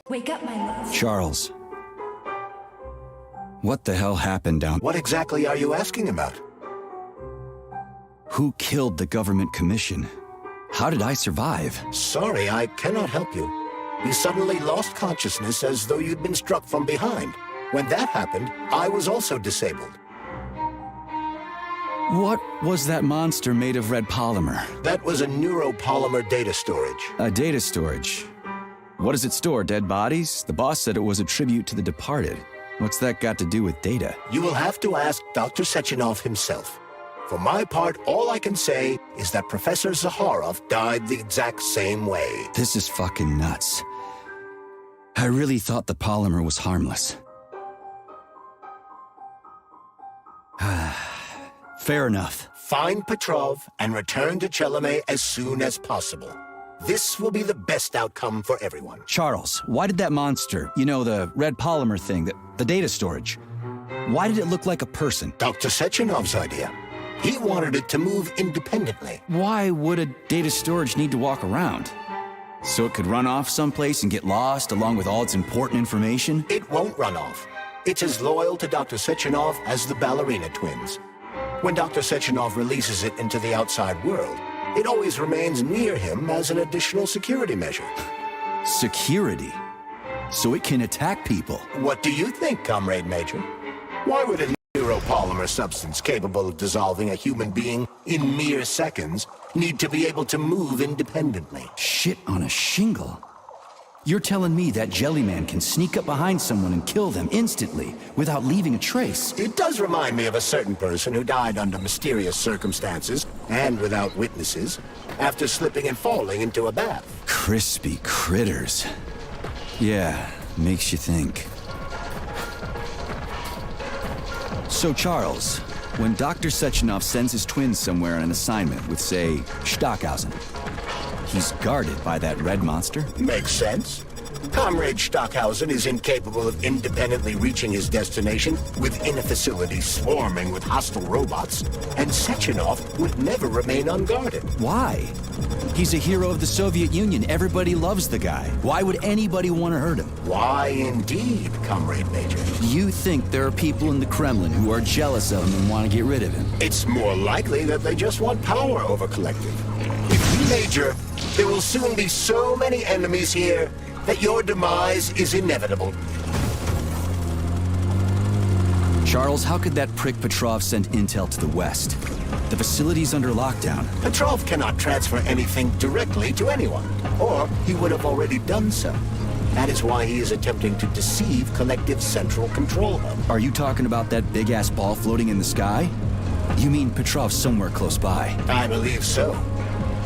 Wake up, my love. Charles. What the hell happened down... What exactly are you asking about? Who killed the government commission? How did I survive? Sorry, I cannot help you. You suddenly lost consciousness as though you'd been struck from behind. When that happened, I was also disabled. What was that monster made of red polymer? That was a neuropolymer data storage. A data storage. What does it store, dead bodies? The boss said it was a tribute to the departed. What's that got to do with data? You will have to ask Dr. Sechenov himself. For my part, all I can say is that Professor Zaharov died the exact same way. This is fucking nuts. I really thought the polymer was harmless. Fair enough. Find Petrov and return to Chelome as soon as possible. This will be the best outcome for everyone. Charles, why did that monster, you know, the red polymer thing, the data storage, why did it look like a person? Dr. Sechenov's idea. He wanted it to move independently. Why would a data storage need to walk around? So it could run off someplace and get lost along with all its important information? It won't run off. It's as loyal to Dr. Sechenov as the ballerina twins. When Dr. Sechenov releases it into the outside world, it always remains near him as an additional security measure. Security? So it can attack people? What do you think, Comrade Major? Why would a neuropolymer substance capable of dissolving a human being in mere seconds need to be able to move independently? Shit on a shingle? You're telling me that Jellyman can sneak up behind someone and kill them instantly without leaving a trace? It does remind me of a certain person who died under mysterious circumstances and without witnesses after slipping and falling into a bath. Crispy critters. Yeah, makes you think. So Charles, when Dr. Sechenov sends his twins somewhere on an assignment with, say, Stockhausen, he's guarded by that red monster? Makes sense. Comrade Stockhausen is incapable of independently reaching his destination within a facility swarming with hostile robots, and Sechenov would never remain unguarded. Why? He's a hero of the Soviet Union. Everybody loves the guy. Why would anybody want to hurt him? Why indeed, Comrade Major? You think there are people in the Kremlin who are jealous of him and want to get rid of him? It's more likely that they just want power over Collective. With you, Major, there will soon be so many enemies here that your demise is inevitable. Charles, how could that prick Petrov send intel to the west? The facility's under lockdown. Petrov cannot transfer anything directly to anyone, or he would have already done so. That is why he is attempting to deceive Collective's central control hub. Are you talking about that big-ass ball floating in the sky? You mean Petrov's somewhere close by? I believe so.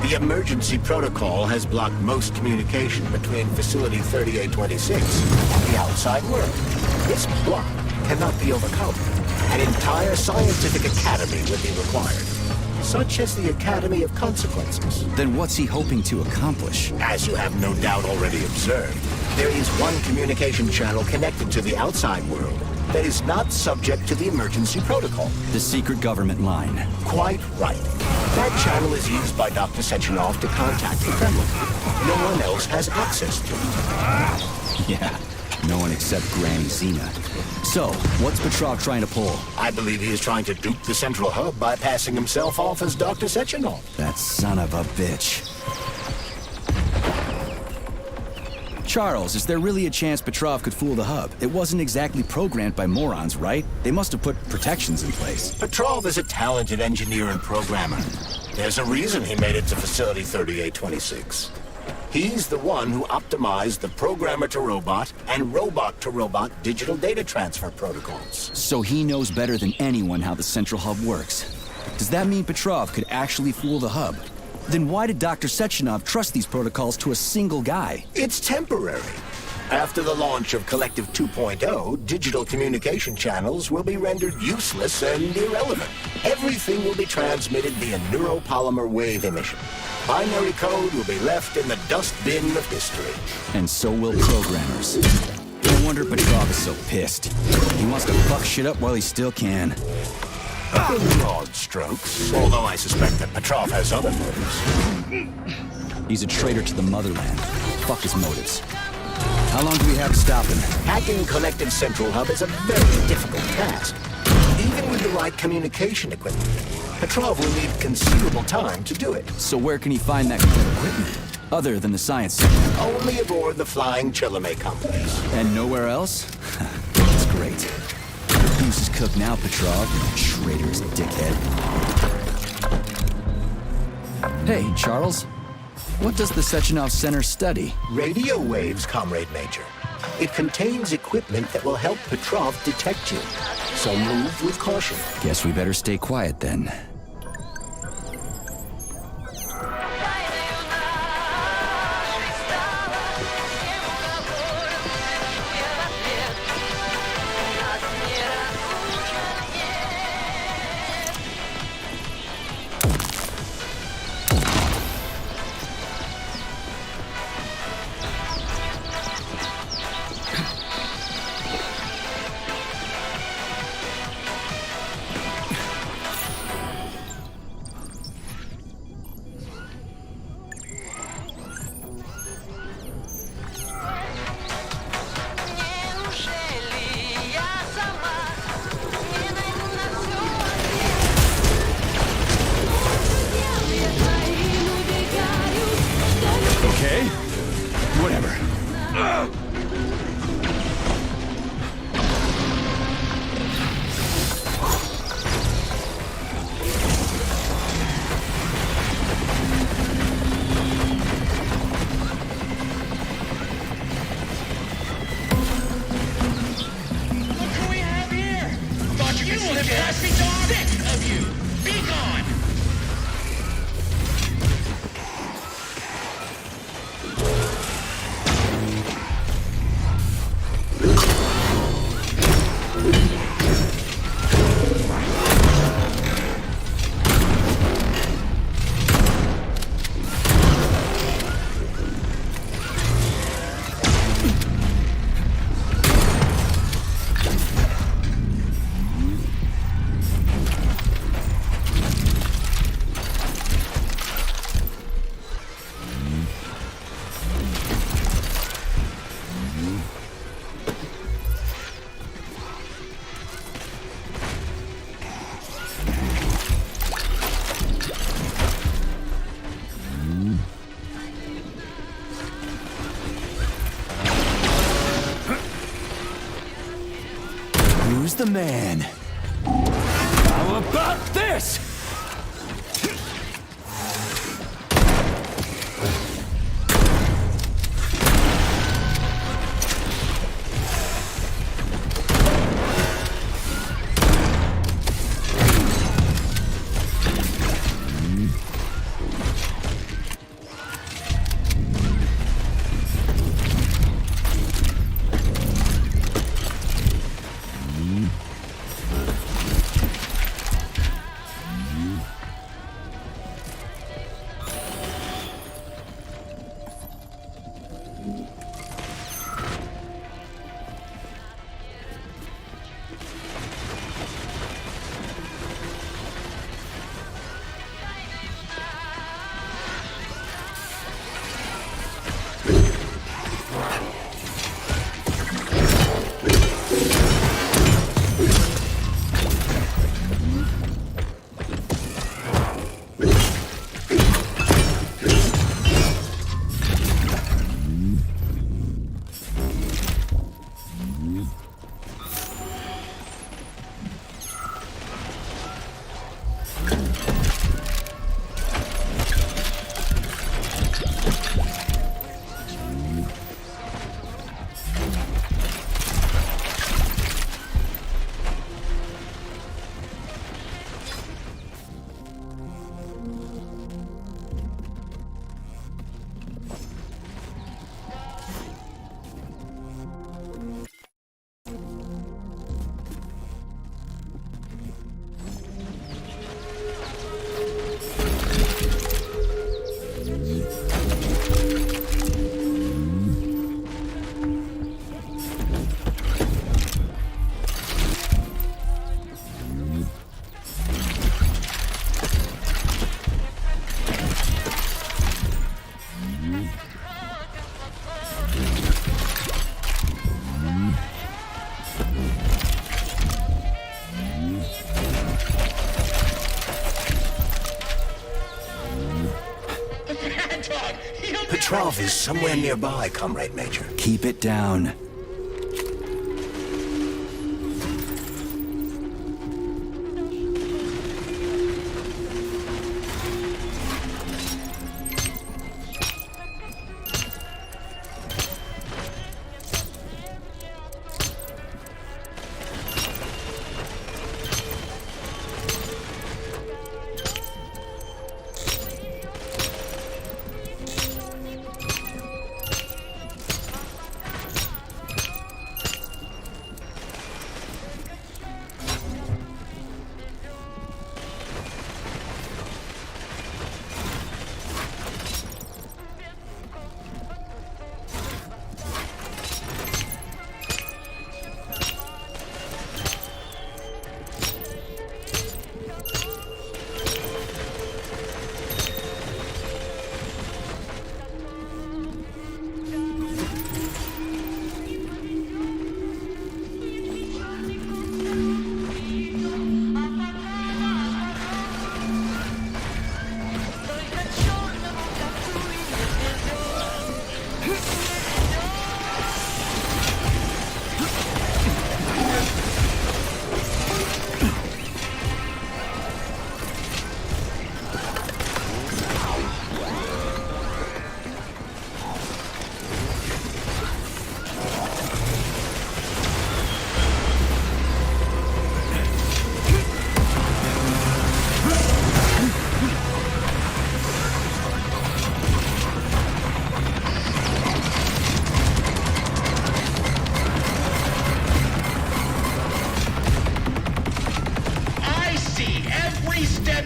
The emergency protocol has blocked most communication between Facility 3826 and the outside world. This block cannot be overcome. An entire scientific academy would be required, such as the Academy of Consequences. Then what's he hoping to accomplish? As you have no doubt already observed, there is one communication channel connected to the outside world that is not subject to the emergency protocol. The secret government line. Quite right. That channel is used by Dr. Sechenov to contact the Kremlin. No one else has access to it. Yeah, no one except Granny Zena. So, what's Petrov trying to pull? I believe he is trying to dupe the central hub by passing himself off as Dr. Sechenov. That son of a bitch. Charles, is there really a chance Petrov could fool the hub? It wasn't exactly programmed by morons, right? They must have put protections in place. Petrov is a talented engineer and programmer. There's a reason he made it to Facility 3826. He's the one who optimized the programmer-to-robot and robot-to-robot digital data transfer protocols. So he knows better than anyone how the central hub works. Does that mean Petrov could actually fool the hub? Then why did Dr. Sechenov trust these protocols to a single guy? It's temporary. After the launch of Collective 2.0, digital communication channels will be rendered useless and irrelevant. Everything will be transmitted via neuropolymer wave emission. Binary code will be left in the dustbin of history. And so will programmers. No wonder Petrov is so pissed. He wants to fuck shit up while he still can. In broad strokes, although I suspect that Petrov has other motives. He's a traitor to the motherland. Fuck his motives. How long do we have to stop him? Hacking Collective Central Hub is a very difficult task. Even with the right communication equipment, Petrov will need considerable time to do it. So where can he find that kind of equipment? Other than the science center? Only aboard the Flying Chilame complex. And nowhere else? That's great. The goose is cooked now, Petrov. Traitorous dickhead. Hey, Charles. What does the Sechenov Center study? Radio waves, Comrade Major. It contains equipment that will help Petrov detect you. So move with caution. Guess we better stay quiet then. Okay? Whatever. Look who we have here! Thought you could slip past me, dog? Sick of you! Be gone! Who's the man? How about this? Petrov is somewhere nearby, Comrade Major. Keep it down.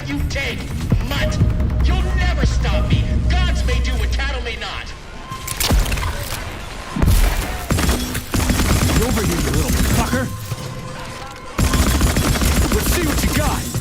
you take, mutt! You'll never stop me! Gods may do what cattle may not! Get over here, you little fucker! Let's see what you got!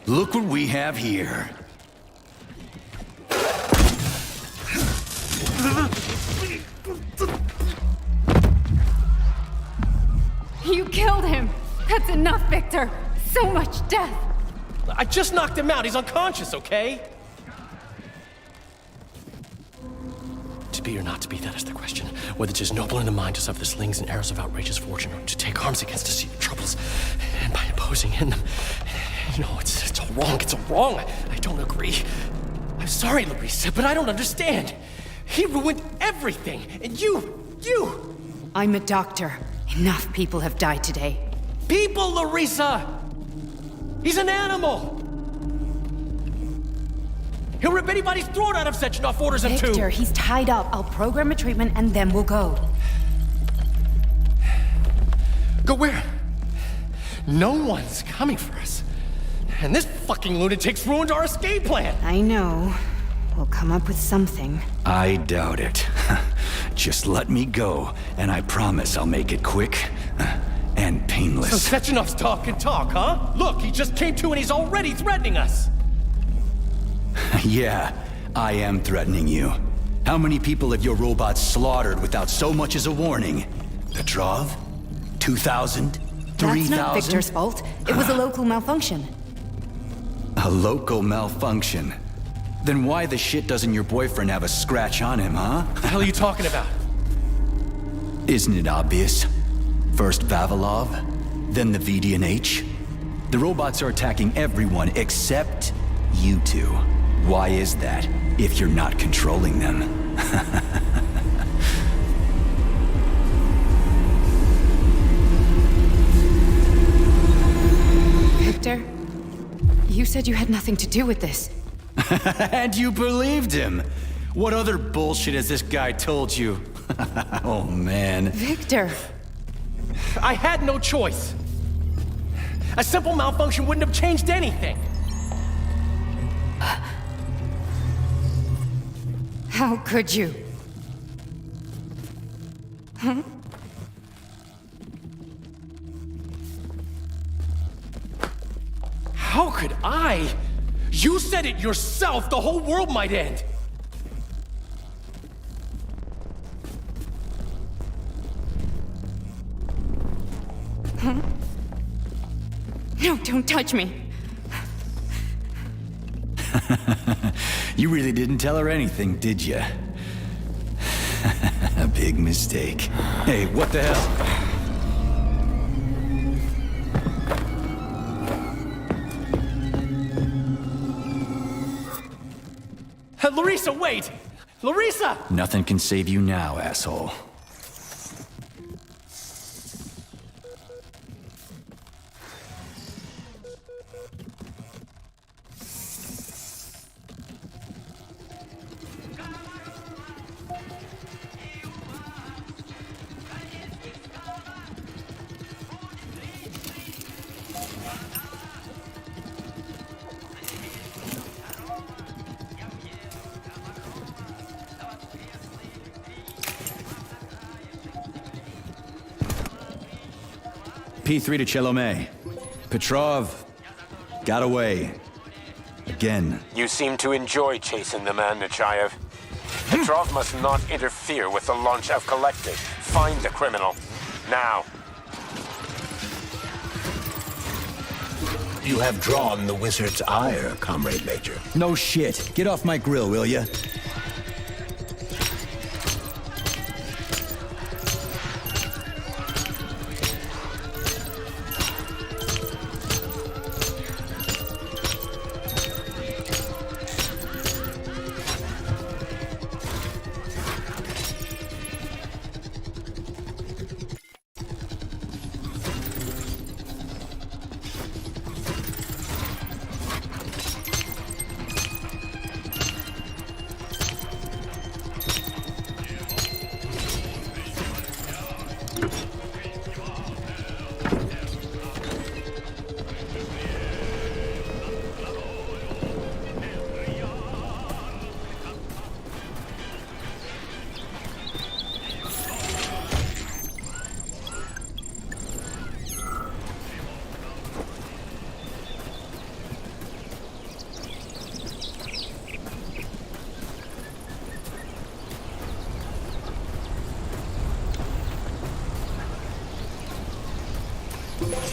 Look what we have here. You killed him! That's enough, Victor! So much death! I just knocked him out. He's unconscious, okay? to be or not to be, that is the question. Whether it is noble in the mind to suffer the slings and arrows of outrageous fortune, or to take arms against deceitful troubles, and by imposing in them. It's all wrong, it's all wrong. I don't agree. I'm sorry, Larissa, but I don't understand. He ruined everything, and you! I'm a doctor. Enough people have died today. People, Larissa! He's an animal! He'll rip anybody's throat out if Sechenov orders him to! Victor, he's tied up. I'll program a treatment and then we'll go. Go where? No one's coming for us. And this fucking lunatic's ruined our escape plan! I know. We'll come up with something. I doubt it. Just let me go, and I promise I'll make it quick and So painless. Sechenov's talk and talk, huh? Look, he just came to and he's already threatening us! Yeah, I am threatening you. How many people have your robots slaughtered without so much as a warning? Petrov? 2,000? 3,000? That's not Victor's fault. It was a local malfunction. A local malfunction? Then why the shit doesn't your boyfriend have a scratch on him, huh? What the hell are you talking about? Isn't it obvious? First Vavilov, then the VDNH. The robots are attacking everyone except you two. Why is that, if you're not controlling them? Victor, you said you had nothing to do with this. And you believed him? What other bullshit has this guy told you? Oh, man. Victor! I had no choice. A simple malfunction wouldn't have changed anything. How could you? How could I? You said it yourself, the whole world might end. No, don't touch me. You really didn't tell her anything, did you? A big mistake. Hey, what the hell? Larissa, wait! Larissa! Nothing can save you now, asshole. P3 to Chelomey. Petrov got away. Again. You seem to enjoy chasing the man, Nechayev. Petrov must not interfere with the launch of Collective. Find the criminal. Now. You have drawn the wizard's ire, Comrade Major. No shit. Get off my grill, will ya?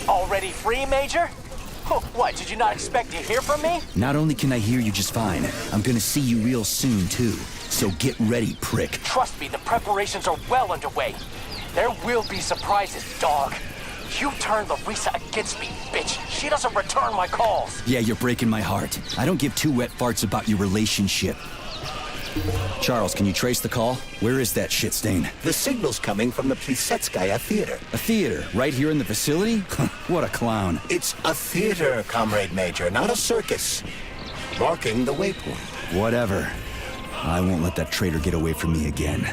Already free, Major? Oh, what, did you not expect to hear from me? Not only can I hear you just fine, I'm gonna see you real soon, too. So get ready, prick. Trust me, the preparations are well underway. There will be surprises, dog. You turned Larissa against me, bitch. She doesn't return my calls. Yeah, you're breaking my heart. I don't give two wet farts about your relationship. Charles, can you trace the call? Where is that shit stain? The signal's coming from the Plisetskaya Theater. A theater, right here in the facility? What a clown. It's a theater, Comrade Major, not a circus. Marking the waypoint. Whatever. I won't let that traitor get away from me again.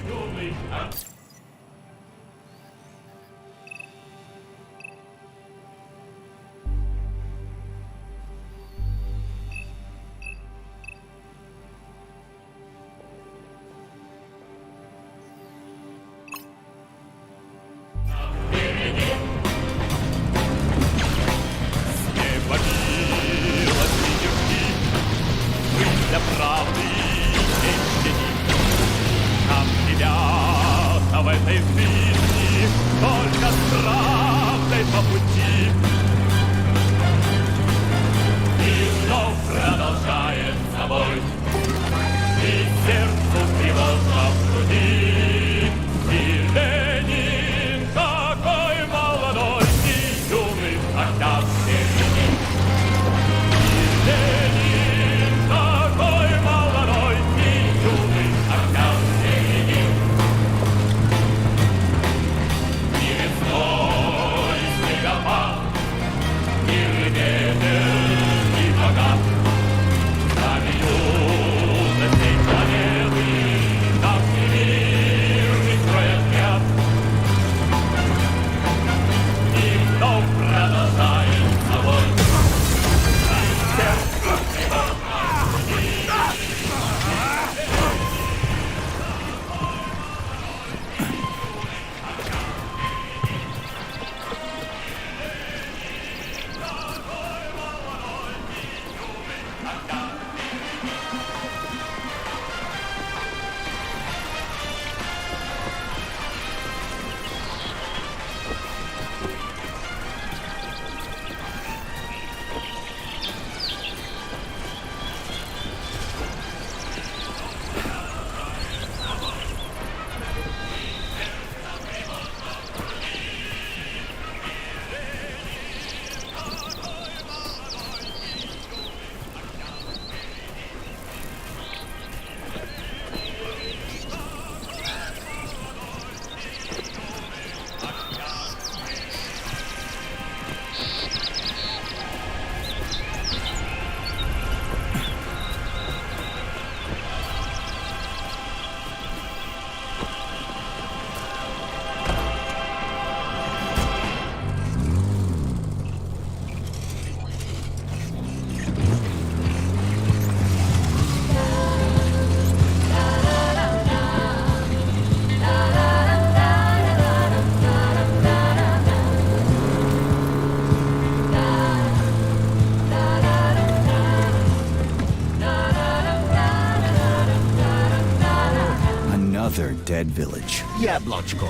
Dead village. Yablonchko.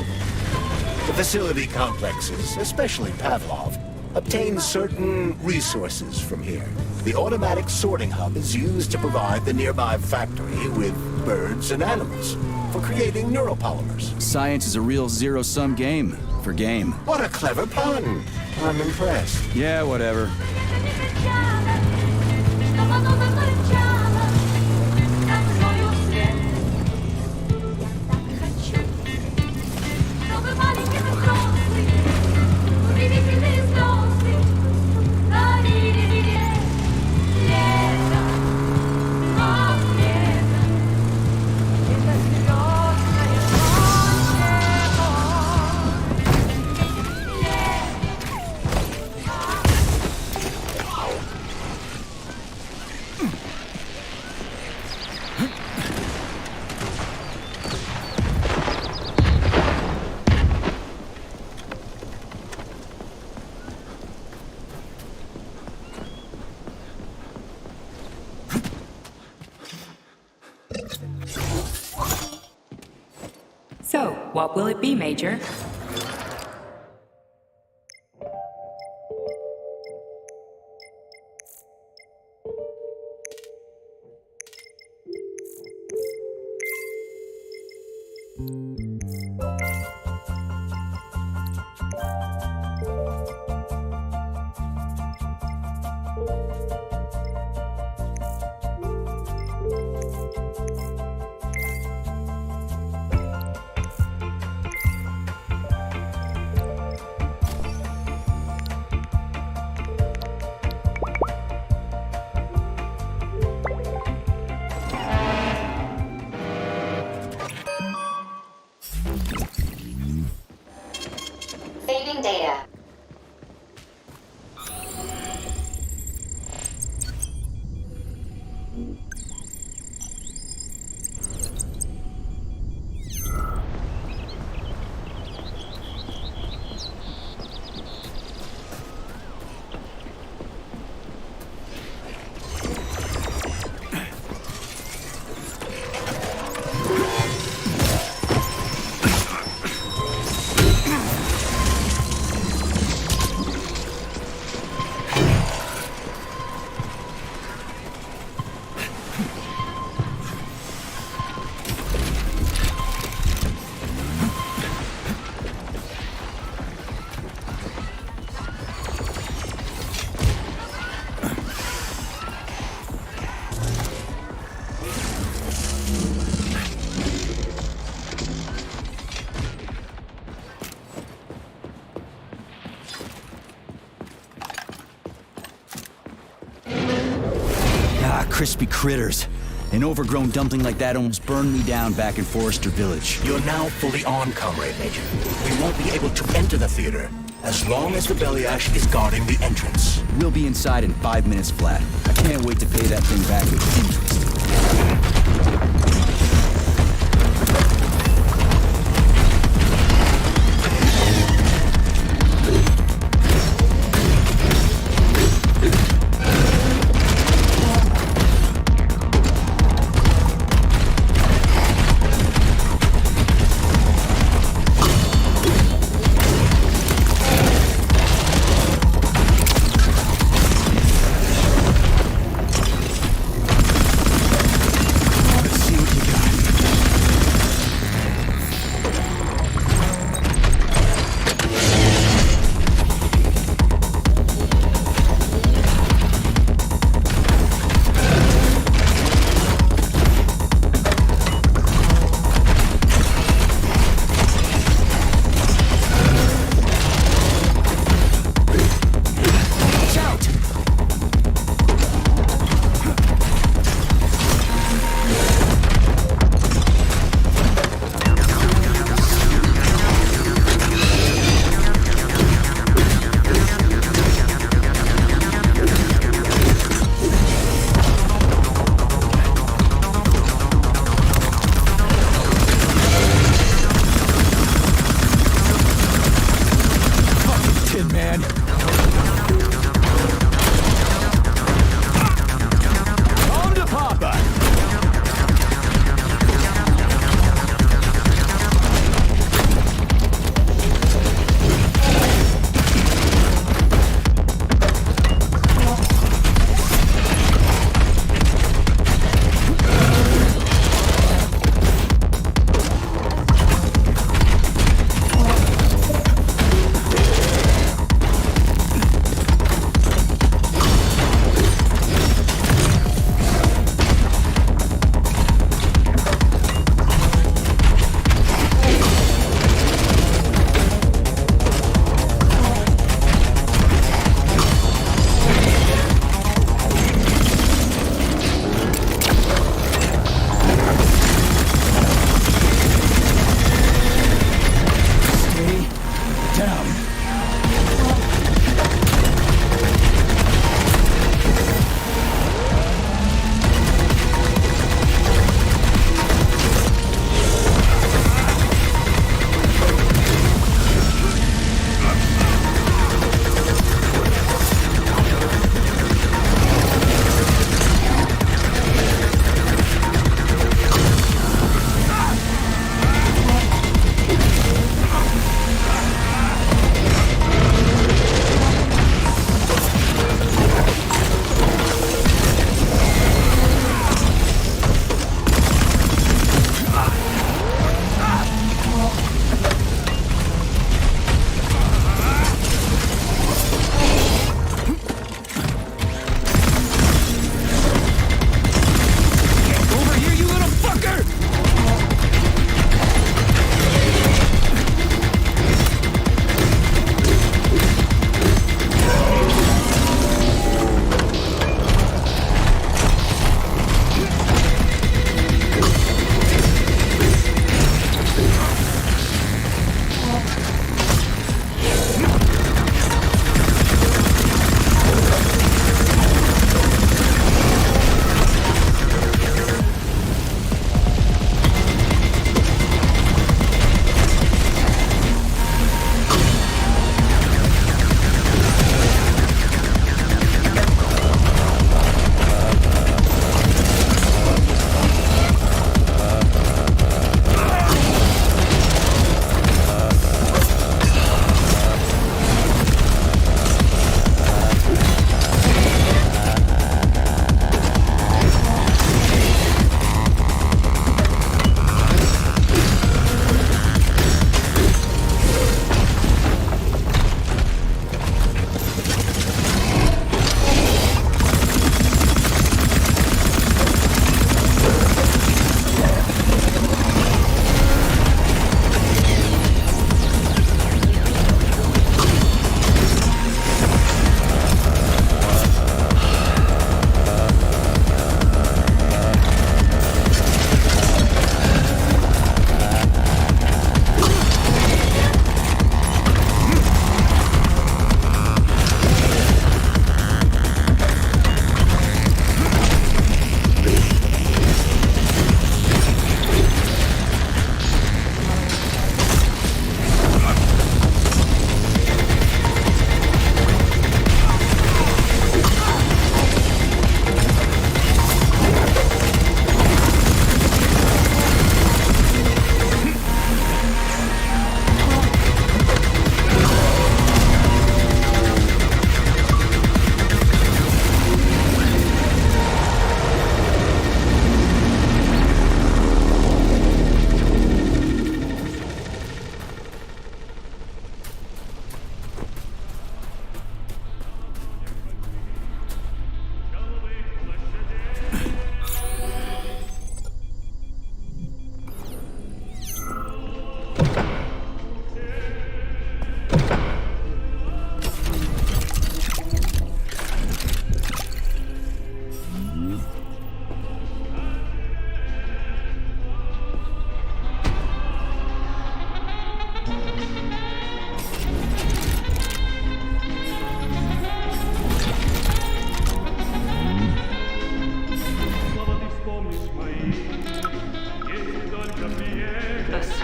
The facility complexes, especially Pavlov, obtain certain resources from here. The automatic sorting hub is used to provide the nearby factory with birds and animals for creating neuropolymers. Science is a real zero-sum game. For game. What a clever pun. I'm impressed. Yeah, whatever. So, what will it be, Major? crispy critters. An overgrown dumpling like that almost burned me down back in Forrester Village. You're now fully armed, Comrade Major. We won't be able to enter the theater as long as the Bellyash is guarding the entrance. We'll be inside in 5 minutes flat. I can't wait to pay that thing back with interest.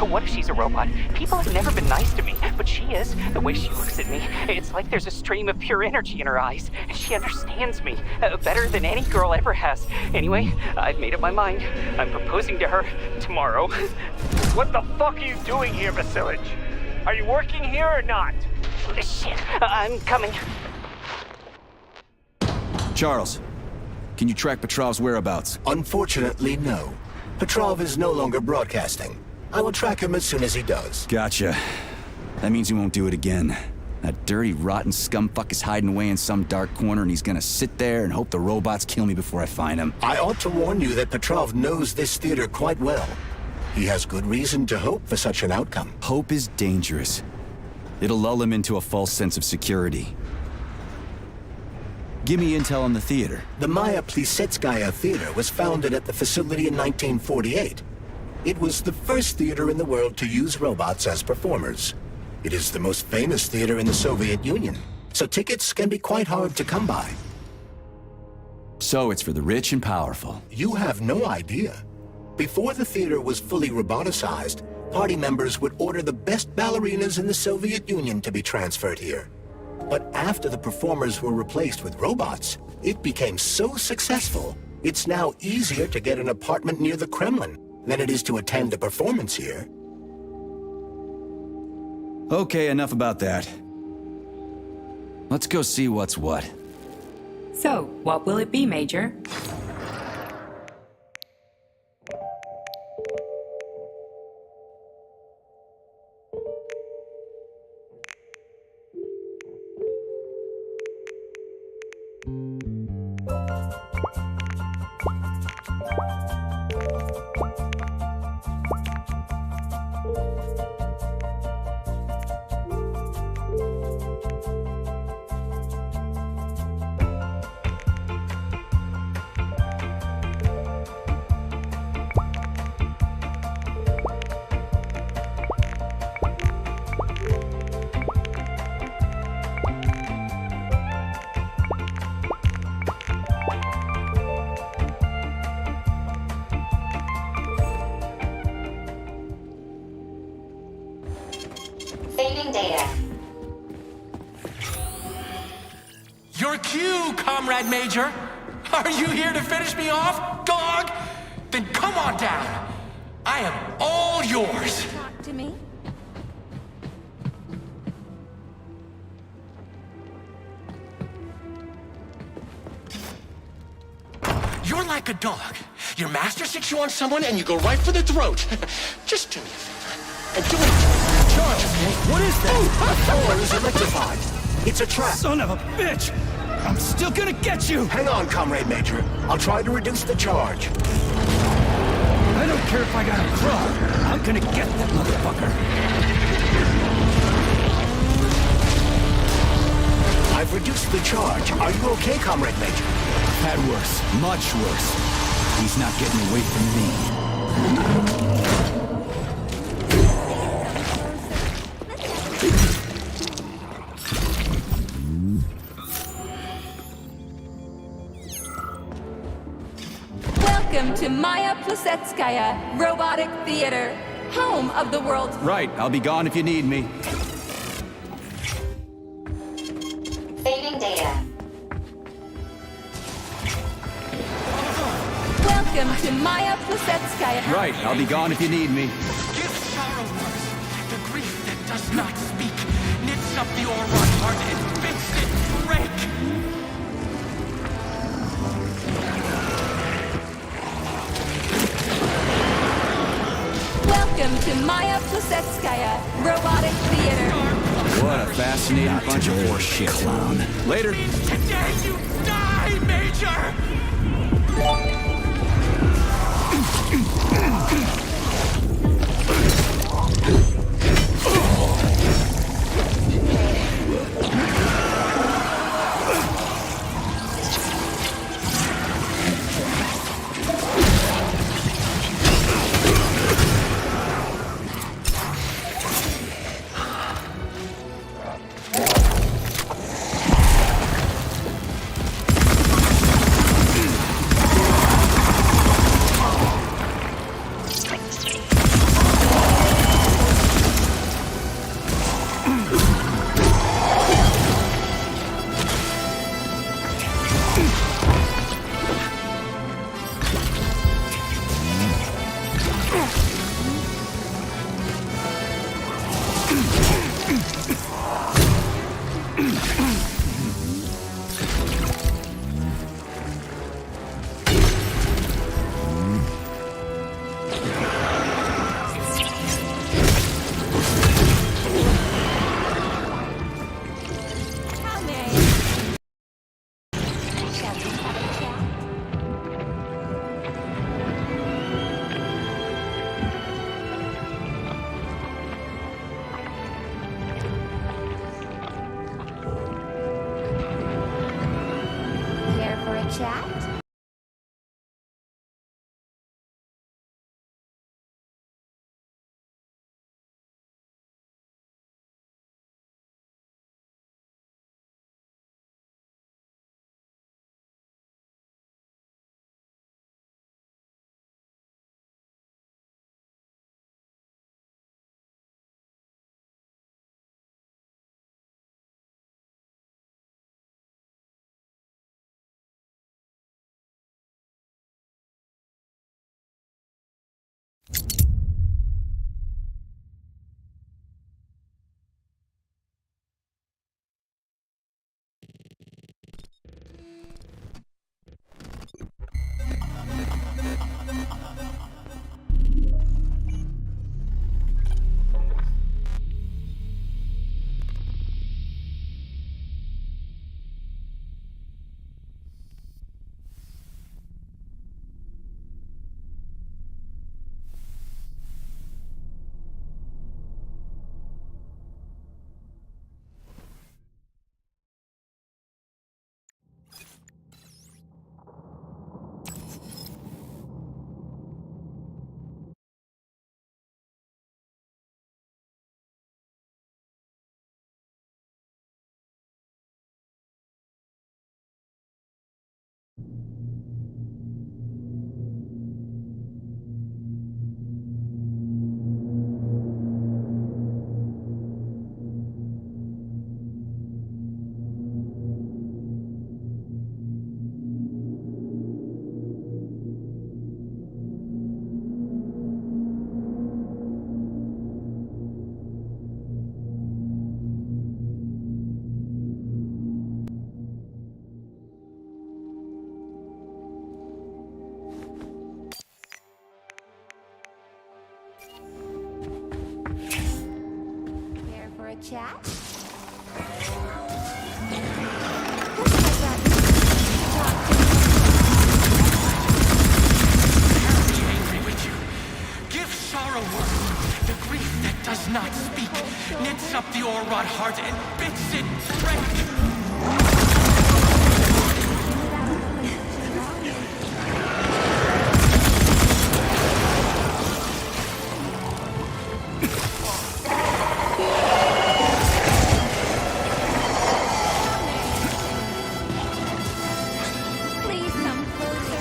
What if she's a robot? People have never been nice to me, but she is. The way she looks at me, it's like there's a stream of pure energy in her eyes. She understands me better than any girl ever has. Anyway, I've made up my mind. I'm proposing to her tomorrow. What the fuck are you doing here, Vasilich? Are you working here or not? Shit, I'm coming. Charles, can you track Petrov's whereabouts? Unfortunately, no. Petrov is no longer broadcasting. I will track him as soon as he does. Gotcha. That means he won't do it again. That dirty, rotten scumfuck is hiding away in some dark corner, and he's gonna sit there and hope the robots kill me before I find him. I ought to warn you that Petrov knows this theater quite well. He has good reason to hope for such an outcome. Hope is dangerous. It'll lull him into a false sense of security. Give me intel on the theater. The Maya Plisetskaya Theater was founded at the facility in 1948. It was the first theater in the world to use robots as performers. It is the most famous theater in the Soviet Union, so tickets can be quite hard to come by. So it's for the rich and powerful. You have no idea. Before the theater was fully roboticized, party members would order the best ballerinas in the Soviet Union to be transferred here. But after the performers were replaced with robots, it became so successful, it's now easier to get an apartment near the Kremlin than it is to attend a performance here. Okay, enough about that. Let's go see what's what. So, what will it be, Major? Saving data. Your cue, Comrade Major! Are you here to finish me off, dog? Then come on down. I am all yours. Talk to me. You're like a dog. Your master sticks you on someone and you go right for the throat. Just do me a favor. And do it. Charge, okay? What is that? The door is electrified. It's a trap. Son of a bitch! I'm still gonna get you! Hang on, Comrade Major. I'll try to reduce the charge. I don't care if I gotta crawl. I'm gonna get that motherfucker. I've reduced the charge. Are you okay, Comrade Major? Had worse. Much worse. He's not getting away from me. Welcome to Maya Plisetskaya Robotic Theater, home of the world's... Right, I'll be gone if you need me. Saving data. Welcome to Maya Plisetskaya... Right, I'll be gone if you need me. Give sorrow worse. The grief that does not speak knits up the Auron heart and bids it break. Welcome to Maya Plisetskaya Robotic Theater. What a fascinating bunch of horse shit. Clown. Later. Today you die, Major! Care for a chat? Angry with you. Give sorrow words. The grief that does not speak knits up the o'erwrought heart and bids it break. Please come closer.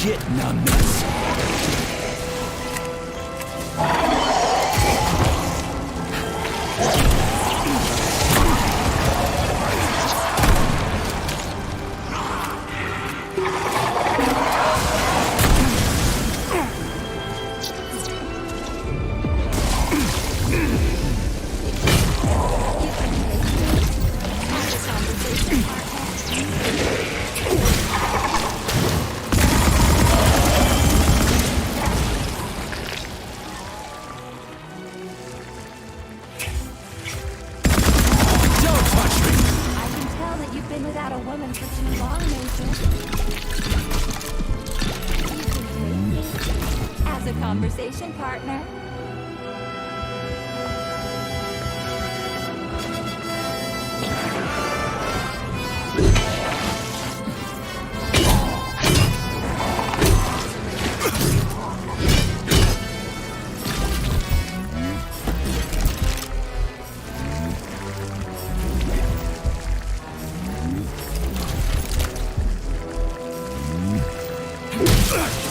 Shit, numbnuts. I can tell that you've been without a woman for too long, Major. You can take me as a conversation partner.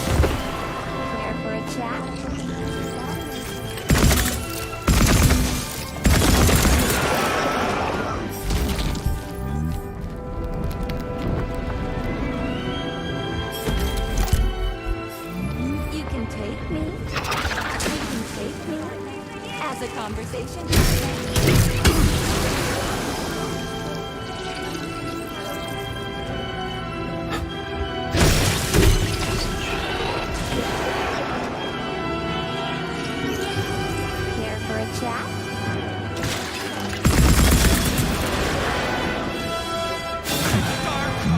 Care for a chat? You can take me. You can take me as a conversation partner. Care for a chat?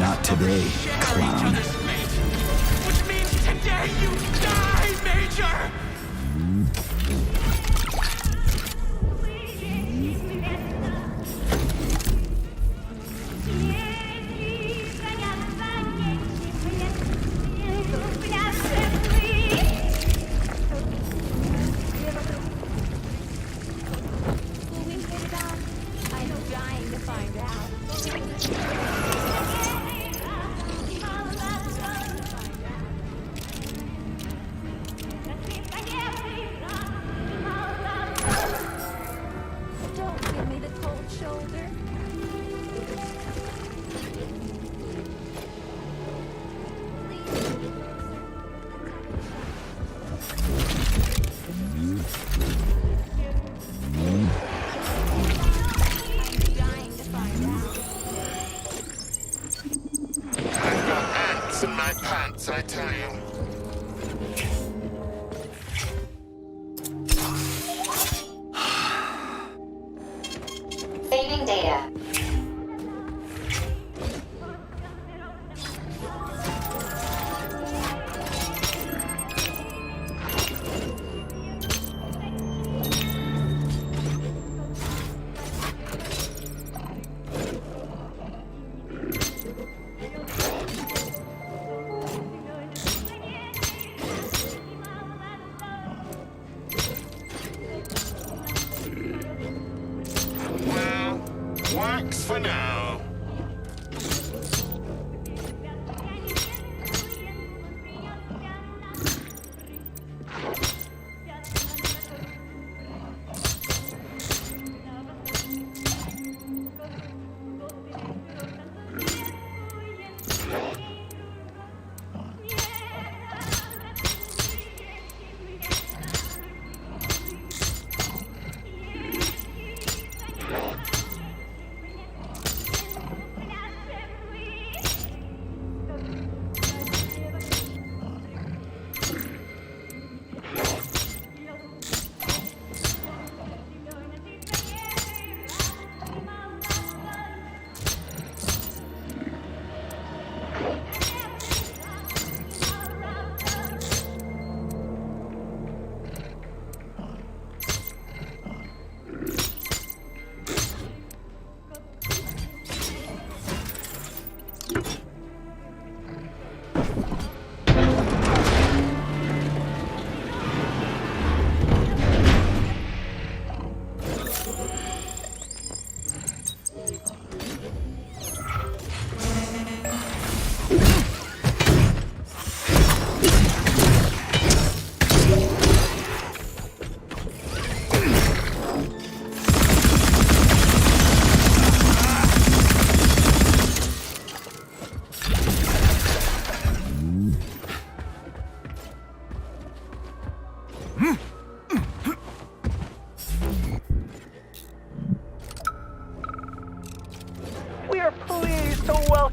Not today, clown. Which means today you die, Major!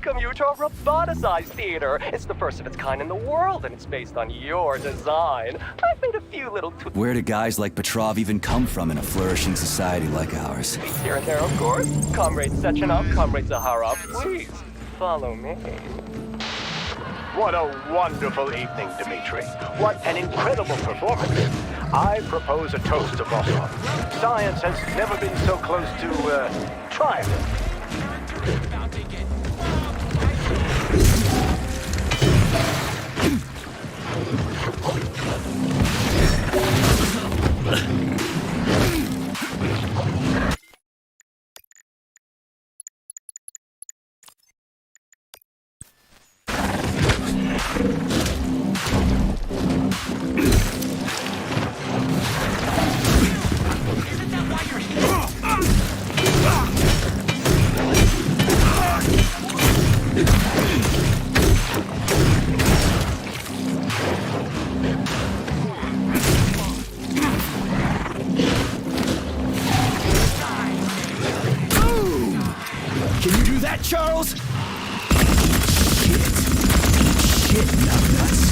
welcome you to our roboticized theater. It's the first of its kind in the world, and it's based on your design. I've made a few little tweaks Where do guys like Petrov even come from in a flourishing society like ours? here and there, of course. Comrade Sechenov, Comrade Zaharov, please follow me. What a wonderful evening, Dmitri. What an incredible performance. I propose a toast to Rostov. Science has never been so close to, triumph. Can you do that, Charles? Shit, nuts.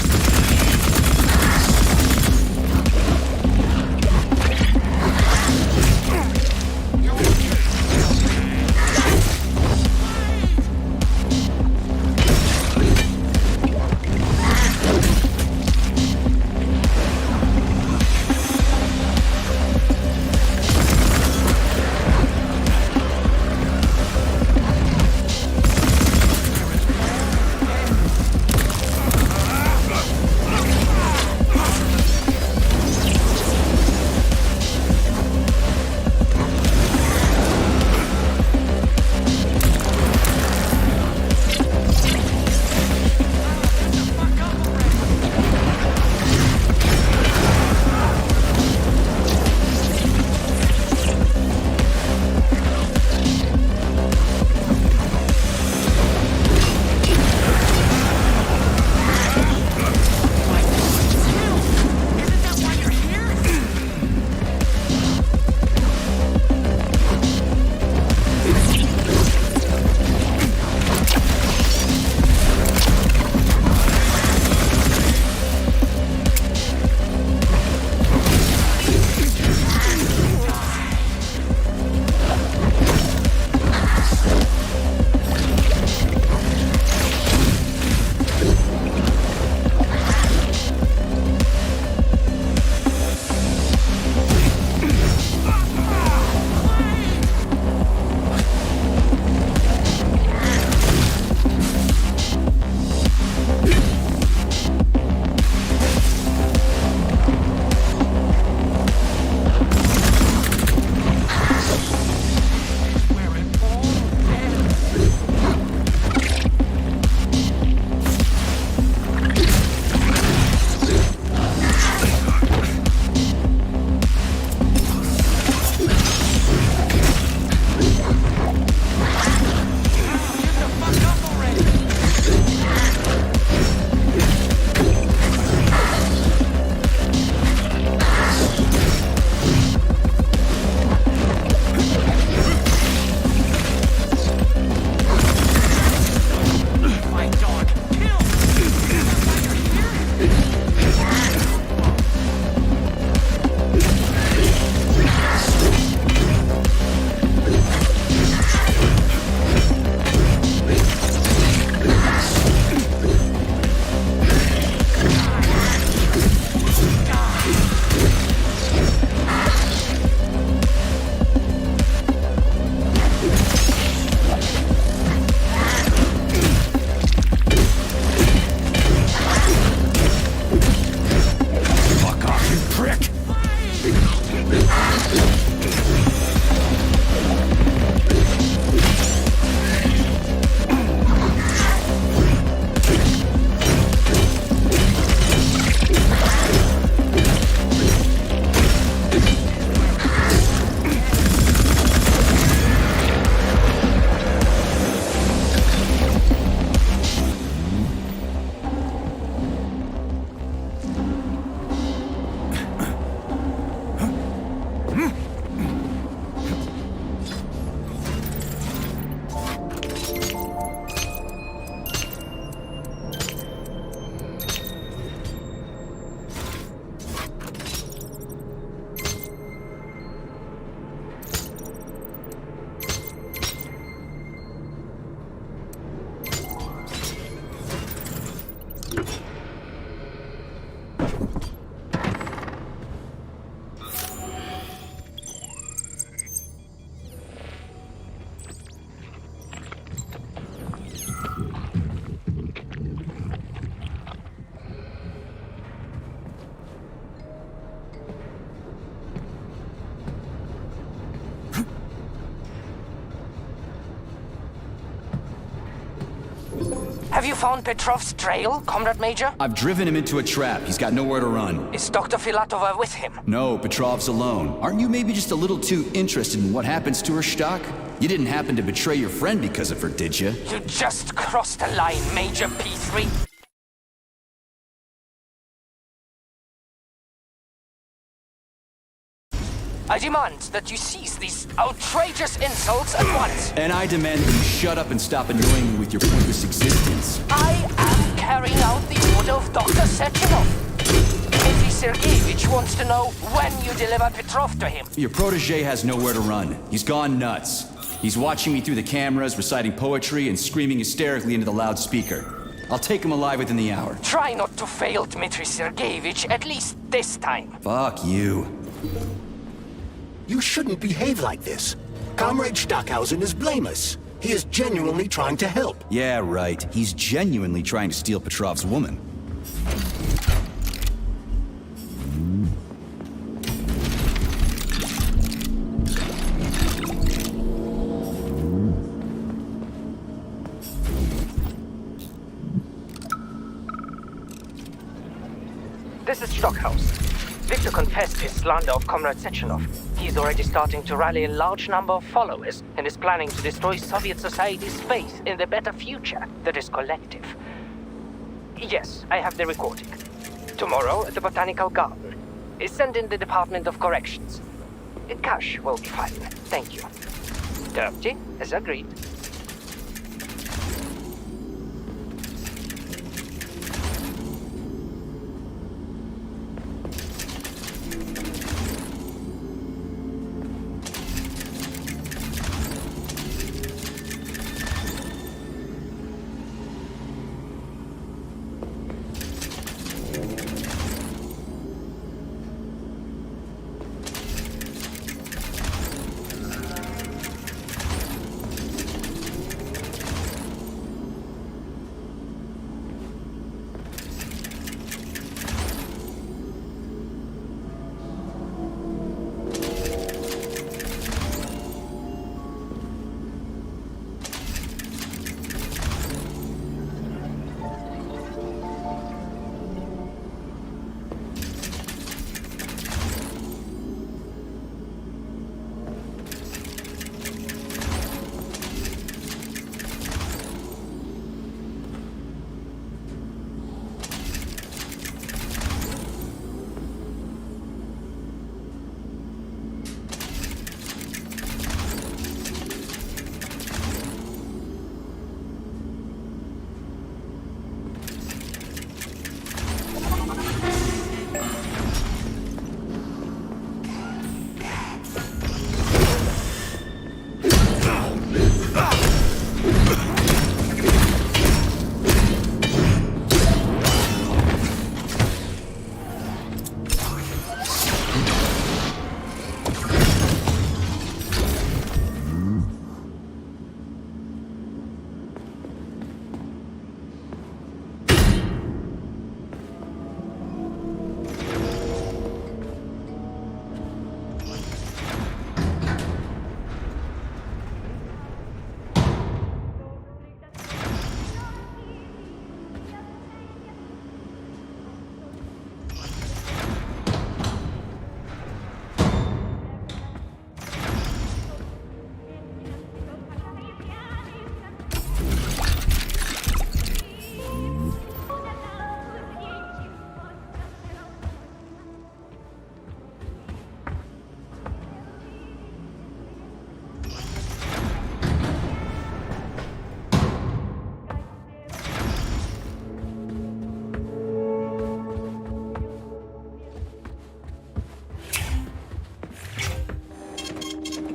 you found Petrov's trail, Comrade Major? I've driven him into a trap. He's got nowhere to run. Is Dr. Filatova with him? No, Petrov's alone. Aren't you maybe just a little too interested in what happens to her, Stock? You didn't happen to betray your friend because of her, did you? You just crossed the line, Major P3. I demand that you cease these outrageous insults at once. And I demand that you shut up and stop annoying me with your pointless existence. I am carrying out the order of Dr. Sechenov. Dmitry Sergeyevich wants to know when you deliver Petrov to him. Your protege has nowhere to run. He's gone nuts. He's watching me through the cameras, reciting poetry, and screaming hysterically into the loudspeaker. I'll take him alive within the hour. Try not to fail, Dmitry Sergeyevich, at least this time. Fuck you. You shouldn't behave like this. Comrade Stockhausen is blameless. He is genuinely trying to help. Yeah, right. He's genuinely trying to steal Petrov's woman. This is Stockhausen. Victor confessed his slander of Comrade Sechenov. He's already starting to rally a large number of followers and is planning to destroy Soviet society's faith in the better future that is collective. Yes, I have the recording. Tomorrow at the Botanical Garden. Send in the Department of Corrections. Cash will be fine. Thank you. Dirty, as agreed.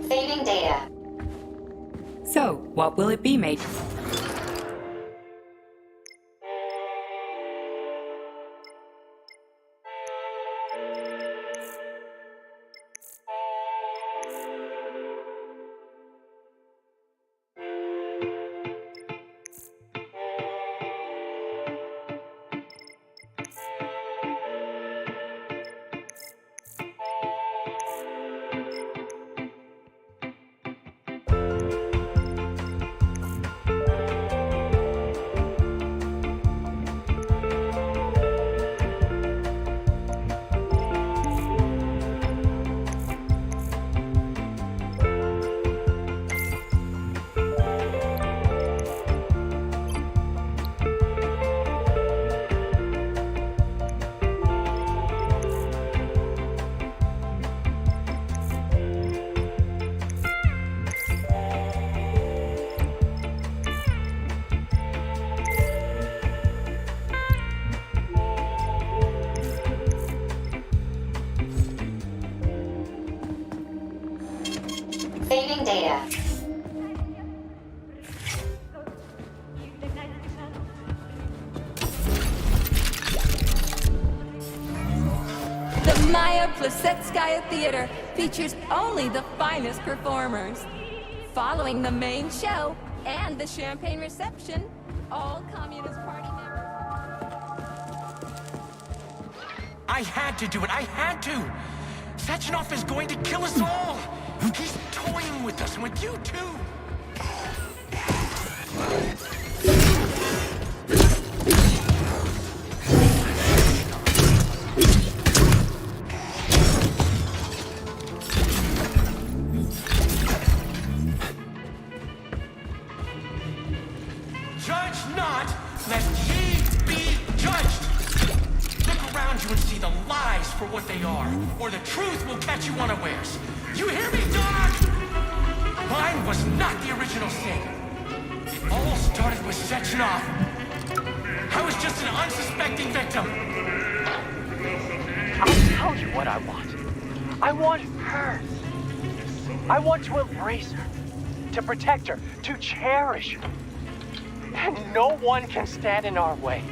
Saving data. So, what will it be, Major? Saving data. The Maya Plasetskaya Theater features only the finest performers. Following the main show and the champagne reception, all Communist Party members... I had to do it. I had to. Sechenov is going to kill us all. He's toying with us and with you, too. Judge not, lest ye be judged. Look around you and see the lies for what they are, or the truth will catch you unawares. You hear me, dog? Mine was not the original sin. It all started with Sechenov. I was just an unsuspecting victim. I'll tell you what I want. I want her. I want to embrace her, to protect her, to cherish her. And no one can stand in our way.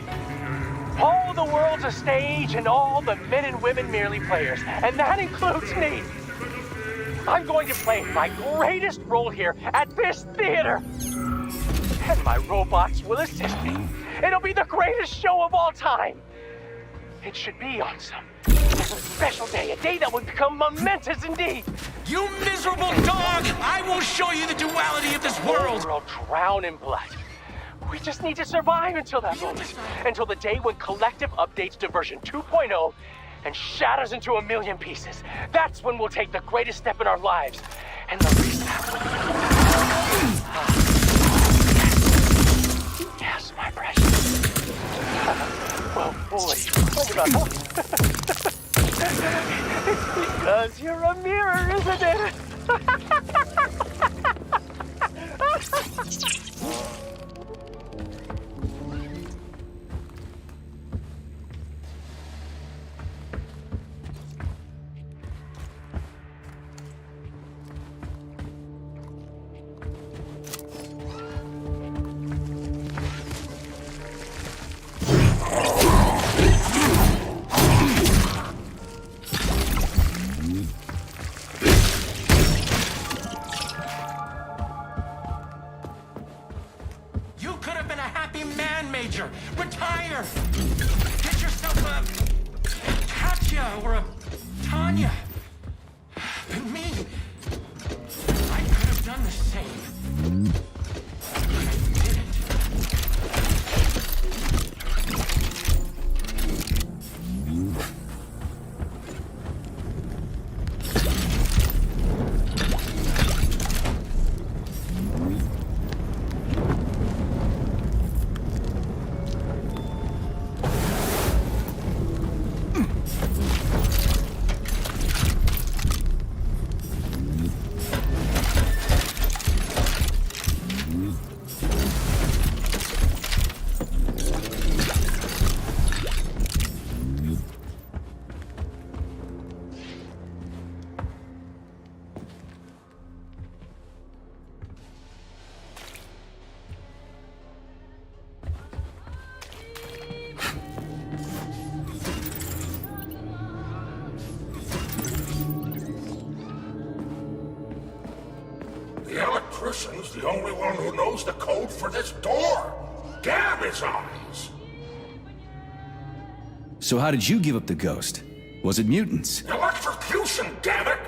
All the world's a stage and all the men and women merely players, and that includes me. I'm going to play my greatest role here at this theater. And my robots will assist me. It'll be the greatest show of all time. It should be on some special day, a day that would become momentous indeed. You miserable dog! I will show you the duality of this world! The world drown in blood. We just need to survive until that moment. Until the day when Collective updates to version 2.0 and shatters into a million pieces. That's when we'll take the greatest step in our lives. And the reset. Yes, my precious. Well, boy, think about that. It's because you're a mirror, isn't it? You could have been a happy man, Major. Retire. Get yourself a Katya or a Tanya. But me, I could have done the same. But I didn't. The electrician's the only one who knows the code for this door. Damn his eyes! So how did you give up the ghost? Was it mutants? Electrocution, damn it!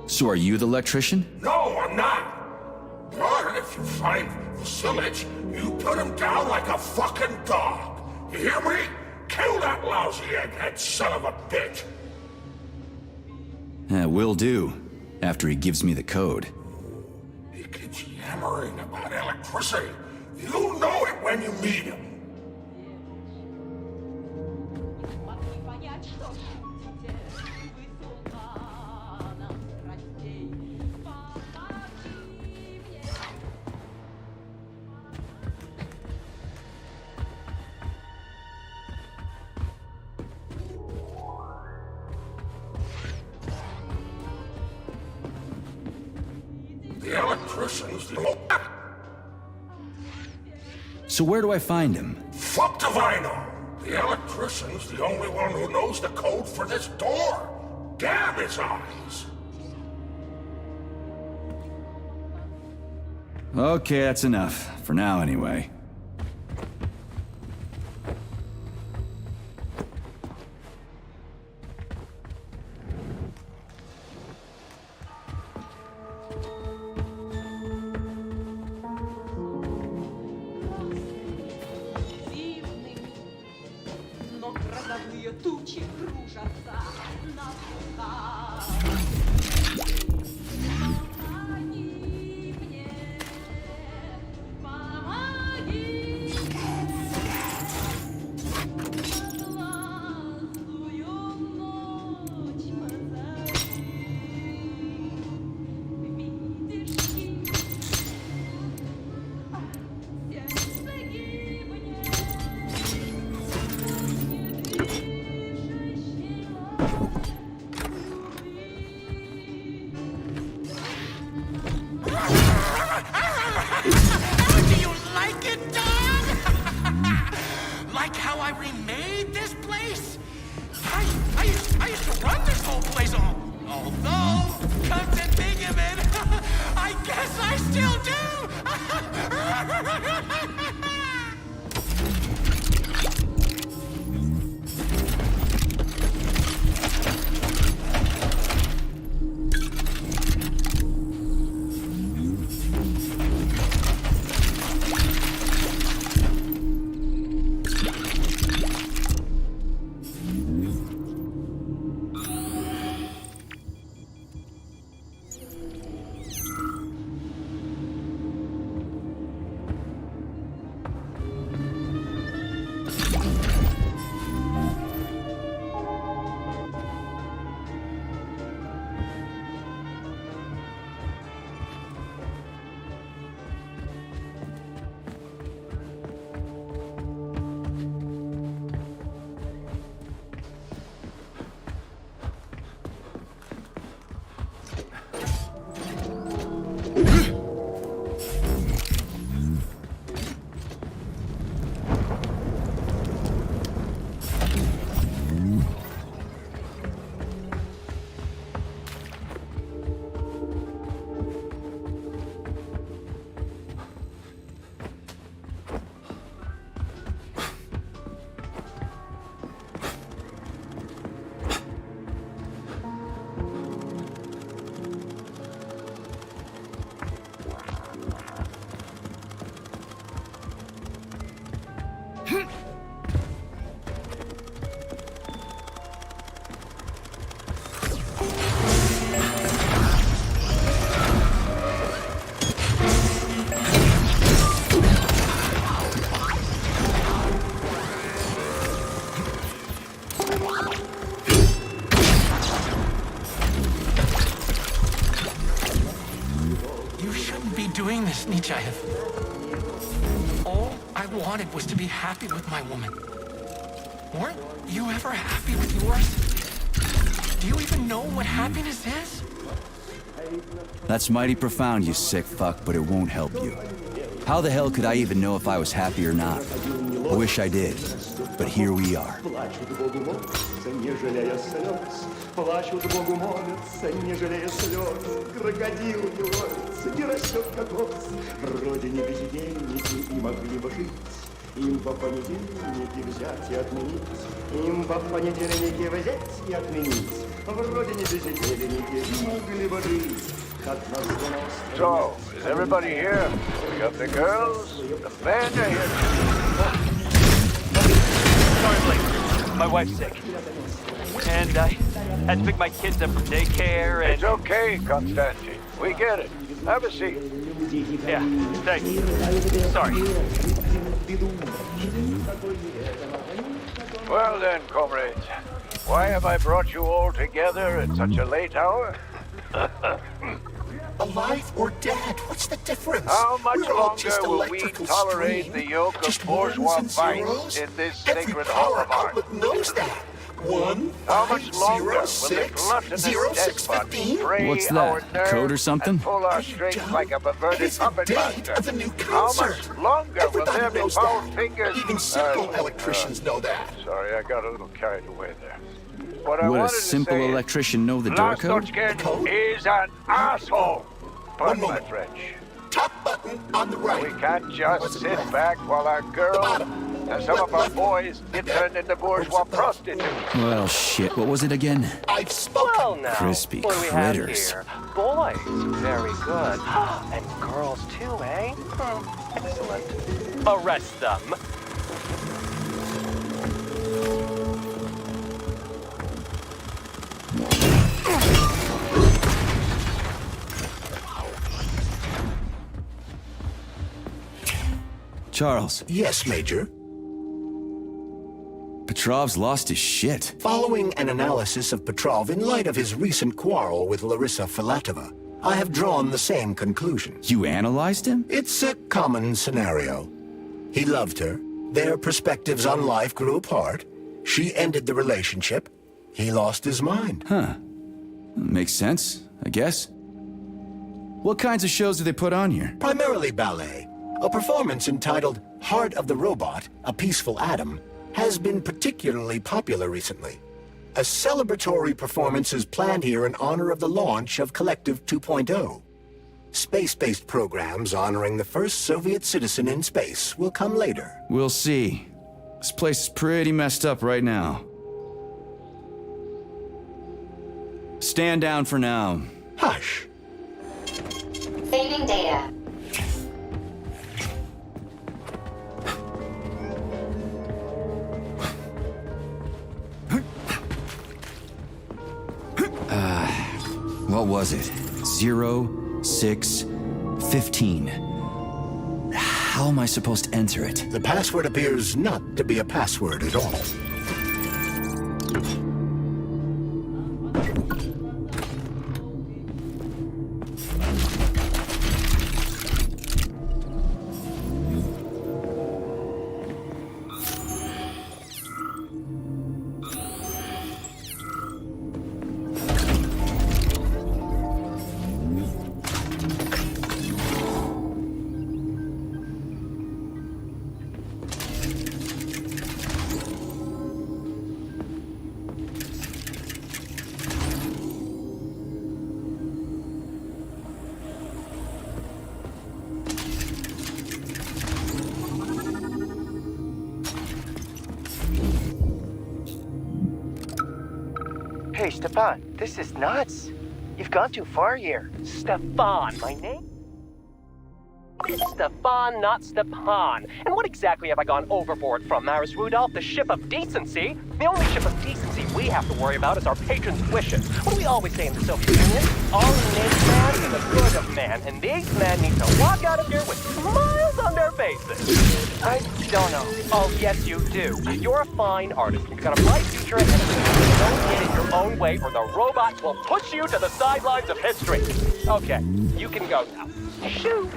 So are you the electrician? No, I'm not. But if you find Vasilich, you put him down like a fucking dog. You hear me? Kill that lousy egghead son of a bitch! Will do. After he gives me the code. He keeps yammering about electricity. You know it when you meet him. electrician's So where do I find him? Fuck if I know. The electrician's the only one who knows the code for this door. Damn his eyes. Okay, that's enough. For now, anyway. Тучи кружатся на слухах. Помоги мне, помоги. Златую ночь позови. Видишь, сердце гибнет. Do you like it, dog? Like how I remade this place? I used to run this whole place, although, come to think of it, I guess I still do. Doing this, Nechayev. All I wanted was to be happy with my woman. Weren't you ever happy with yours? Do you even know what happiness is? That's mighty profound, you sick fuck, but it won't help you. How the hell could I even know if I was happy or not? I wish I did, but here we are. Плачут Богу молятся, не жалея слез. Крокодил не ловится, не растет как овц. Вроде не бездельники и могли бы жить. Им по понедельнике взять и отменить. Им по понедельнике взять и отменить. Вроде не бездельники могли бы жить. So, is everybody here? We got the girls, the men are here. Sorry, Blake. My wife's sick. And I had to pick my kids up from daycare and... It's okay, Constantine. We get it. Have a seat. Yeah, thanks. Sorry. Well then, comrades. Why have I brought you all together at such a late hour? Alive or dead, what's the difference? How much We're all just longer will we electrical tolerate stream. the yoke of Just bourgeois ones and vice zeros. in this Every sacred power hall of art? outlet knows that. How much longer will this gluttonous despot spray What's our that? nerves Code or something? and pull our strings like a perverted puppet master? Of the new How cancer. much longer will there be knows foul that. fingers? Even simple electricians know that. Sorry, I got a little carried away there. What I Would a wanted to simple say is, electrician know the door code? Vlastochkin is an asshole. Pardon my moment. French. Top button on the right. We can't just sit back while our girls and some of our boys get turned into bourgeois prostitutes. Well, shit. What was it again? I've spoken. Well, now, Crispy what do we have critters. here? Boys, very good. And girls too, eh? Excellent. Arrest them. Charles, Yes, Major. Petrov's lost his shit. Following an analysis of Petrov in light of his recent quarrel with Larissa Filatova, I have drawn the same conclusion. You analyzed him? It's a common scenario. He loved her. Their perspectives on life grew apart. She ended the relationship. He lost his mind. Huh. Makes sense, I guess. What kinds of shows do they put on here? Primarily ballet. A performance entitled Heart of the Robot, A Peaceful Atom, has been particularly popular recently. A celebratory performance is planned here in honor of the launch of Collective 2.0. Space-based programs honoring the first Soviet citizen in space will come later. We'll see. This place is pretty messed up right now. Stand down for now. Hush. Saving data. What was it? 0, 6, 15. How am I supposed to enter it? The password appears not to be a password at all. Hey, Stefan, this is nuts. You've gone too far here. Stefan, my name? It's Stefan, not Stepan. And what exactly have I gone overboard from, Maris Rudolph, the ship of decency? The only ship of decency we have to worry about is our patrons' wishes. What do we always say in the Soviet Union? All innate man is the good of man, and these men need to walk out of here with smiles on their faces. I don't know. Oh, yes, you do. You're a fine artist. You've got a bright future ahead of you. Don't get it your own way, or the robots will push you to the sidelines of history. Okay, you can go now. Shoot!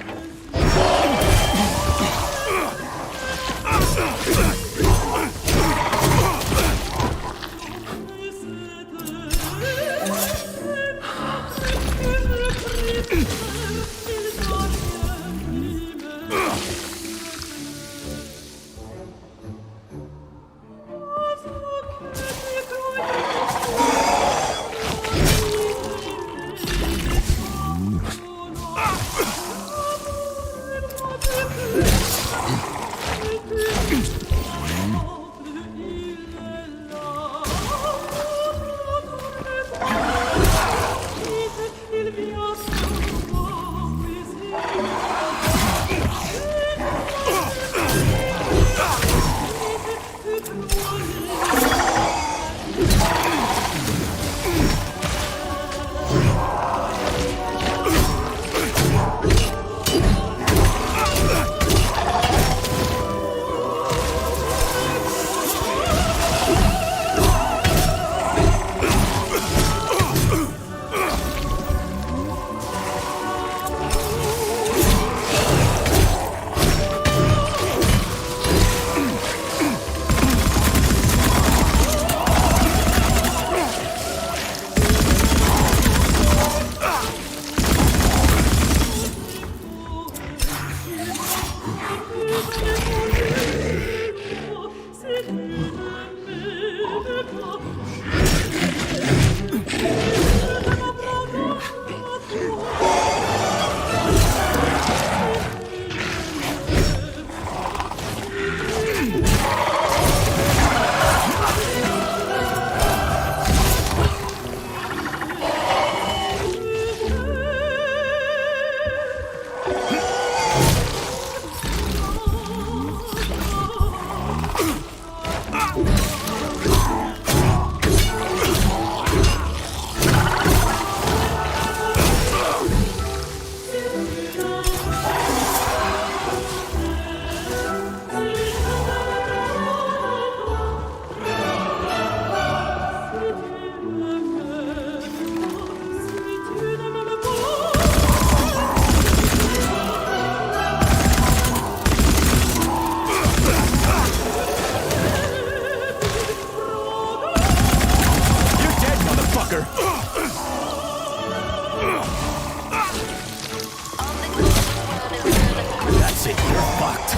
together. That's it, you're fucked.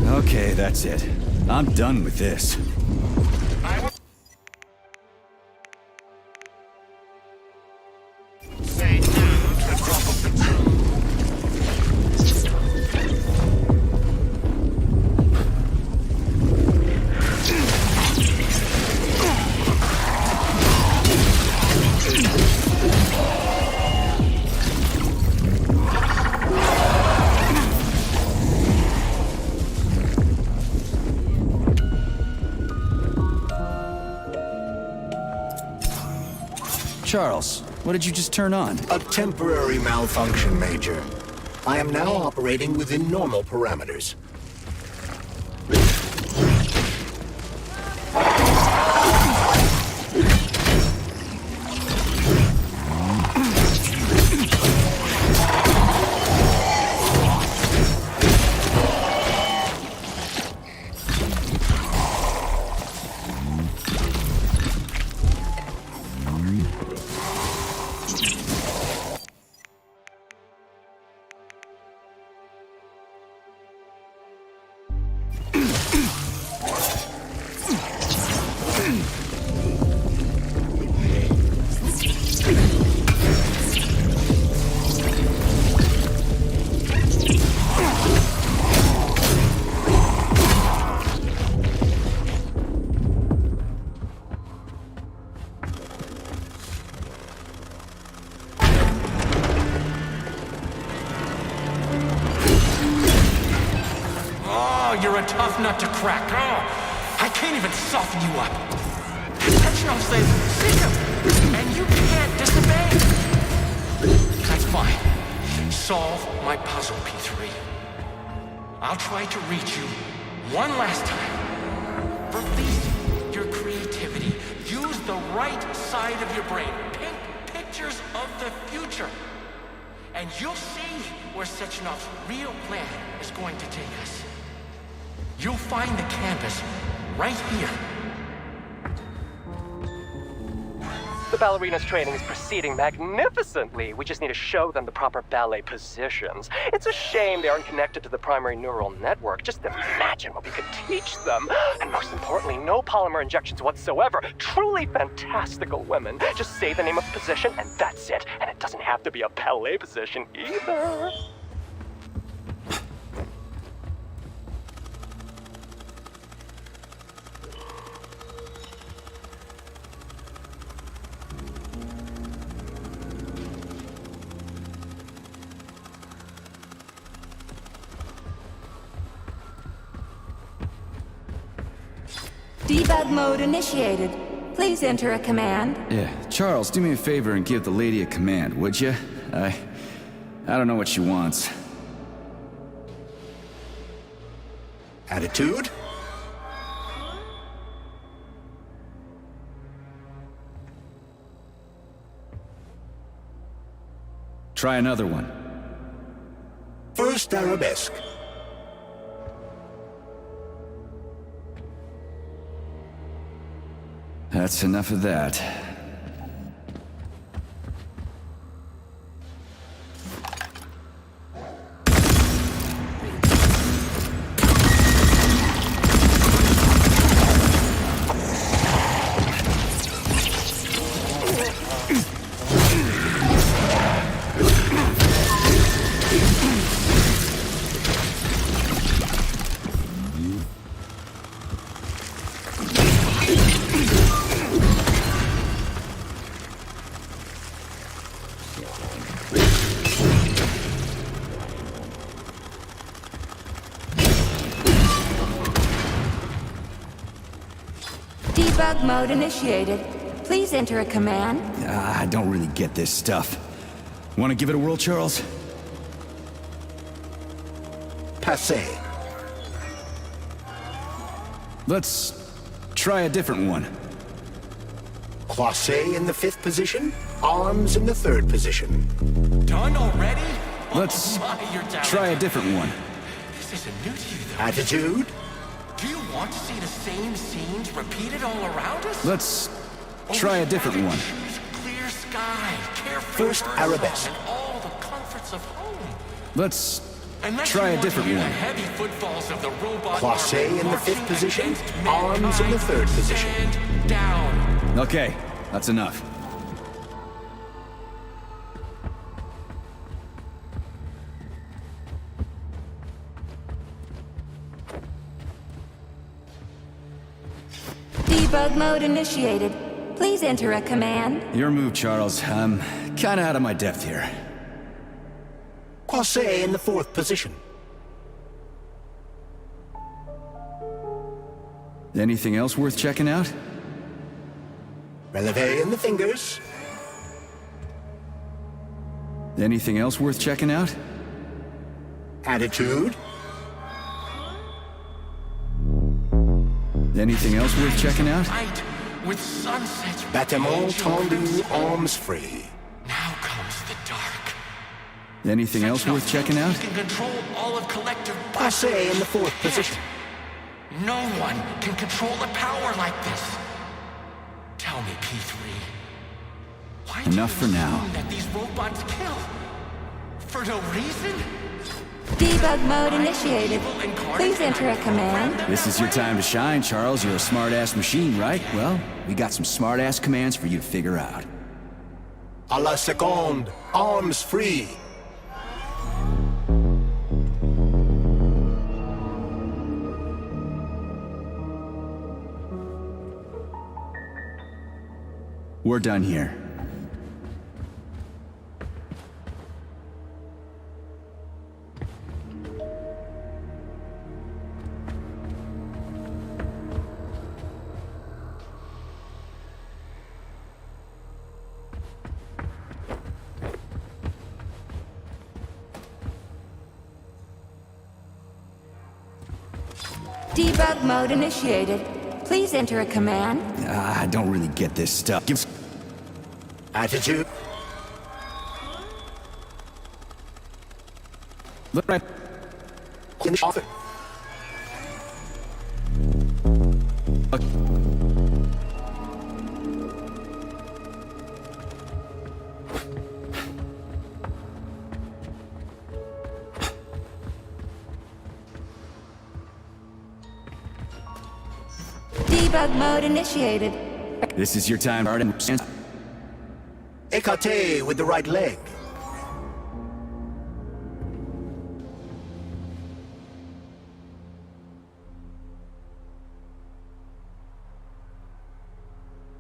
Okay, that's it. I'm done with this. Charles, what did you just turn on? A temporary malfunction, Major. I am now operating within normal parameters. You're a tough nut to crack. Oh, I can't even soften you up. Techno says, seek him, and you can't disobey. That's fine. Solve my puzzle, P3. I'll try to reach you one last time. Release your creativity. Use the right side of your brain. Paint pictures of the future. And you'll see where Sechenov's real plan is going to take us. You'll find the canvas right here. The ballerina's training is proceeding magnificently. We just need to show them the proper ballet positions. It's a shame they aren't connected to the primary neural network. Just imagine what we could teach them. And most importantly, no polymer injections whatsoever. Truly fantastical women. Just say the name of the position and that's it. And it doesn't have to be a ballet position either. Debug mode initiated. Please enter a command. Yeah, Charles, do me a favor and give the lady a command, would you? I don't know what she wants. Attitude? Try another one. First arabesque. That's enough of that. Debug mode initiated. Please enter a command. I don't really get this stuff. Want to give it a whirl, Charles? Passé. Let's try a different one. Croisé in the 5th position, arms in the 3rd position. Done already? Let's Oh my, you're talented. try a different one. This isn't new to you, though. Attitude? Do you want to see the same scenes repeated all around us? Let's try a different one. Choose clear sky, carefree First birdsong, arabesque. and all the comforts of home. Let's Unless try you a want to different hear one. the heavy footfalls of the robot Croisé army in the marching 5th position, against arms in the mankind. 3rd position. Stand down. Okay, that's enough. Debug mode initiated. Please enter a command. Your move, Charles. I'm kinda out of my depth here. Croisé in the 4th position. Anything else worth checking out? Releve in the fingers. Anything else worth checking out? Attitude? Anything else worth checking out? Light with sunsets. Battement tendu, arms free. Now comes the dark. Anything else worth checking out? We can control all of collective Croisé in the 4th position. No one can control a power like this. Tell me, P3. Why do Enough you for now. assume that these robots kill? For no reason? Debug mode initiated. Please enter a command. This is your time to shine, Charles. You're a smart-ass machine, right? Well, we got some smart-ass commands for you to figure out. A la seconde, arms free. We're done here. Debug mode initiated. Please enter a command. I don't really get this stuff. Give... Attitude? Look right. Finish off it. Debug mode initiated. This is your time, Arden. Écarté with the right leg.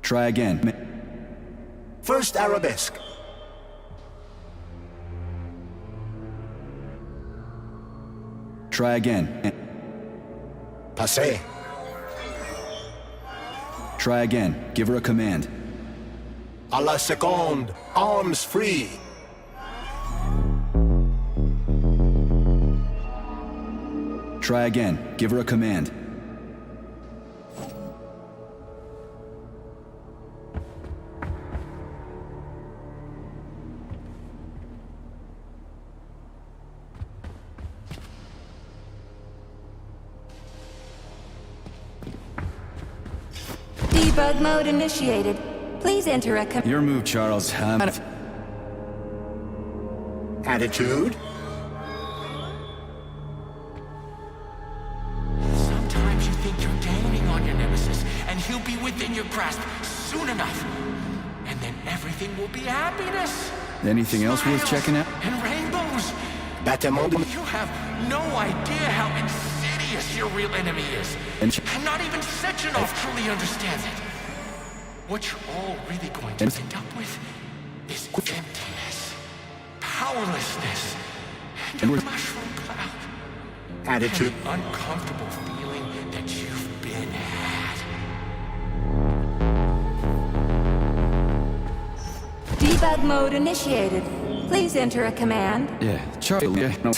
Try again. First arabesque. Try again. Passé. Try again. Give her a command. A la seconde, arms free. Try again. Give her a command. Debug mode initiated. Please enter a Your move, Charles. Attitude? Sometimes you think you're gaining on your nemesis, and he'll be within your grasp soon enough. And then everything will be happiness. Anything else worth checking out? And rainbows. You have no idea how insidious your real enemy is. And not even Sechenov truly understands it. What you're all really going to end up with is emptiness, powerlessness, and a mushroom cloud. Attitude. An uncomfortable feeling that you've been had. Debug mode initiated. Please enter a command. Yeah, Charles. Yeah. No.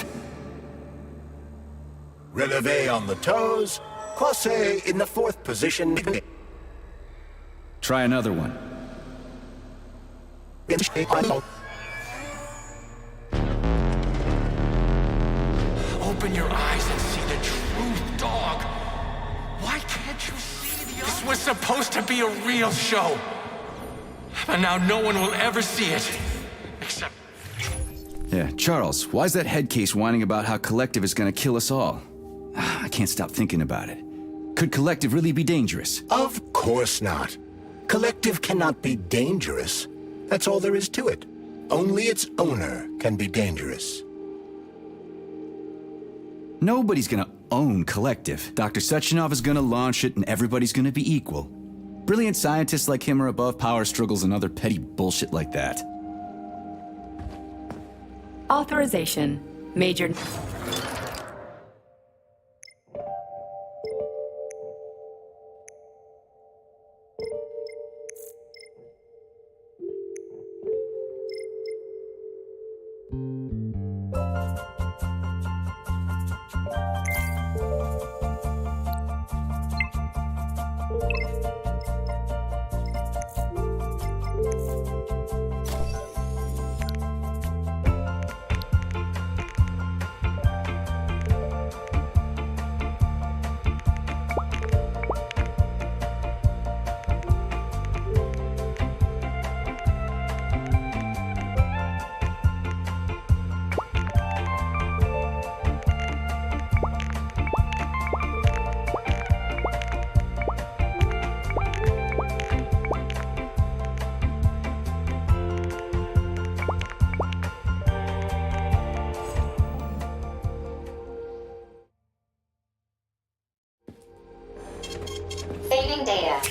Releve on the toes. Crosse in the 4th position. Try another one. Open your eyes and see the truth, dog. Why can't you see the... This was supposed to be a real show. But now no one will ever see it. Except... Yeah, Charles, why's that head case whining about how Collective is gonna kill us all? I can't stop thinking about it. Could Collective really be dangerous? Of course not. Collective cannot be dangerous. That's all there is to it. Only its owner can be dangerous. Nobody's gonna own Collective. Dr. Sechenov is gonna launch it and everybody's gonna be equal. Brilliant scientists like him are above power struggles and other petty bullshit like that. Authorization. Major... Saving data.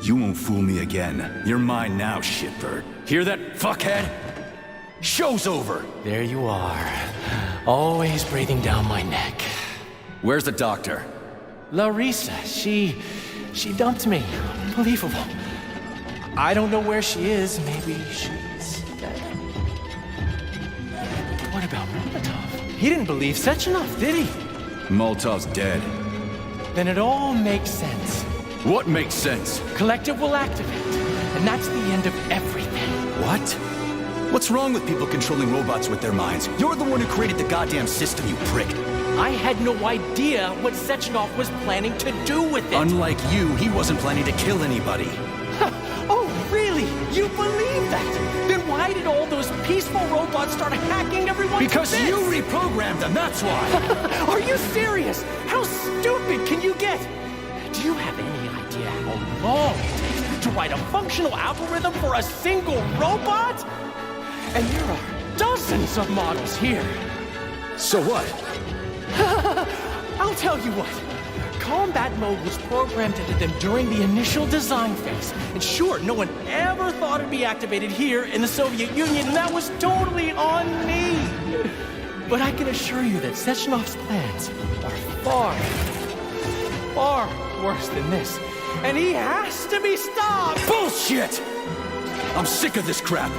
You won't fool me again. You're mine now, shitbird. Hear that, fuckhead? Show's over! There you are. Always breathing down my neck. Where's the doctor? Larissa, she dumped me. Unbelievable. I don't know where she is. Maybe she's dead. What about Molotov? He didn't believe Sechenov, did he? Molotov's dead. Then it all makes sense. What makes sense? Collective will activate, and that's the end of everything. What? What's wrong with people controlling robots with their minds? You're the one who created the goddamn system, you prick. I had no idea what Sechenov was planning to do with it. Unlike you, he wasn't planning to kill anybody. Oh, really? Really? You believe that? Then why did all those peaceful robots start hacking everyone? Because you reprogrammed them, that's why! Are you serious? How stupid can you get? Do you have any idea how long it takes to write a functional algorithm for a single robot? And there are dozens of models here. So what? I'll tell you what. Combat mode was programmed into them during the initial design phase. And sure, no one ever thought it'd be activated here in the Soviet Union, and that was totally on me. But I can assure you that Sechenov's plans are far worse than this. And he has to be stopped! Bullshit! I'm sick of this crap.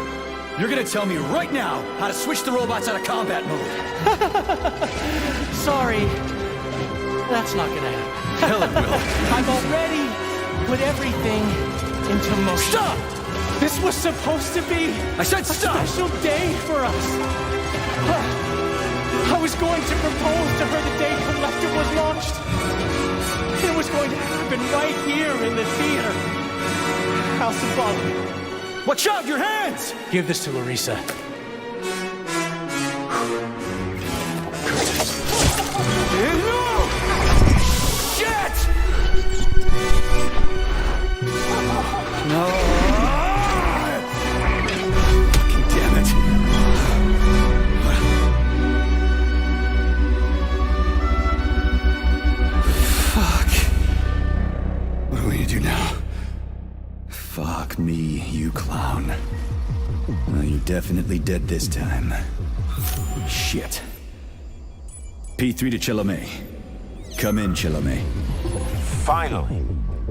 You're gonna tell me right now how to switch the robots out of combat mode. Sorry. That's not gonna happen. Hell it will. I've already put everything into motion. Stop! This was supposed to be I said stop! a special day for us. I was going to propose to her the day Collective was launched. It was going to happen right here in the theater. How symbolic. Watch out, your hands! Give this to Larissa. No! Fucking damn it. Fuck. What are we gonna do now? Fuck me, you clown. Well, you're definitely dead this time. Shit. P3 to Chalamet. Come in, Chalamet. Finally.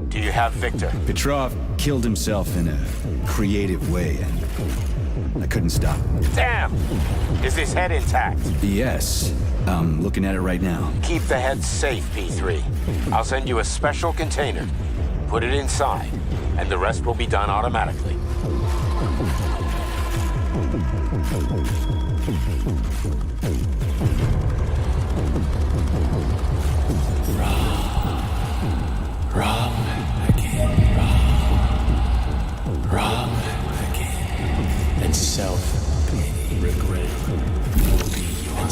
Do you have Victor? Petrov killed himself in a creative way, and I couldn't stop him. Damn! Is his head intact? Yes. I'm looking at it right now. Keep the head safe, P3. I'll send you a special container. Put it inside, and the rest will be done automatically. Wrong again. Wrong again. And self-regret will be your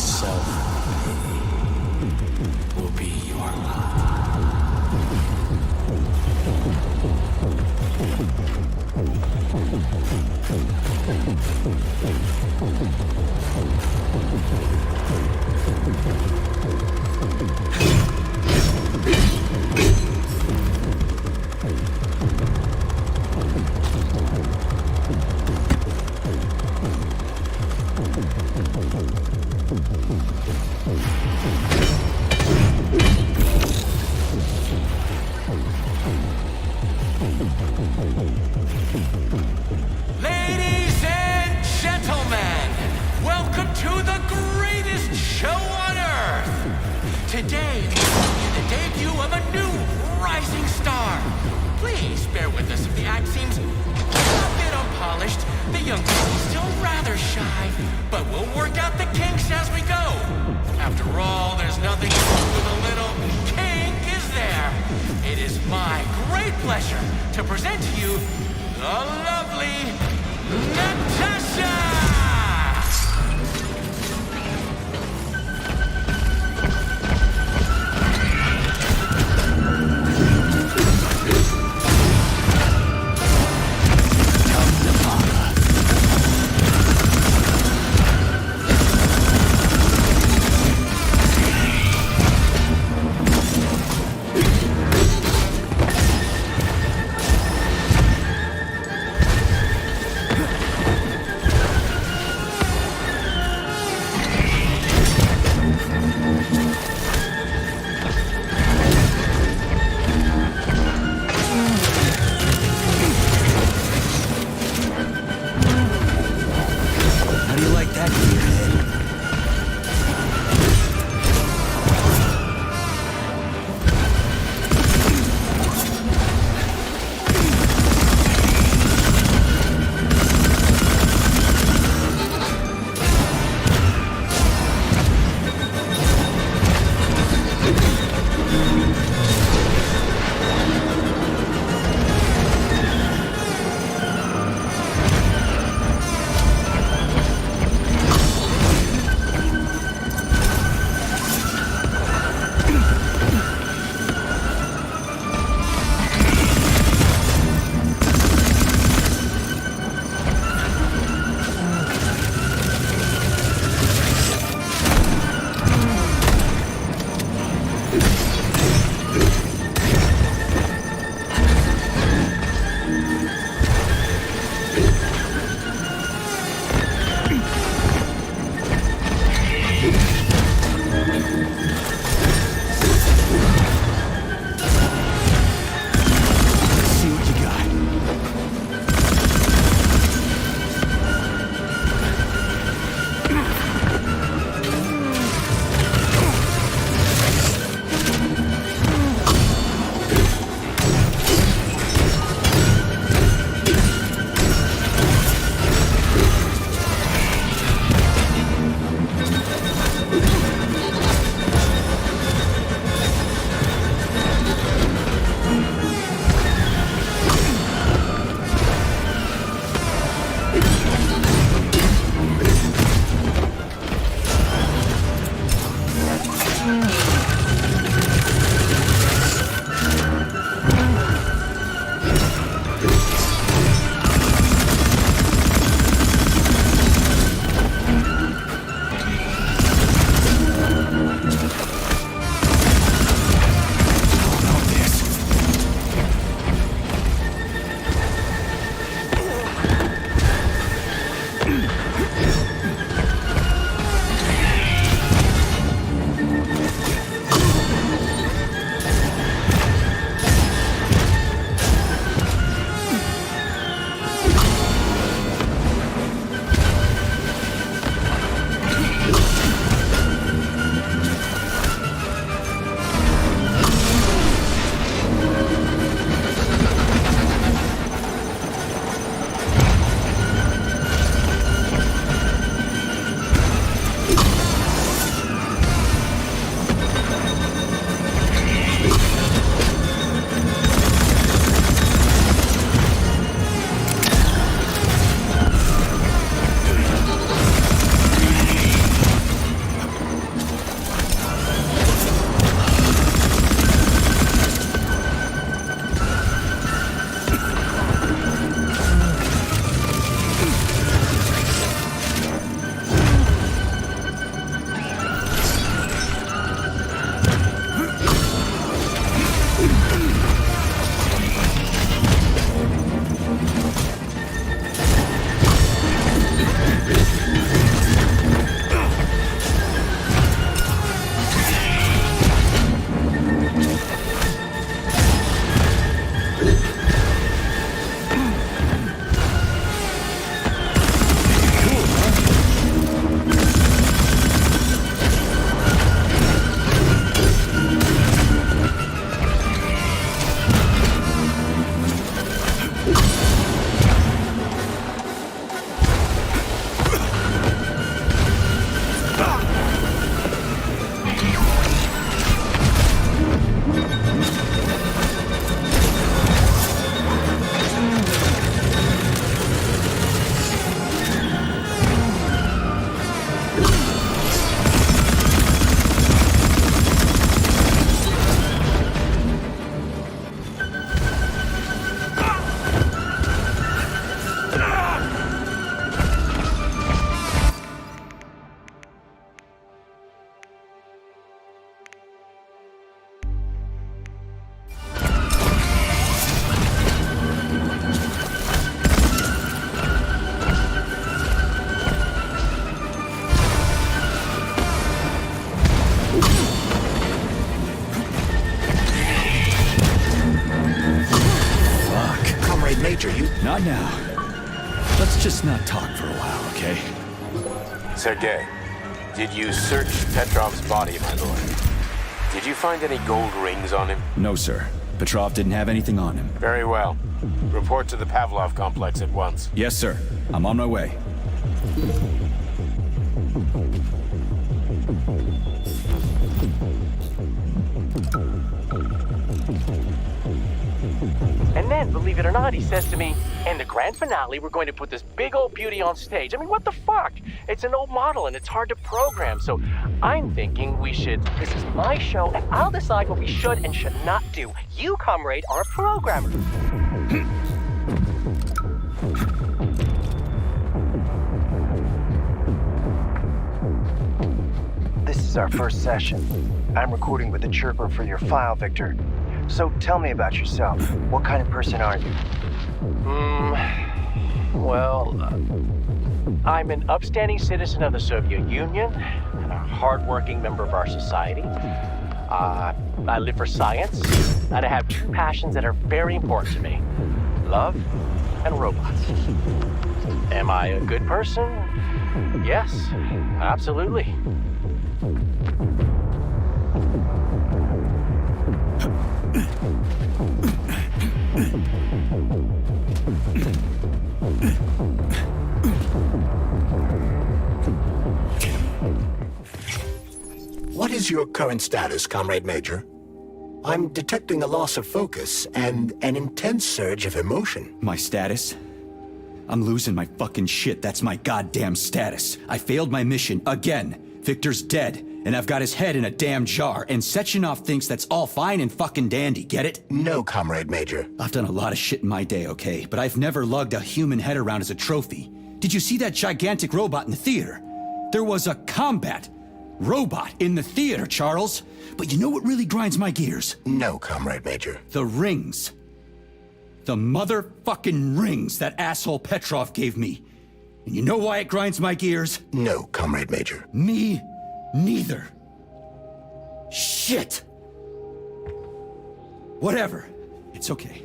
will be your Ladies and gentlemen, welcome to the greatest show on Earth. Today, the debut of a new rising star. Please bear with us if the act seems a bit unpolished. The young lady's still rather shy, but we'll work out the kinks as we go. After all, there's nothing wrong with a little kink, is there? It is my great pleasure to present to you the lovely Natasha! Major, you... Not now. Let's just not talk for a while, okay? Sergei, did you search Petrov's body, my lord? Did you find any gold rings on him? No, sir. Petrov didn't have anything on him. Very well. Report to the Pavlov complex at once. Yes, sir. I'm on my way. And then, believe it or not, he says to me, in the grand finale, we're going to put this big old beauty on stage. I mean, what the fuck? It's an old model and it's hard to program. So I'm thinking this is my show and I'll decide what we should and should not do. You, comrade, are a programmer. This is our first session. I'm recording with the chirper for your file, Victor. So tell me about yourself. What kind of person are you? I'm an upstanding citizen of the Soviet Union and a hardworking member of our society. I live for science, and I have two passions that are very important to me: love and robots. Am I a good person? Yes, absolutely. What is your current status, Comrade Major? I'm detecting a loss of focus and an intense surge of emotion. My status? I'm losing my fucking shit. That's my goddamn status. I failed my mission again. Victor's dead, and I've got his head in a damn jar, and Sechenov thinks that's all fine and fucking dandy, get it? No, Comrade Major. I've done a lot of shit in my day, okay? But I've never lugged a human head around as a trophy. Did you see that gigantic robot in the theater? There was a combat robot in the theater, Charles. But you know what really grinds my gears? No, Comrade Major. The rings. The motherfucking rings that asshole Petrov gave me. And you know why it grinds my gears? No, Comrade Major. Me neither. Shit. Whatever. It's okay.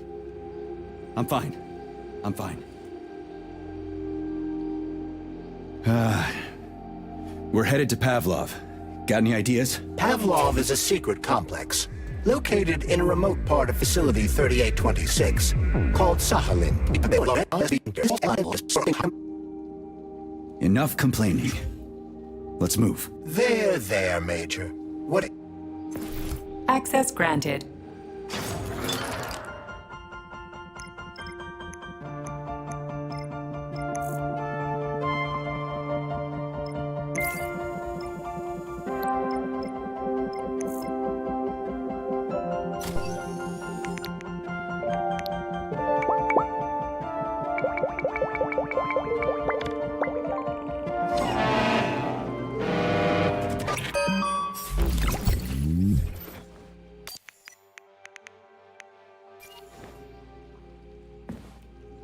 I'm fine. I'm fine. We're headed to Pavlov. Got any ideas? Pavlov is a secret complex, located in a remote part of Facility 3826, called Sakhalin. Enough complaining. Let's move. There, Major. What... Access granted.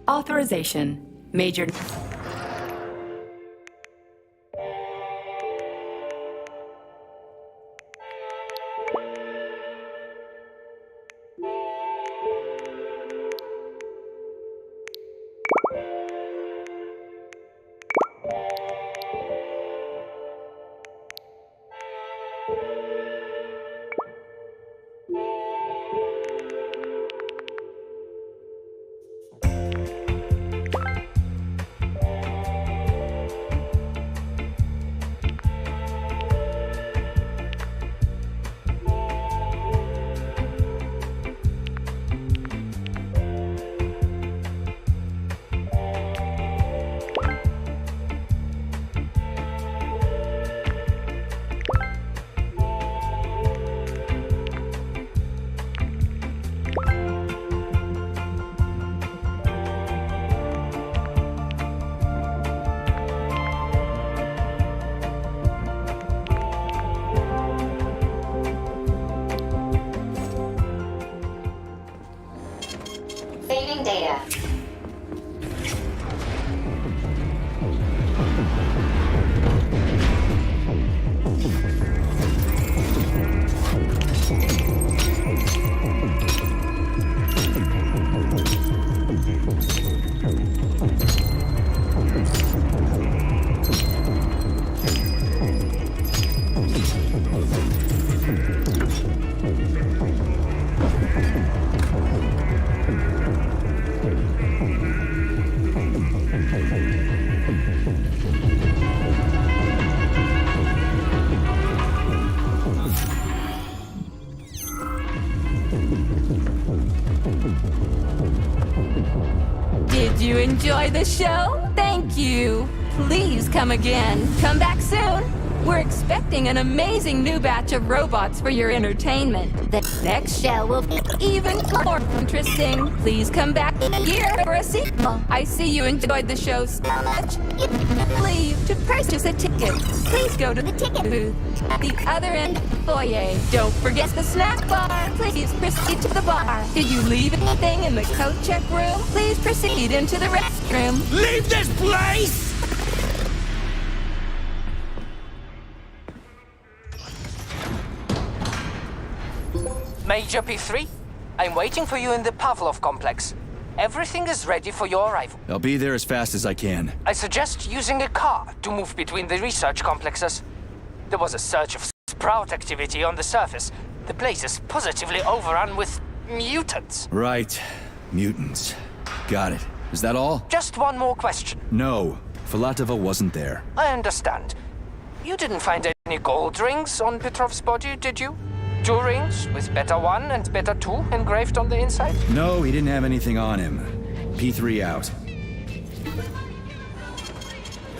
Authorization. Major... Saving data. Did you enjoy the show? Thank you. Please come again. Come back soon. We're expecting an amazing new batch of robots for your entertainment. The next show will be even more interesting. Please come back here for a sequel. I see you enjoyed the show so much. Leave to purchase a ticket. Please go to the ticket booth at the other end of the foyer. Don't forget the snack bar. Please proceed to the bar. Did you leave anything in the coat check room? Please proceed into the restroom. Leave this place! Major P3, I'm waiting for you in the Pavlov complex. Everything is ready for your arrival. I'll be there as fast as I can. I suggest using a car to move between the research complexes. There was a surge of sprout activity on the surface. The place is positively overrun with mutants. Right. Mutants. Got it. Is that all? Just one more question. No. Filatova wasn't there. I understand. You didn't find any gold rings on Petrov's body, did you? 2 rings with Beta 1 and Beta 2 engraved on the inside? No, he didn't have anything on him. P3 out.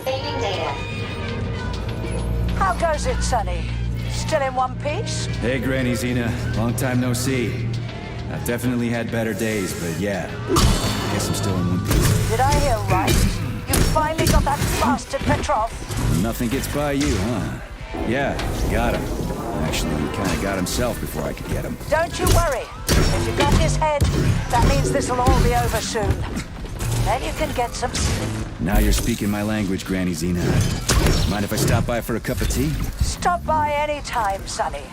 Saving data. How goes it, Sonny? Still in one piece? Hey, Granny Zena. Long time no see. I've definitely had better days, but yeah. I guess I'm still in one piece. Did I hear right? You finally got that bastard Petrov? Nothing gets by you, huh? Yeah, got him. Actually, he kind of got himself before I could get him. Don't you worry. If you got his head, that means this'll all be over soon. Then you can get some sleep. Now you're speaking my language, Granny Zena. Mind if I stop by for a cup of tea? Stop by any time, Sonny.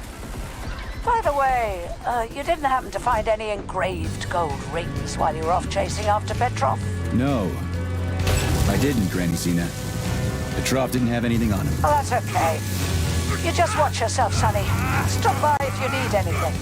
By the way, you didn't happen to find any engraved gold rings while you were off chasing after Petrov? No. I didn't, Granny Zena. Petrov didn't have anything on him. Oh, that's okay. You just watch yourself, Sonny. Stop by if you need anything.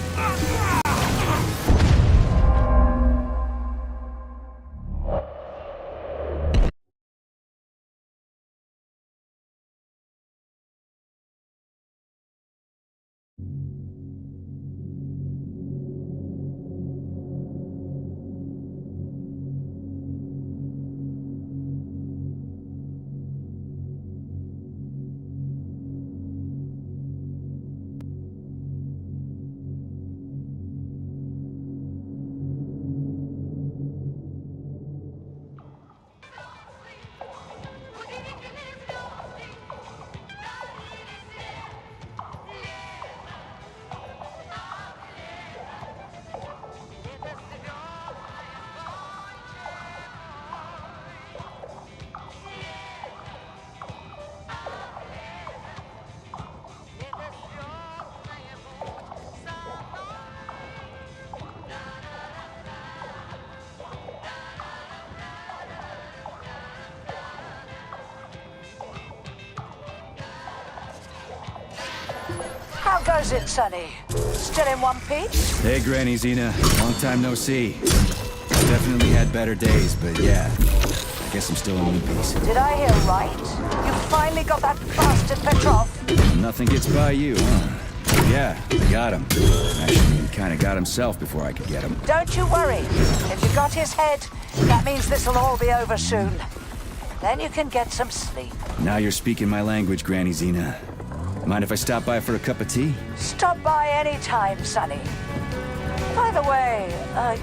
How goes it, Sonny? Still in one piece? Hey, Granny Zena. Long time no see. I've definitely had better days, but yeah. I guess I'm still in one piece. Did I hear right? You finally got that bastard Petrov? Nothing gets by you, huh? Yeah, I got him. Actually, he kind of got himself before I could get him. Don't you worry. If you got his head, that means this'll all be over soon. Then you can get some sleep. Now you're speaking my language, Granny Zena. Mind if I stop by for a cup of tea? Stop by any time, Sonny. By the way,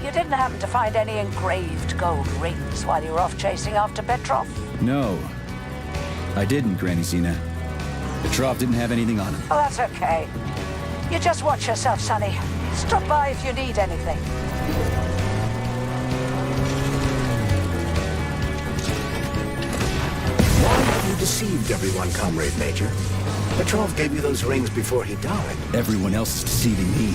you didn't happen to find any engraved gold rings while you were off chasing after Petrov? No. I didn't, Granny Zena. Petrov didn't have anything on him. Oh, that's okay. You just watch yourself, Sonny. Stop by if you need anything. You deceived everyone, Comrade Major. Petrov gave you those rings before he died. Everyone else is deceiving me.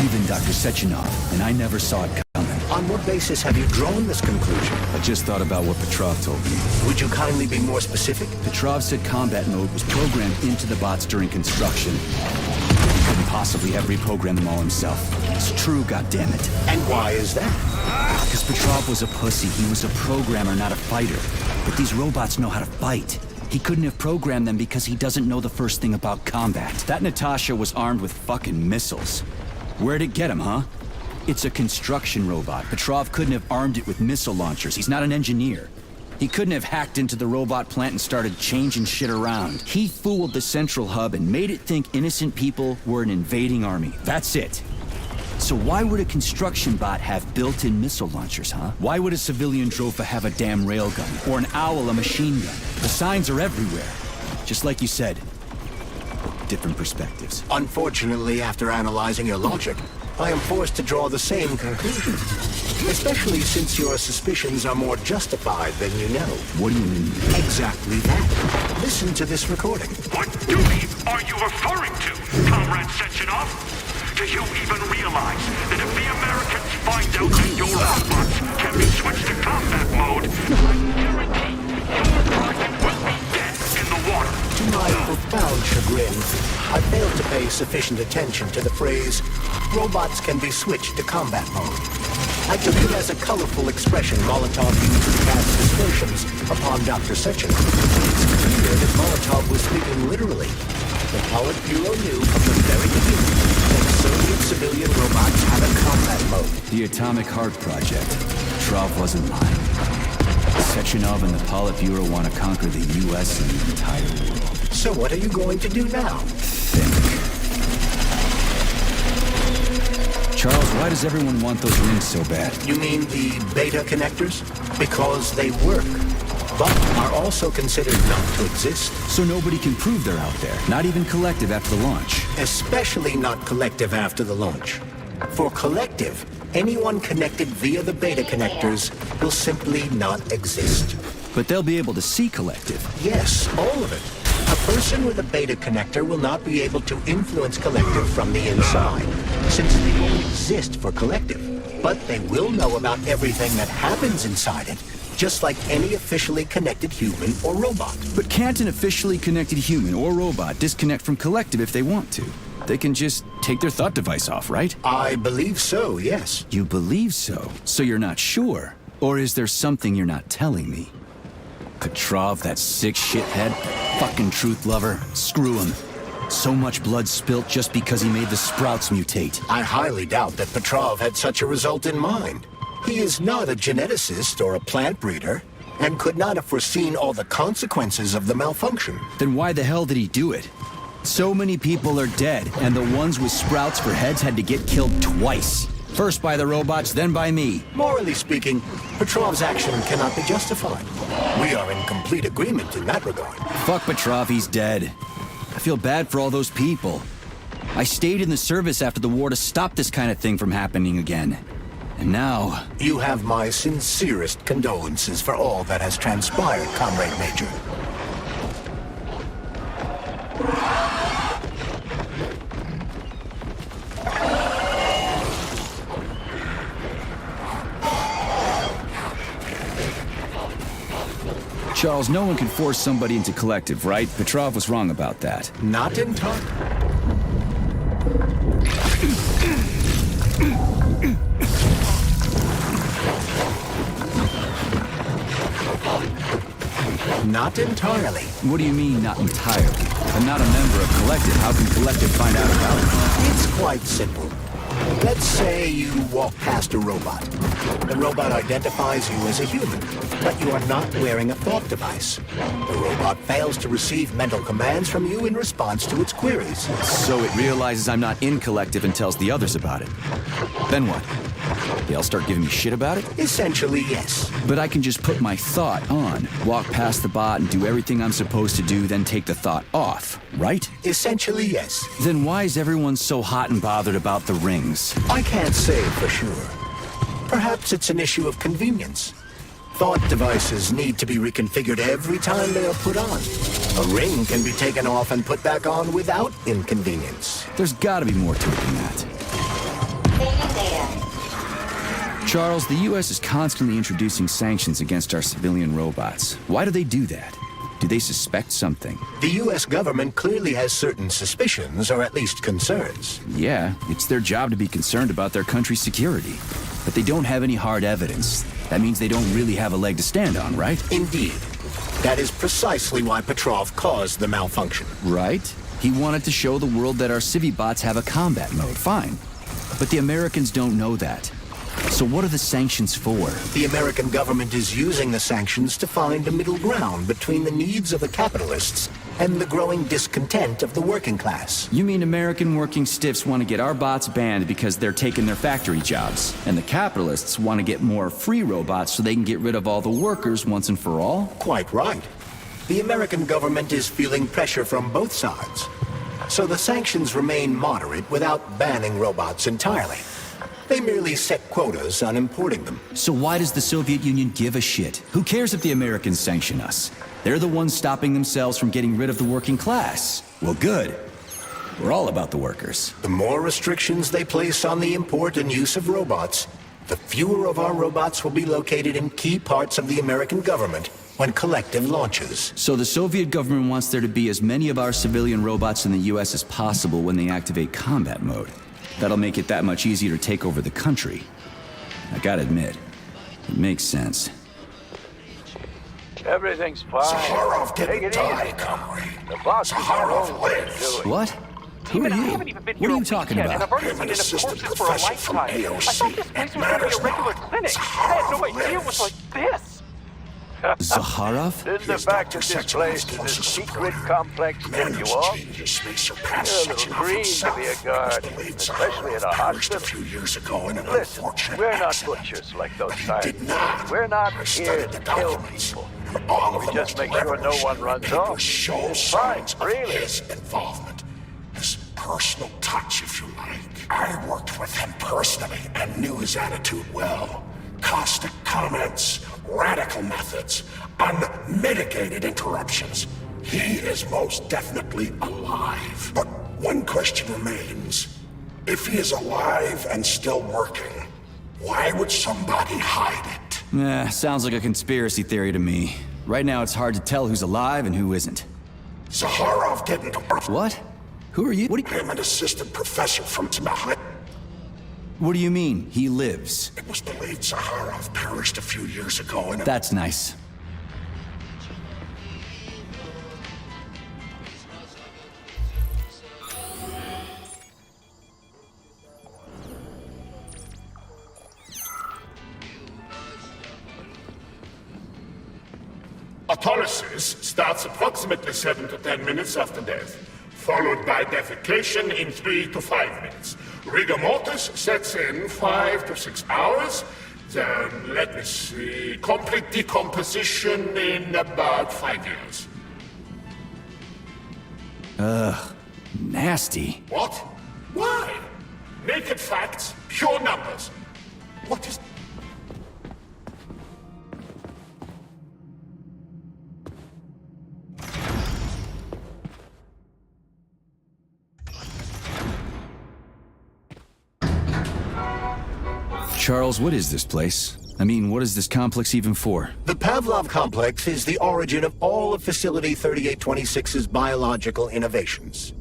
Even Dr. Sechenov, and I never saw it coming. On what basis have you drawn this conclusion? I just thought about what Petrov told me. Would you kindly be more specific? Petrov said combat mode was programmed into the bots during construction. He couldn't possibly have reprogrammed them all himself. It's true, goddammit. And why is that? Because Petrov was a pussy. He was a programmer, not a fighter. But these robots know how to fight. He couldn't have programmed them because he doesn't know the first thing about combat. That Natasha was armed with fucking missiles. Where'd it get him, huh? It's a construction robot. Petrov couldn't have armed it with missile launchers. He's not an engineer. He couldn't have hacked into the robot plant and started changing shit around. He fooled the central hub and made it think innocent people were an invading army. That's it. So why would a construction bot have built-in missile launchers, huh? Why would a civilian Drofa have a damn railgun? Or an owl a machine gun? The signs are everywhere. Just like you said. Different perspectives. Unfortunately, after analyzing your logic, I am forced to draw the same conclusion. Especially since your suspicions are more justified than you know. What do you mean? Exactly that. Listen to this recording. What duty are you referring to, Comrade Sechenov? Do you even realize that if the Americans find out that your robots can be switched to combat mode, I guarantee your project will be dead in the water? To my profound chagrin, I failed to pay sufficient attention to the phrase, robots can be switched to combat mode. I took it as a colorful expression Molotov used to cast aspersions upon Dr. Sechenov. It's clear that Molotov was speaking literally. The Politburo knew from the very beginning that Soviet civilian robots had a combat mode. The Atomic Heart Project. Petrov wasn't lying. Sechenov and the Politburo want to conquer the U.S. and the entire world. So what are you going to do now? Think. Charles, why does everyone want those rings so bad? You mean the beta connectors? Because they work, but are also considered not to exist. So nobody can prove they're out there, not even Collective after the launch. Especially not Collective after the launch. For Collective, anyone connected via the beta connectors will simply not exist. But they'll be able to see Collective. Yes, all of it. A person with a beta connector will not be able to influence Collective from the inside, since they won't exist for Collective. But they will know about everything that happens inside it, just like any officially connected human or robot. But can't an officially connected human or robot disconnect from Collective if they want to? They can just take their thought device off, right? I believe so, yes. You believe so? So you're not sure? Or is there something you're not telling me? Petrov, that sick shithead, fucking truth lover, screw him. So much blood spilt just because he made the sprouts mutate. I highly doubt that Petrov had such a result in mind. He is not a geneticist or a plant breeder, and could not have foreseen all the consequences of the malfunction. Then why the hell did he do it? So many people are dead, and the ones with sprouts for heads had to get killed twice. First by the robots, then by me. Morally speaking, Petrov's action cannot be justified. We are in complete agreement in that regard. Fuck Petrov, he's dead. I feel bad for all those people. I stayed in the service after the war to stop this kind of thing from happening again. And now... You have my sincerest condolences for all that has transpired, Comrade Major. Charles, no one can force somebody into Collective, right? Petrov was wrong about that. Not entirely. Not entirely. What do you mean, not entirely? I'm not a member of Collective. How can Collective find out about it? It's quite simple. Let's say you walk past a robot. The robot identifies you as a human, but you are not wearing a thought device. The robot fails to receive mental commands from you in response to its queries. So it realizes I'm not in Collective and tells the others about it. Then what? They'll start giving me shit about it? Essentially, yes. But I can just put my thought on, walk past the bot and do everything I'm supposed to do, then take the thought off, right? Essentially, yes. Then why is everyone so hot and bothered about the rings? I can't say for sure. Perhaps it's an issue of convenience. Thought devices need to be reconfigured every time they are put on. A ring can be taken off and put back on without inconvenience. There's gotta be more to it than that. Charles, the U.S. is constantly introducing sanctions against our civilian robots. Why do they do that? Do they suspect something? The U.S. government clearly has certain suspicions, or at least concerns. Yeah, it's their job to be concerned about their country's security. But they don't have any hard evidence. That means they don't really have a leg to stand on, right? Indeed. That is precisely why Petrov caused the malfunction. Right? He wanted to show the world that our Civibots have a combat mode, fine. But the Americans don't know that. So what are the sanctions for? The American government is using the sanctions to find a middle ground between the needs of the capitalists and the growing discontent of the working class. You mean American working stiffs want to get our bots banned because they're taking their factory jobs, and the capitalists want to get more free robots so they can get rid of all the workers once and for all? Quite right. The American government is feeling pressure from both sides. So the sanctions remain moderate without banning robots entirely. They merely set quotas on importing them. So why does the Soviet Union give a shit? Who cares if the Americans sanction us? They're the ones stopping themselves from getting rid of the working class. Well, good. We're all about the workers. The more restrictions they place on the import and use of robots, the fewer of our robots will be located in key parts of the American government when collective launches. So the Soviet government wants there to be as many of our civilian robots in the US as possible when they activate combat mode. That'll make it that much easier to take over the country. I gotta admit, it makes sense. Everything's fine. Sakharov Take didn't it die, easy. comrade. The boss Sakharov lives. What? Who are I you? haven't even been What are here you a talking week yet, and about? I've already seen enough corpses for a lifetime. I thought this place was going to be a regular clinic. I had no idea it was like this. Zaharov? Didn't the fact that this place is a secret complex tip you off? You're a little green to be a guard, especially at a hospital. Listen, we're not butchers like those scientists. We're not here to kill people. We just make sure no one runs off. It's fine, really. His involvement, his personal touch, if you like. I worked with him personally and knew his attitude well. Caustic comments, radical methods, unmitigated interruptions. He is most definitely alive. But one question remains. If he is alive and still working, why would somebody hide it? Sounds like a conspiracy theory to me. Right now it's hard to tell who's alive and who isn't. Zaharov didn't. What? Who are you? I'm an assistant professor from behind. What do you mean, he lives? It was believed Zaharov perished a few years ago in a... That's nice. Autolysis starts approximately 7 to 10 minutes after death, followed by defecation in 3 to 5 minutes. Rigor mortis sets in 5 to 6 hours. Then, let me see, complete decomposition in about 5 years. Ugh, nasty. What? Why? Naked facts, pure numbers. What is... Charles, what is this place? I mean, what is this complex even for? The Pavlov complex is the origin of all of Facility 3826's biological innovations.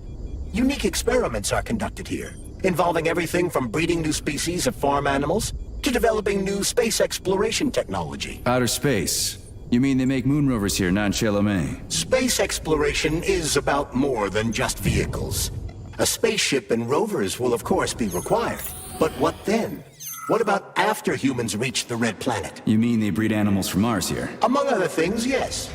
Unique experiments are conducted here, involving everything from breeding new species of farm animals to developing new space exploration technology. Outer space? You mean they make moon rovers here, not Chalamet? Space exploration is about more than just vehicles. A spaceship and rovers will of course be required. But what then? What about after humans reach the Red Planet? You mean they breed animals from Mars here? Among other things, yes.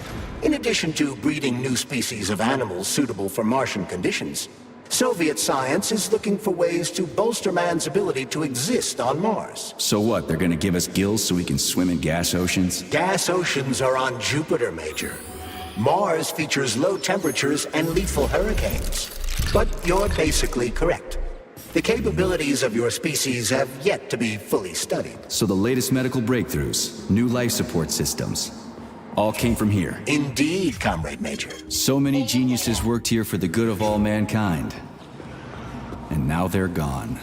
In addition to breeding new species of animals suitable for Martian conditions, Soviet science is looking for ways to bolster man's ability to exist on Mars. So what, they're gonna give us gills so we can swim in gas oceans? Gas oceans are on Jupiter, Major. Mars features low temperatures and lethal hurricanes. But you're basically correct. The capabilities of your species have yet to be fully studied. So the latest medical breakthroughs, new life support systems, all came from here. Indeed, Comrade Major. So many geniuses worked here for the good of all mankind. And now they're gone.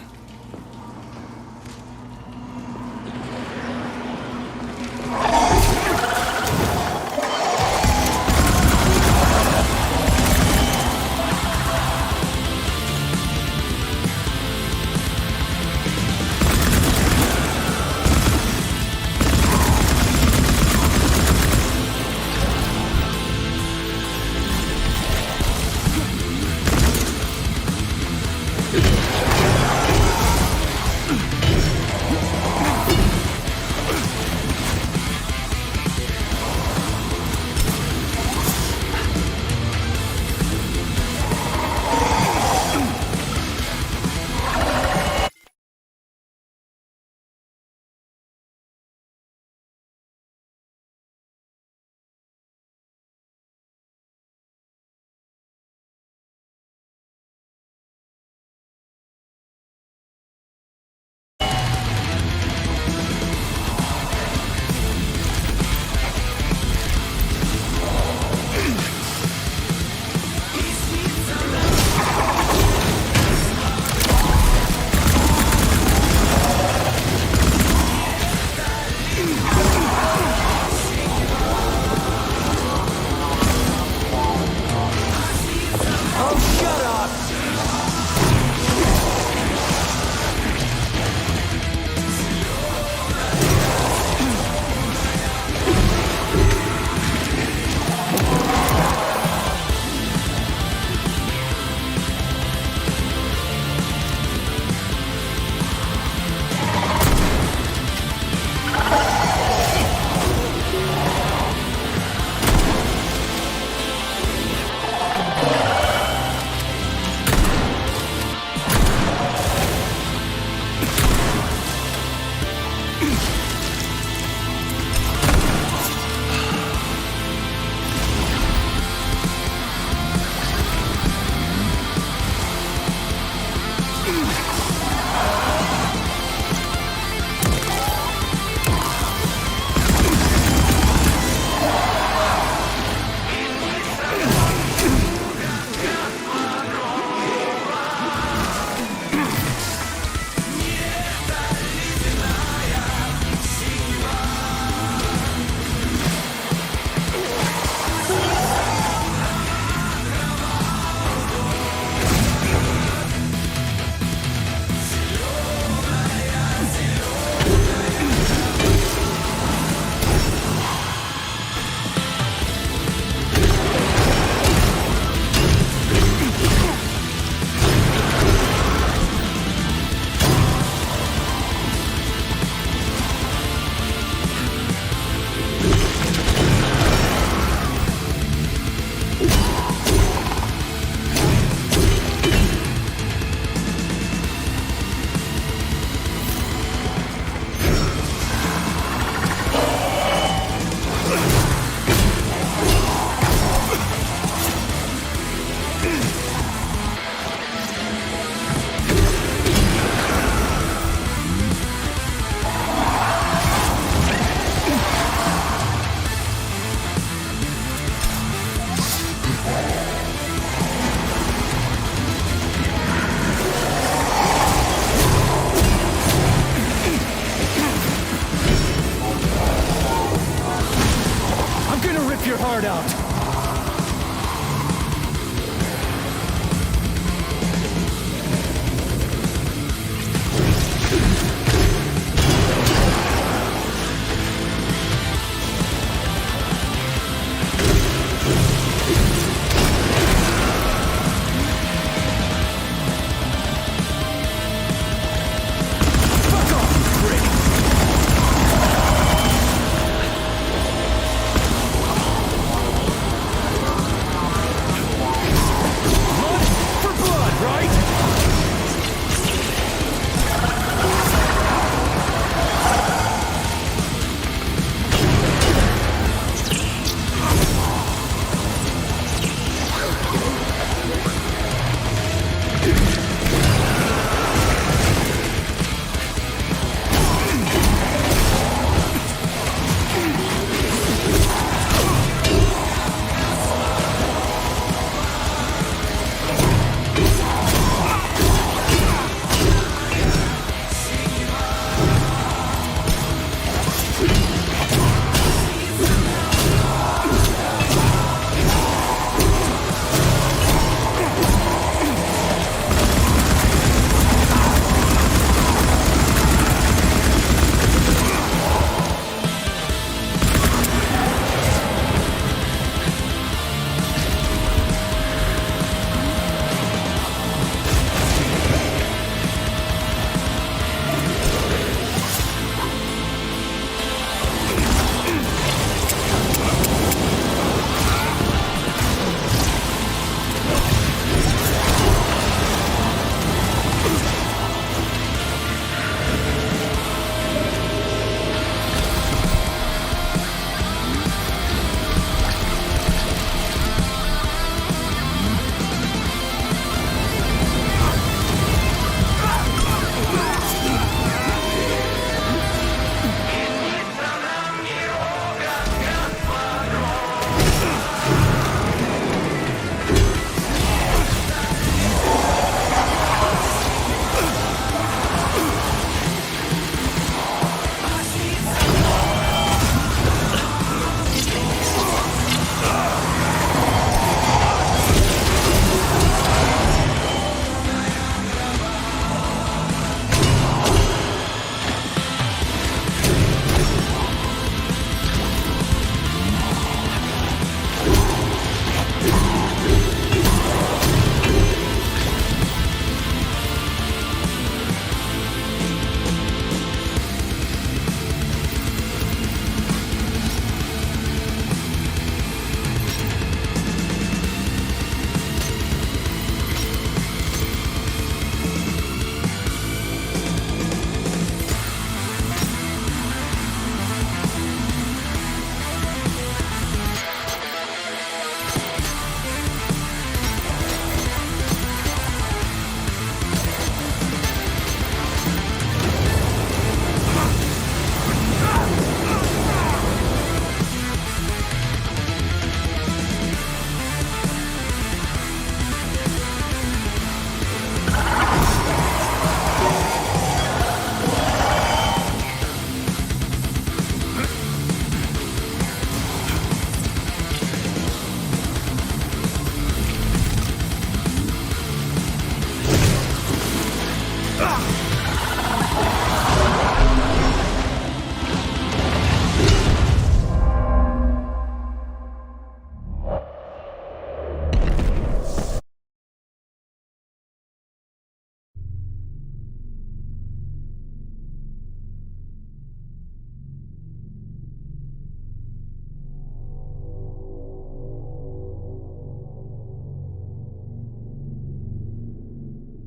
your heart out!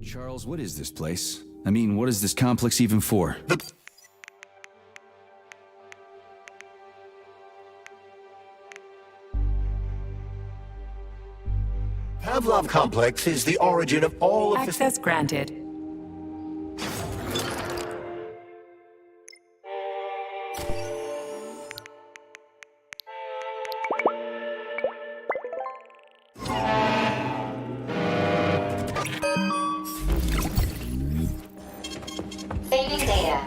Charles, what is this place? I mean, what is this complex even for? Pavlov Complex is the origin of all of this. Access granted. Saving data.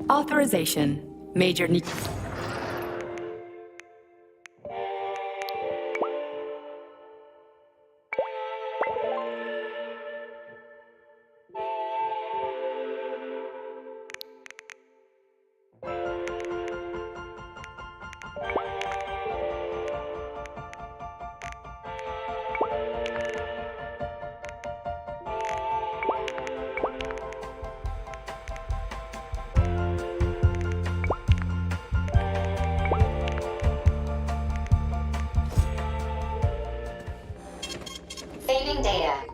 Authorization. Major need. Saving data.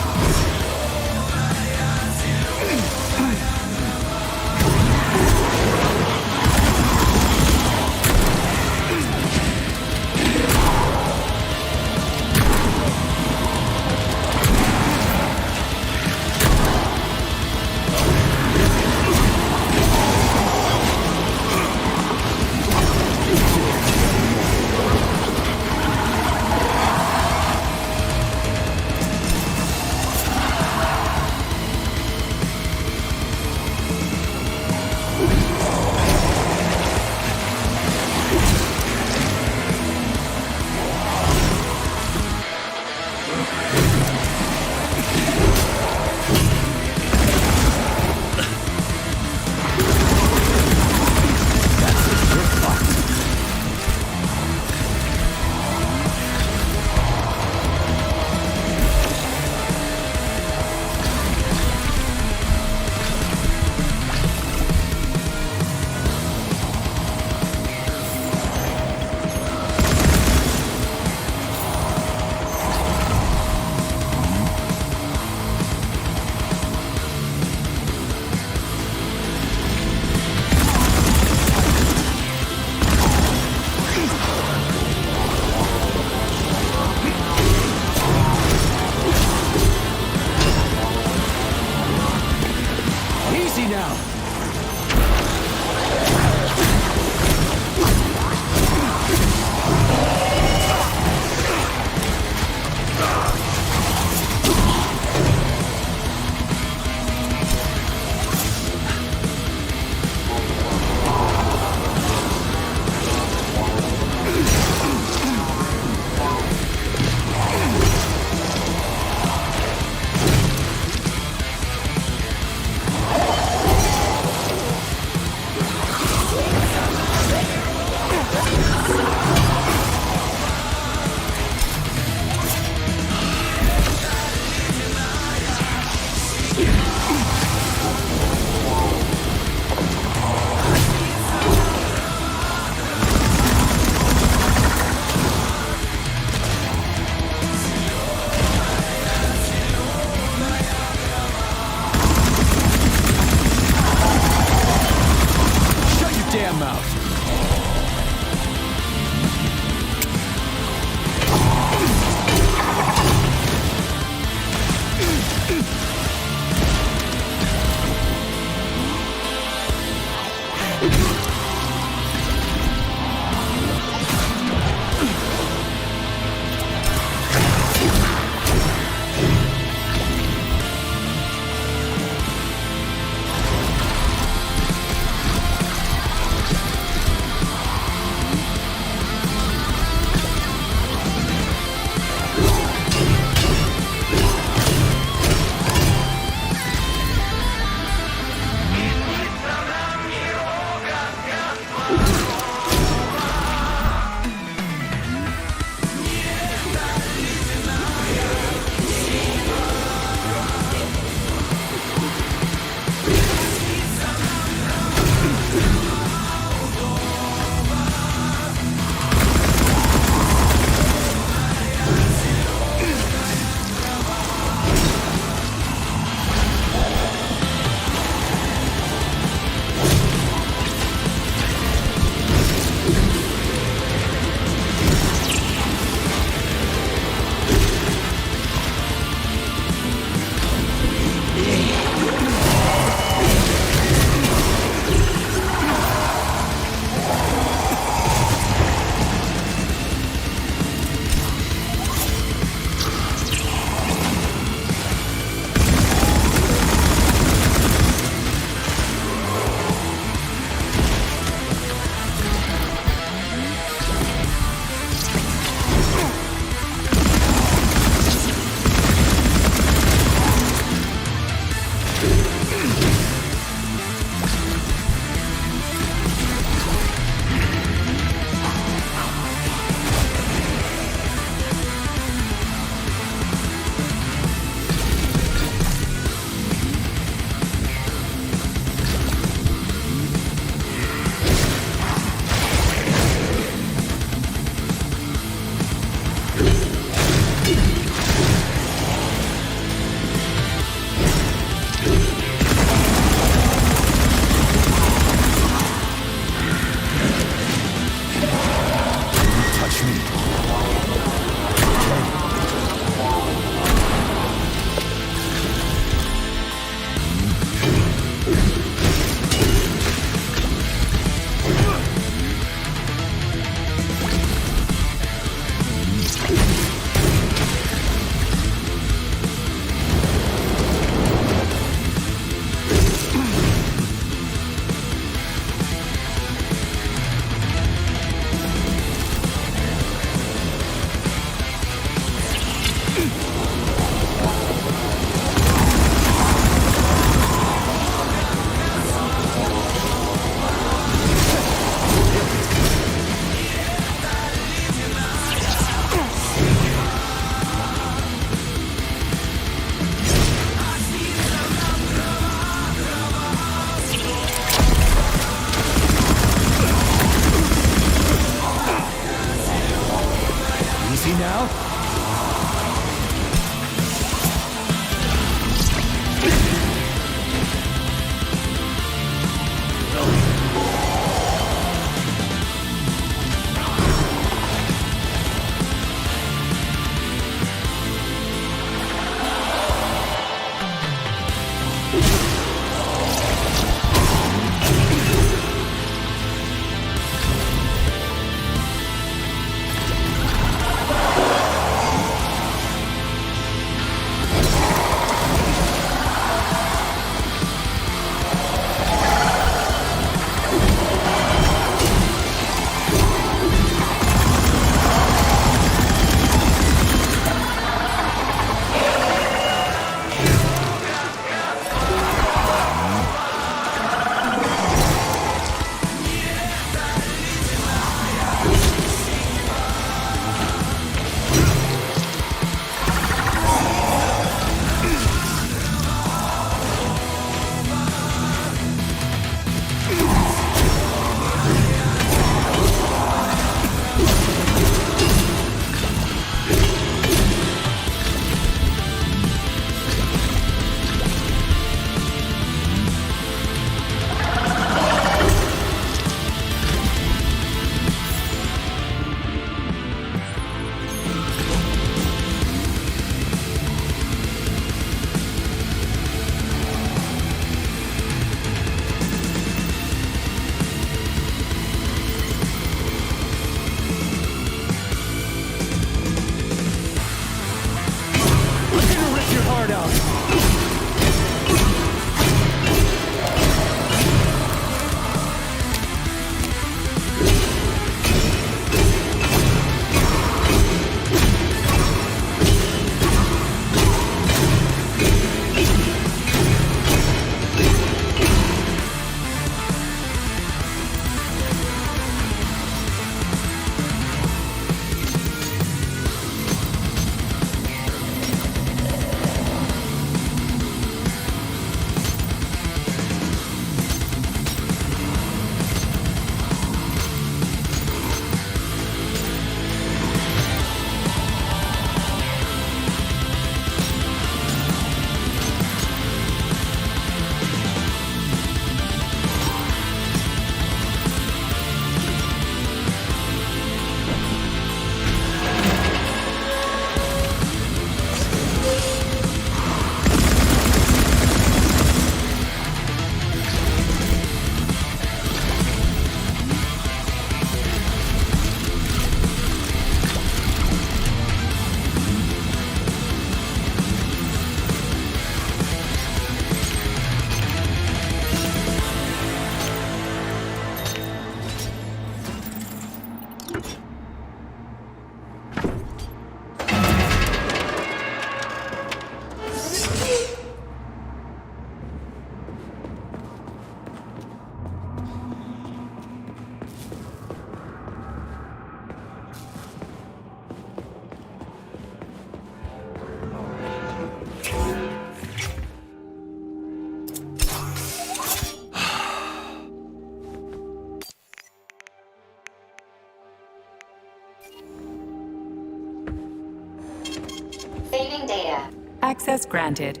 data. Access granted.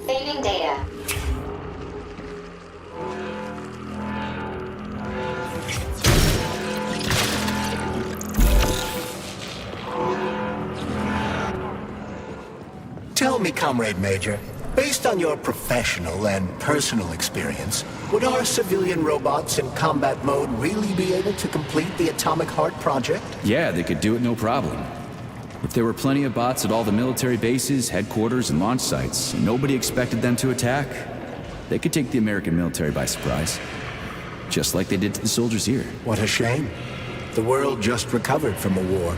Saving data. Tell me, Comrade Major, based on your professional and personal experience, would our civilian robots in combat mode really be able to complete the Atomic Heart project? Yeah, they could do it no problem. If there were plenty of bots at all the military bases, headquarters, and launch sites, and nobody expected them to attack, they could take the American military by surprise. Just like they did to the soldiers here. What a shame. The world just recovered from a war,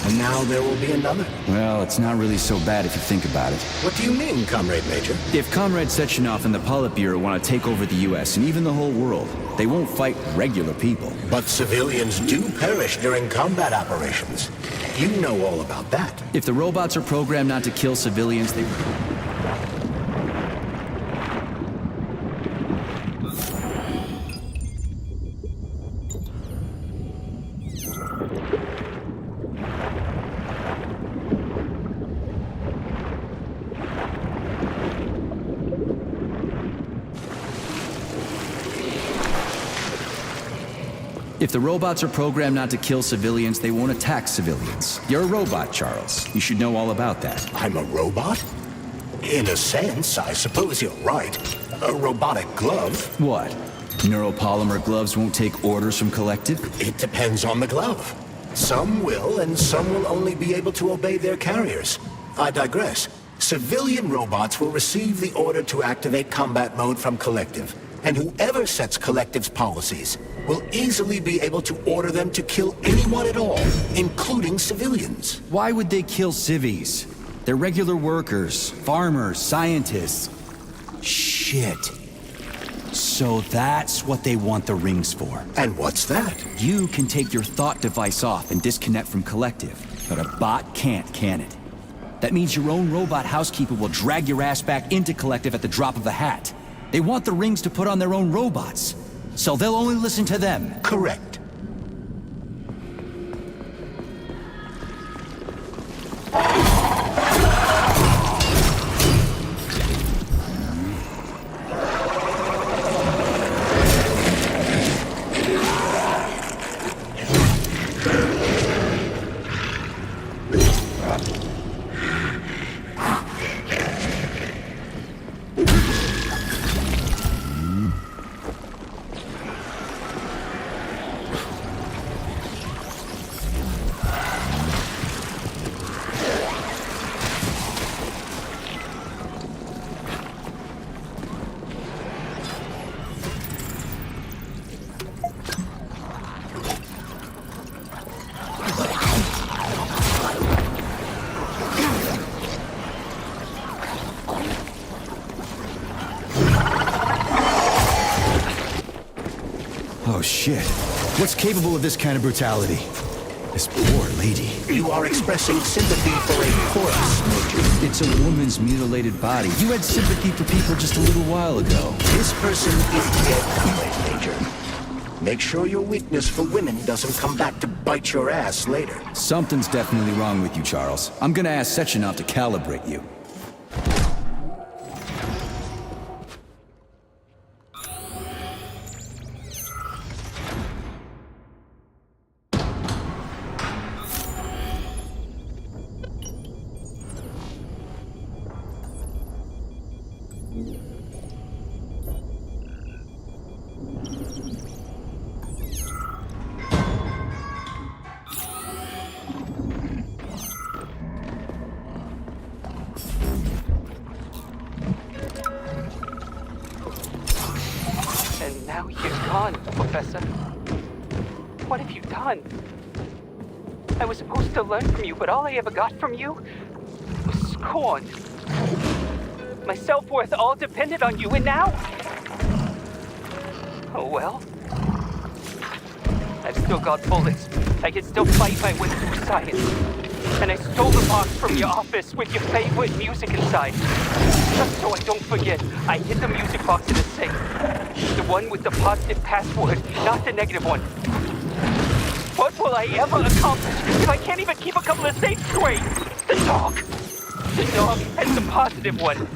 and now there will be another. Well, it's not really so bad if you think about it. What do you mean, Comrade Major? If Comrade Sechenov and the Politburo want to take over the US and even the whole world, they won't fight regular people. But civilians do perish during combat operations. You know all about that. If the robots are programmed not to kill civilians, they... If the robots are programmed not to kill civilians, they won't attack civilians. You're a robot, Charles. You should know all about that. I'm a robot? In a sense, I suppose you're right. A robotic glove. What? Neuropolymer gloves won't take orders from Collective? It depends on the glove. Some will, and some will only be able to obey their carriers. I digress. Civilian robots will receive the order to activate combat mode from Collective, and whoever sets Collective's policies will easily be able to order them to kill anyone at all, including civilians. Why would they kill civvies? They're regular workers, farmers, scientists. Shit. So that's what they want the rings for. And what's that? You can take your thought device off and disconnect from Collective, but a bot can't, can it? That means your own robot housekeeper will drag your ass back into Collective at the drop of a hat. They want the rings to put on their own robots, so they'll only listen to them. Correct. Oh shit. What's capable of this kind of brutality? This poor lady. You are expressing sympathy for a corpse, Major. It's a woman's mutilated body. You had sympathy for people just a little while ago. This person is dead, Comrade Major. Make sure your weakness for women doesn't come back to bite your ass later. Something's definitely wrong with you, Charles. I'm gonna ask Sechenov to calibrate you. And now you're gone, Professor. What have you done? I was supposed to learn from you, but all I ever got from you was scorn. My self-worth all depended on you, and now... Oh well. I've still got bullets. I can still fight my way through science. And I stole the box from your office with your favorite music inside. Just so I don't forget, I hid the music box in the safe. The one with the positive password, not the negative one. What will I ever accomplish if I can't even keep a couple of safes straight? The dog has the positive one.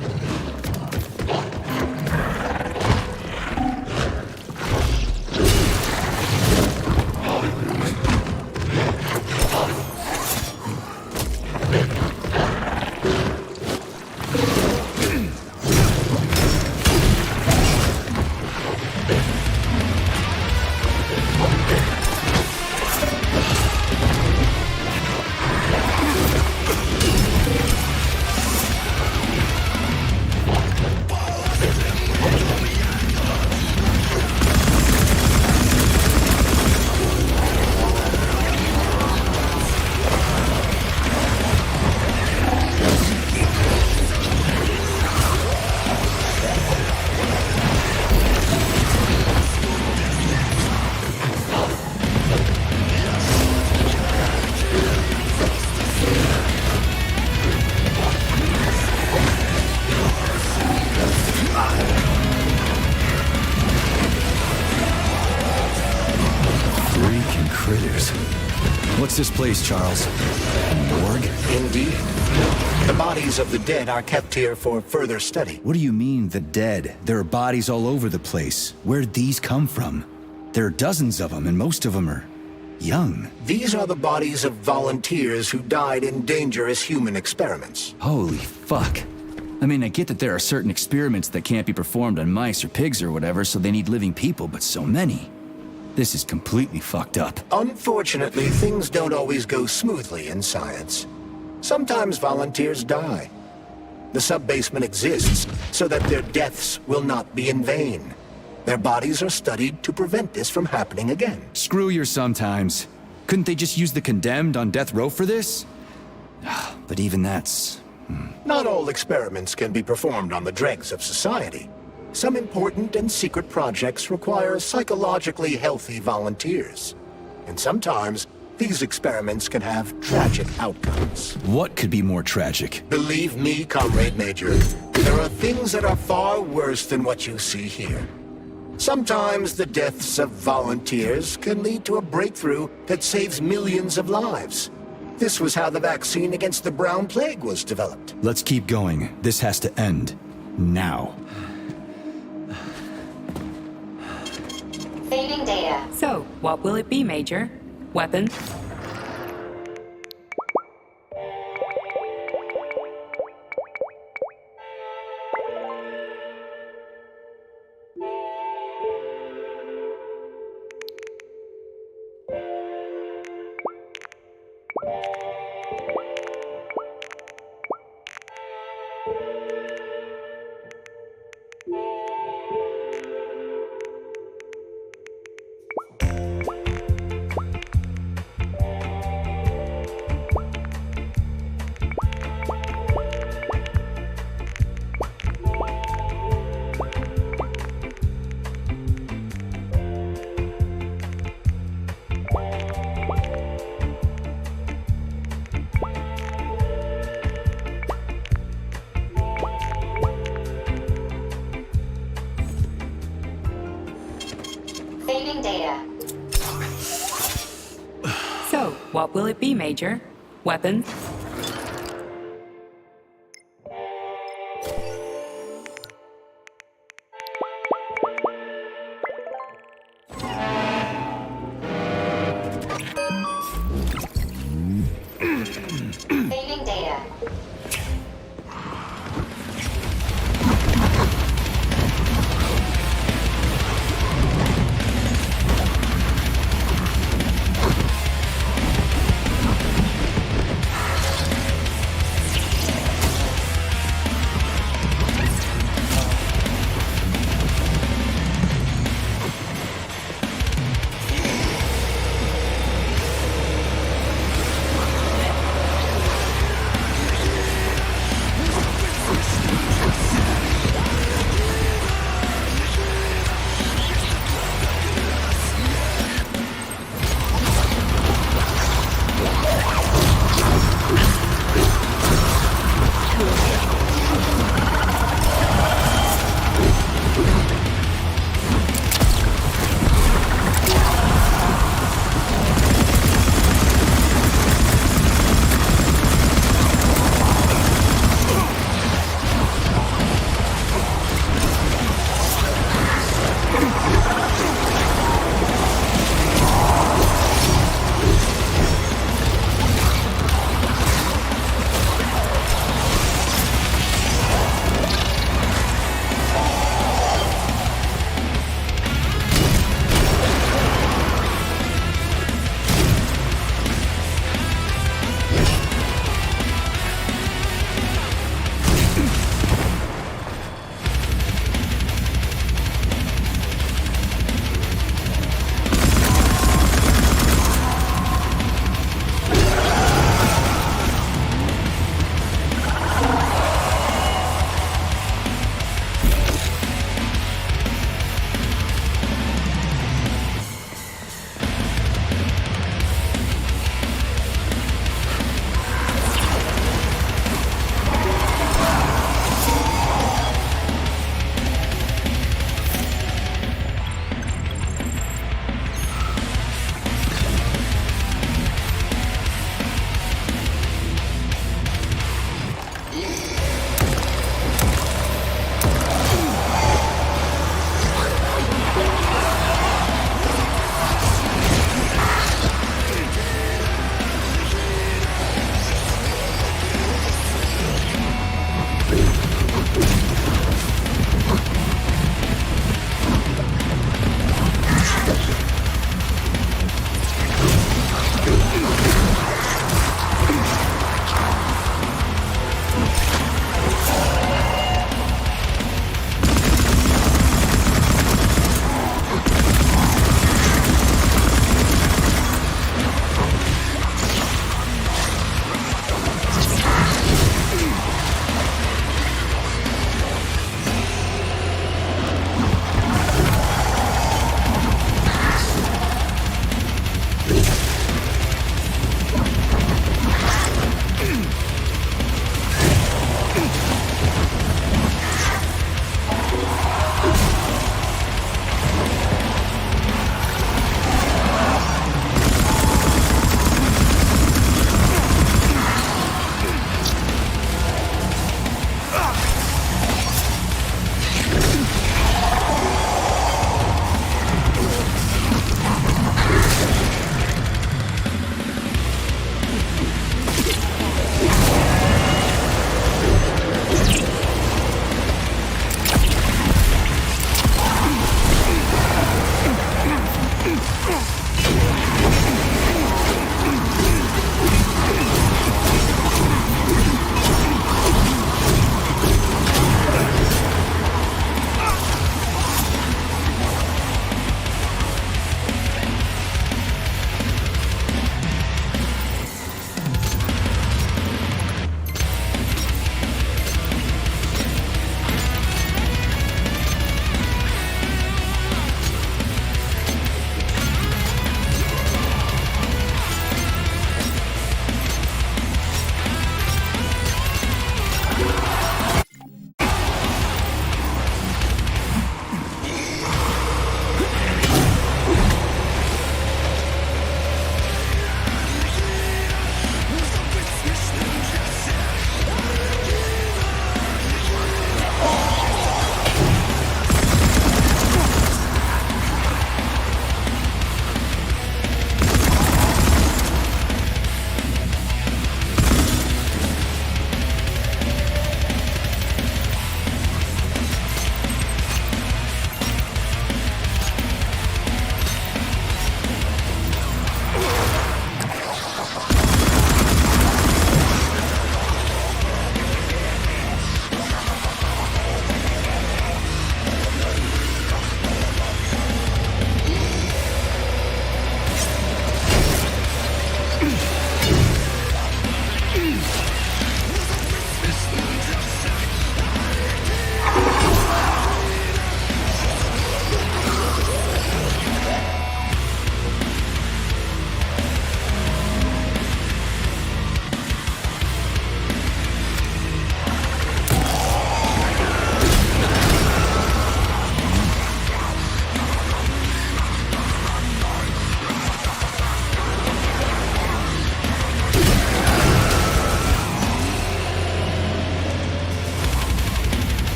Critters. What's this place, Charles? A morgue? Indeed. The bodies of the dead are kept here for further study. What do you mean, the dead? There are bodies all over the place. Where'd these come from? There are dozens of them, and most of them are young. These are the bodies of volunteers who died in dangerous human experiments. Holy fuck. I mean, I get that there are certain experiments that can't be performed on mice or pigs or whatever, so they need living people, but so many. This is completely fucked up. Unfortunately, things don't always go smoothly in science. Sometimes volunteers die. The sub-basement exists so that their deaths will not be in vain. Their bodies are studied to prevent this from happening again. Screw your sometimes. Couldn't they just use the condemned on death row for this? But even that's... Not all experiments can be performed on the dregs of society. Some important and secret projects require psychologically healthy volunteers. And sometimes, these experiments can have tragic outcomes. What could be more tragic? Believe me, Comrade Major, there are things that are far worse than what you see here. Sometimes the deaths of volunteers can lead to a breakthrough that saves millions of lives. This was how the vaccine against the brown plague was developed. Let's keep going. This has to end. Now. Saving data. So, what will it be, Major? Weapons? what will it be, Major? Weapons? Saving data.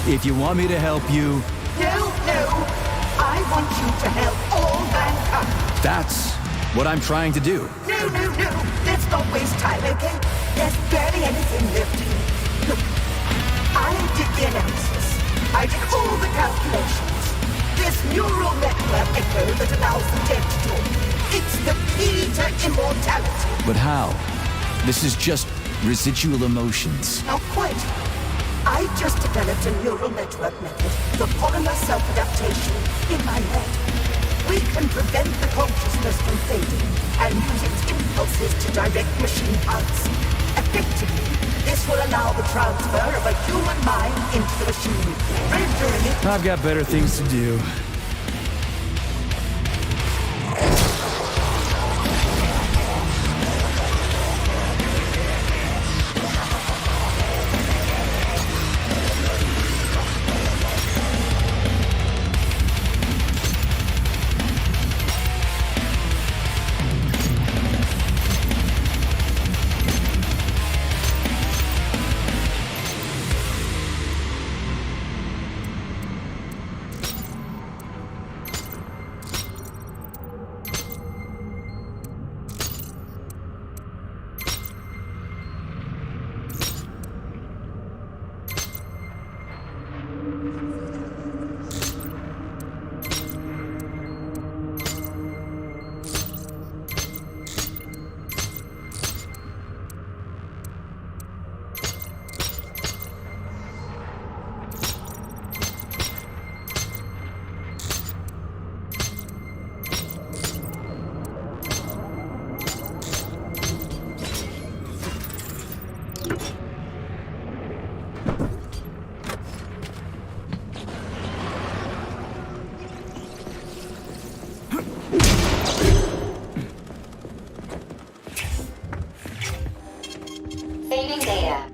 If you want me to help you, No. I want you to help all mankind. that's what I'm trying to do. No. Let's not waste time, okay? There's barely anything left here. Look, I did the analysis. I did all the calculations. This neural network echo that allows the dead to talk. It's the key to immortality. But how? This is just residual emotions. Not quite. I just developed a neural network method for polymer self-adaptation in my head. We can prevent the consciousness from fading and use its impulses to direct machine parts. Effectively, this will allow the transfer of a human mind into the machine, rendering it... I've got better things to do. Saving data.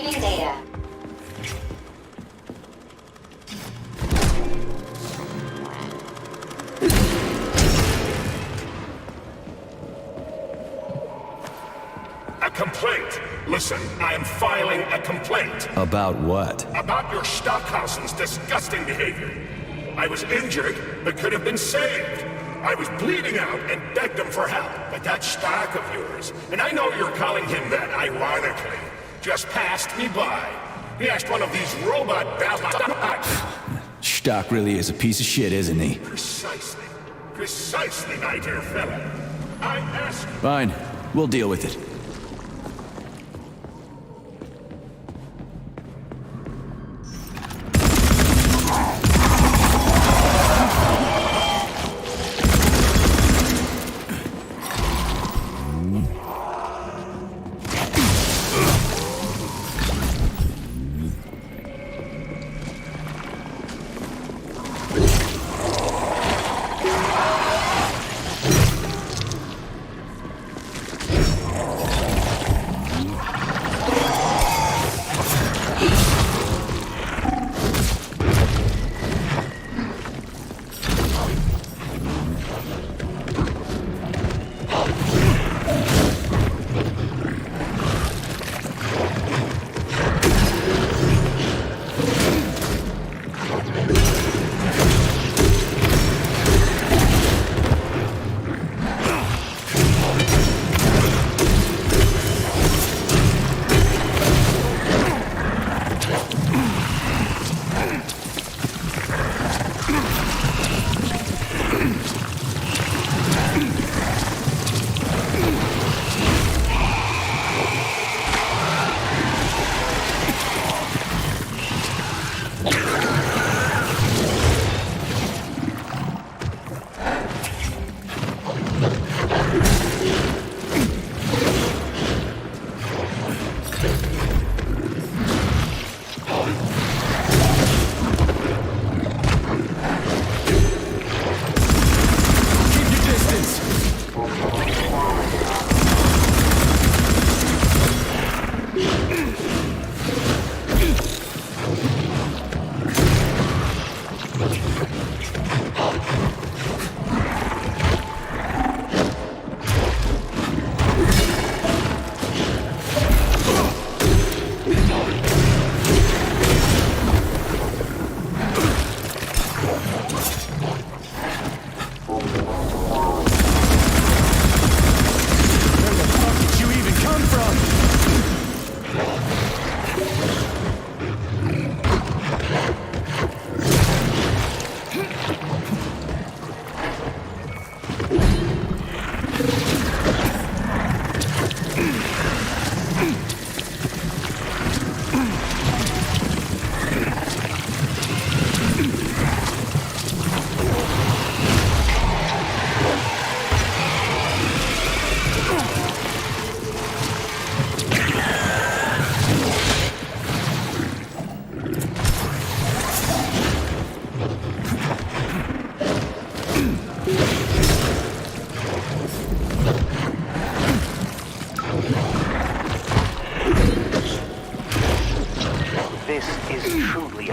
Saving data. A complaint. Listen, I am filing a complaint. About what? About your Stockhausen's disgusting behavior. I was injured, but could have been saved. I was bleeding out and begged him for help, but that Stock of yours, and I know you're calling him that ironically, just passed me by. He asked one of these robot Stock really is a piece of shit, isn't he? Precisely. Precisely, my dear fellow. I asked... Fine. We'll deal with it.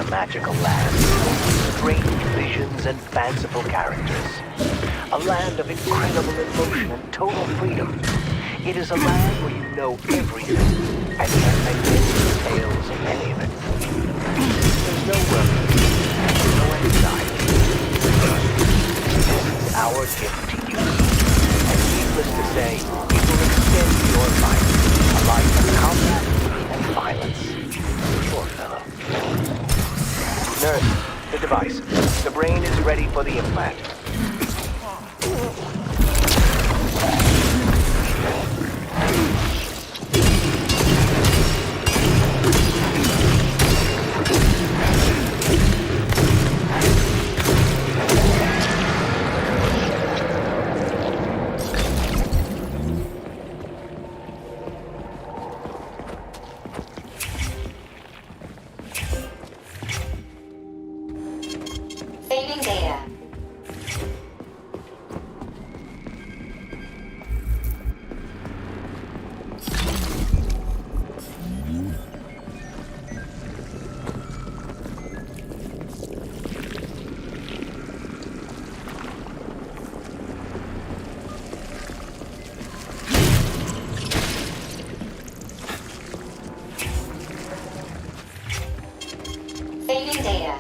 Magical land, strange visions and fanciful characters. A land of incredible emotion and total freedom. It is a land where you know everything and can't make any details of any of it. There's no worry, no anxiety. This is our gift to you. And needless to say, it will extend your life. A life of combat and violence. Poor fellow. Nurse, the device. The brain is ready for the implant. Saving data. Saving data.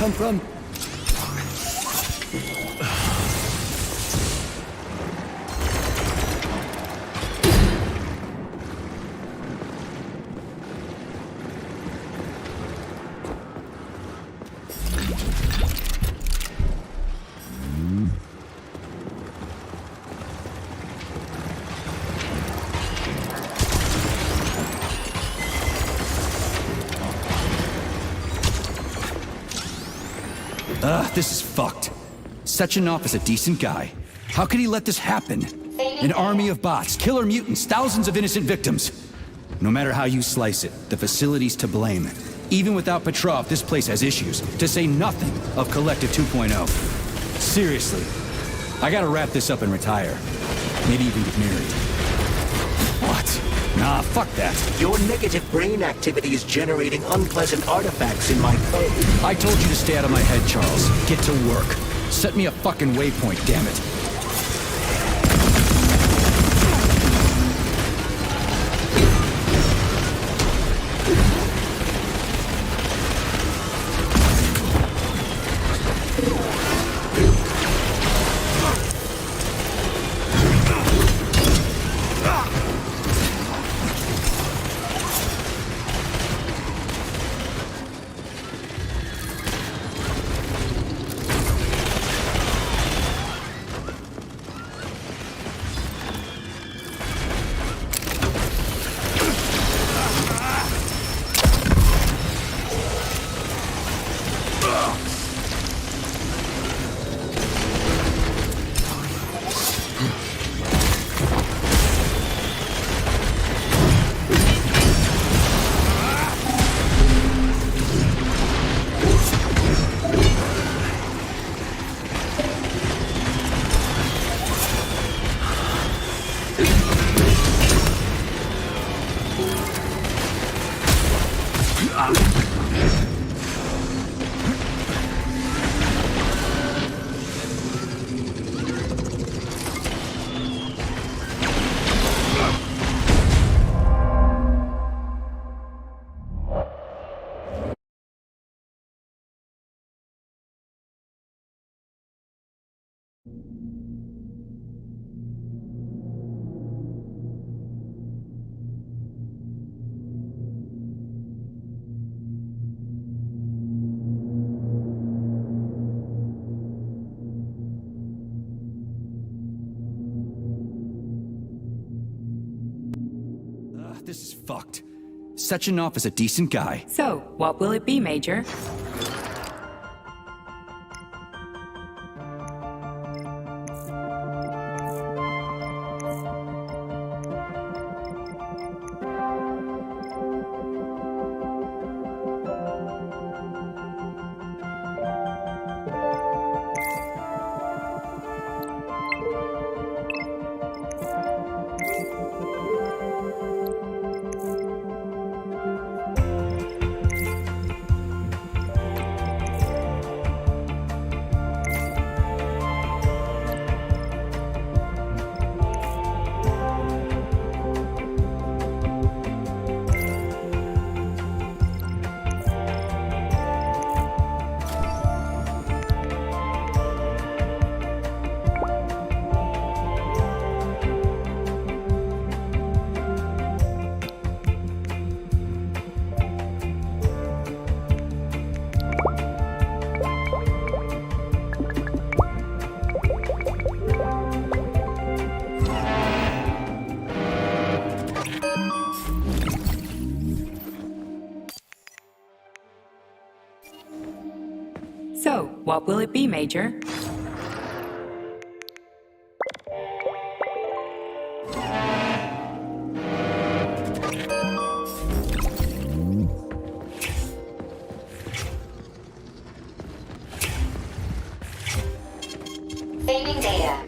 Come from? This is fucked. Sechenov is a decent guy. How could he let this happen? An army of bots, killer mutants, thousands of innocent victims. No matter how you slice it, the facility's to blame. Even without Petrov, this place has issues, to say nothing of Collective 2.0. Seriously, I gotta wrap this up and retire. Maybe even get married. What? Nah, fuck that. Your negative brain activity is generating unpleasant artifacts in my code. I told you to stay out of my head, Charles. Get to work. Set me a fucking waypoint, damn it. This is fucked. Sechenov is a decent guy. So, what will it be, Major? So, what will it be, Major? Saving data.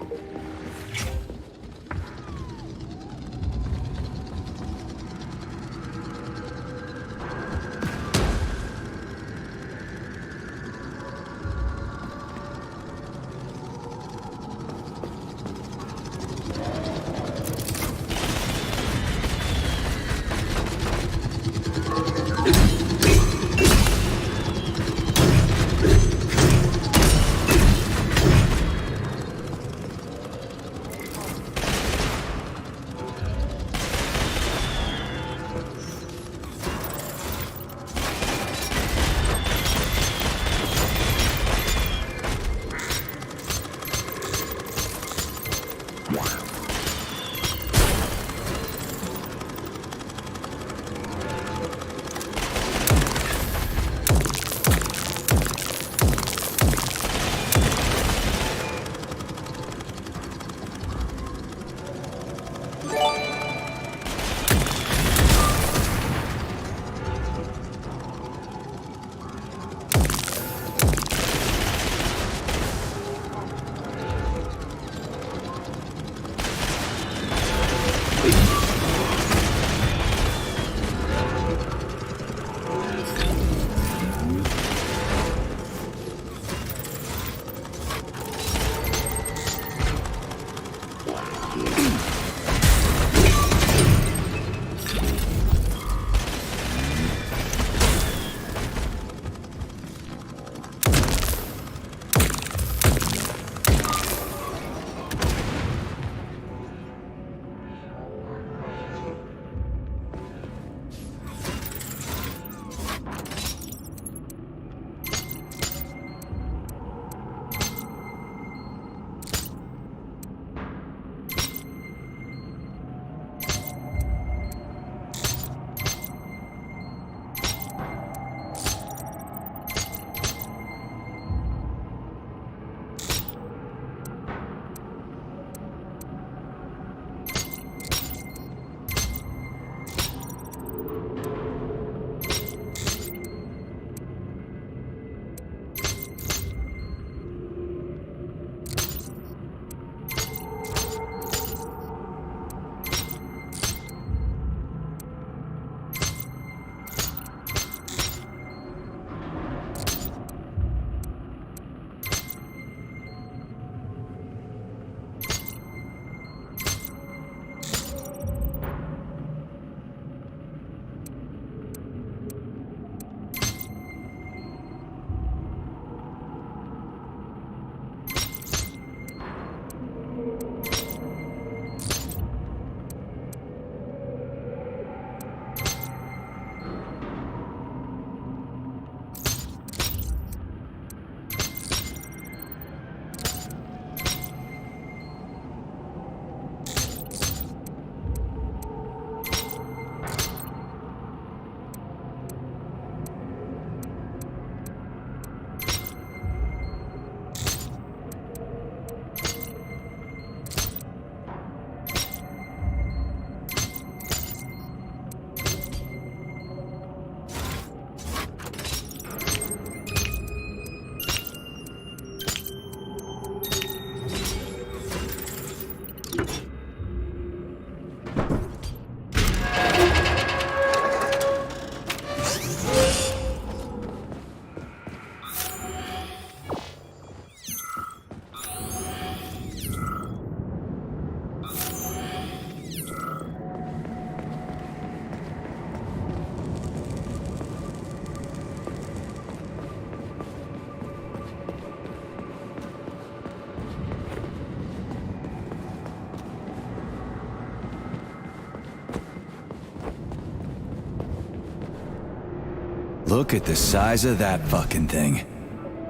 Look at the size of that fucking thing.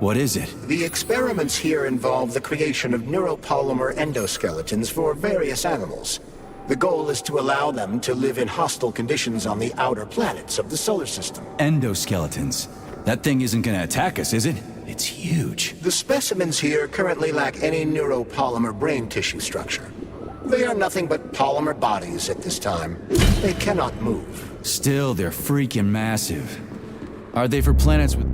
What is it? The experiments here involve the creation of neuropolymer endoskeletons for various animals. The goal is to allow them to live in hostile conditions on the outer planets of the solar system. Endoskeletons. That thing isn't gonna attack us, is it? It's huge. The specimens here currently lack any neuropolymer brain tissue structure. They are nothing but polymer bodies at this time. They cannot move. Still, they're freaking massive. Are they for planets with...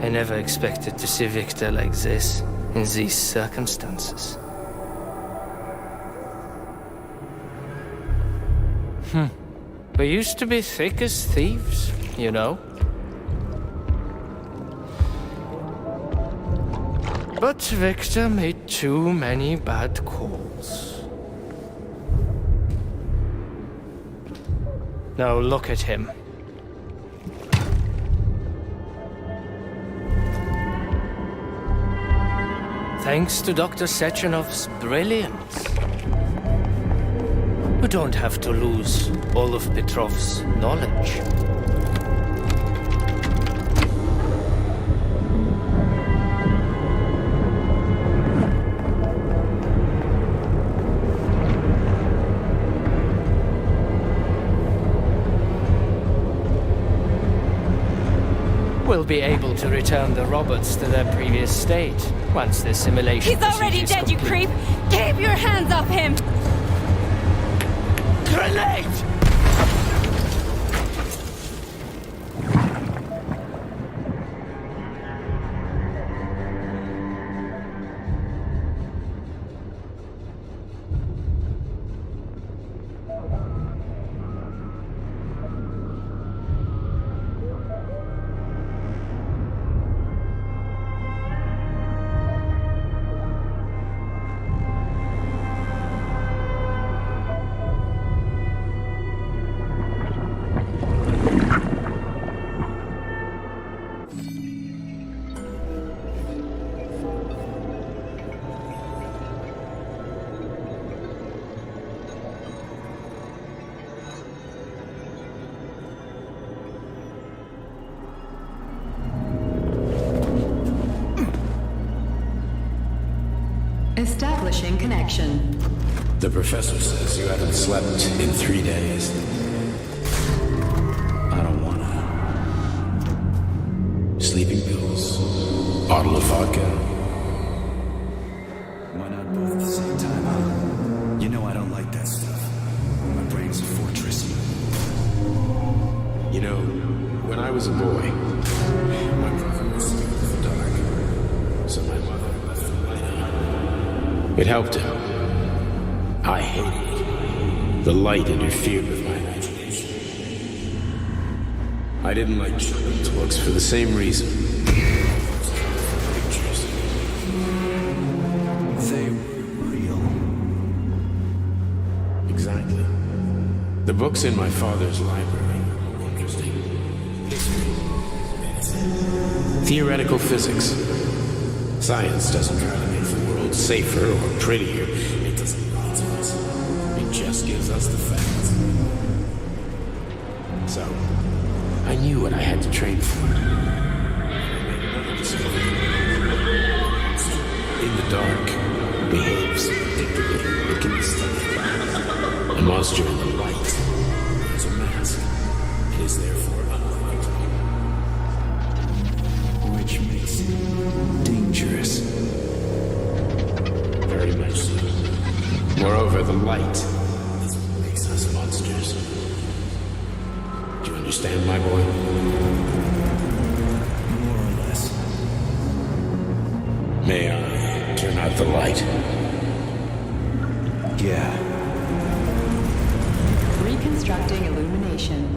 I never expected to see Victor like this, in these circumstances. We used to be thick as thieves, you know? But Victor made too many bad calls. Now look at him. Thanks to Dr. Sechenov's brilliance. We don't have to lose all of Petrov's knowledge. We'll be able to return the robots to their previous state once the simulation. He's already dead, you creep! Keep your hands off him! Grenade! Establishing connection. The professor says you haven't slept in 3 days. I don't wanna. Sleeping pills, bottle of vodka. Why not both at the same time, huh? You know I don't like that stuff. My brain's a fortress. You know, when I was a boy, my brother was scared of the dark, so my mother left the light on. It helped him. I hated it. The light interfered with my imagination. I didn't like children's books for the same reason. They were real. Exactly. The books in my father's library were interesting. History, medicine, theoretical physics. Science doesn't try to make the world safer or prettier. It doesn't lie to us. It just gives us the facts. So, I knew what I had to train for. I made another discovery. In the dark, behaves predictably. It can be studied. A monster in the light wears a mask. It is therefore unlikely. Which makes it dangerous. Very much so. Moreover, the light is what makes us monsters. Do you understand, my boy? More or less. May I turn out the light? Yeah. Reconstructing illumination.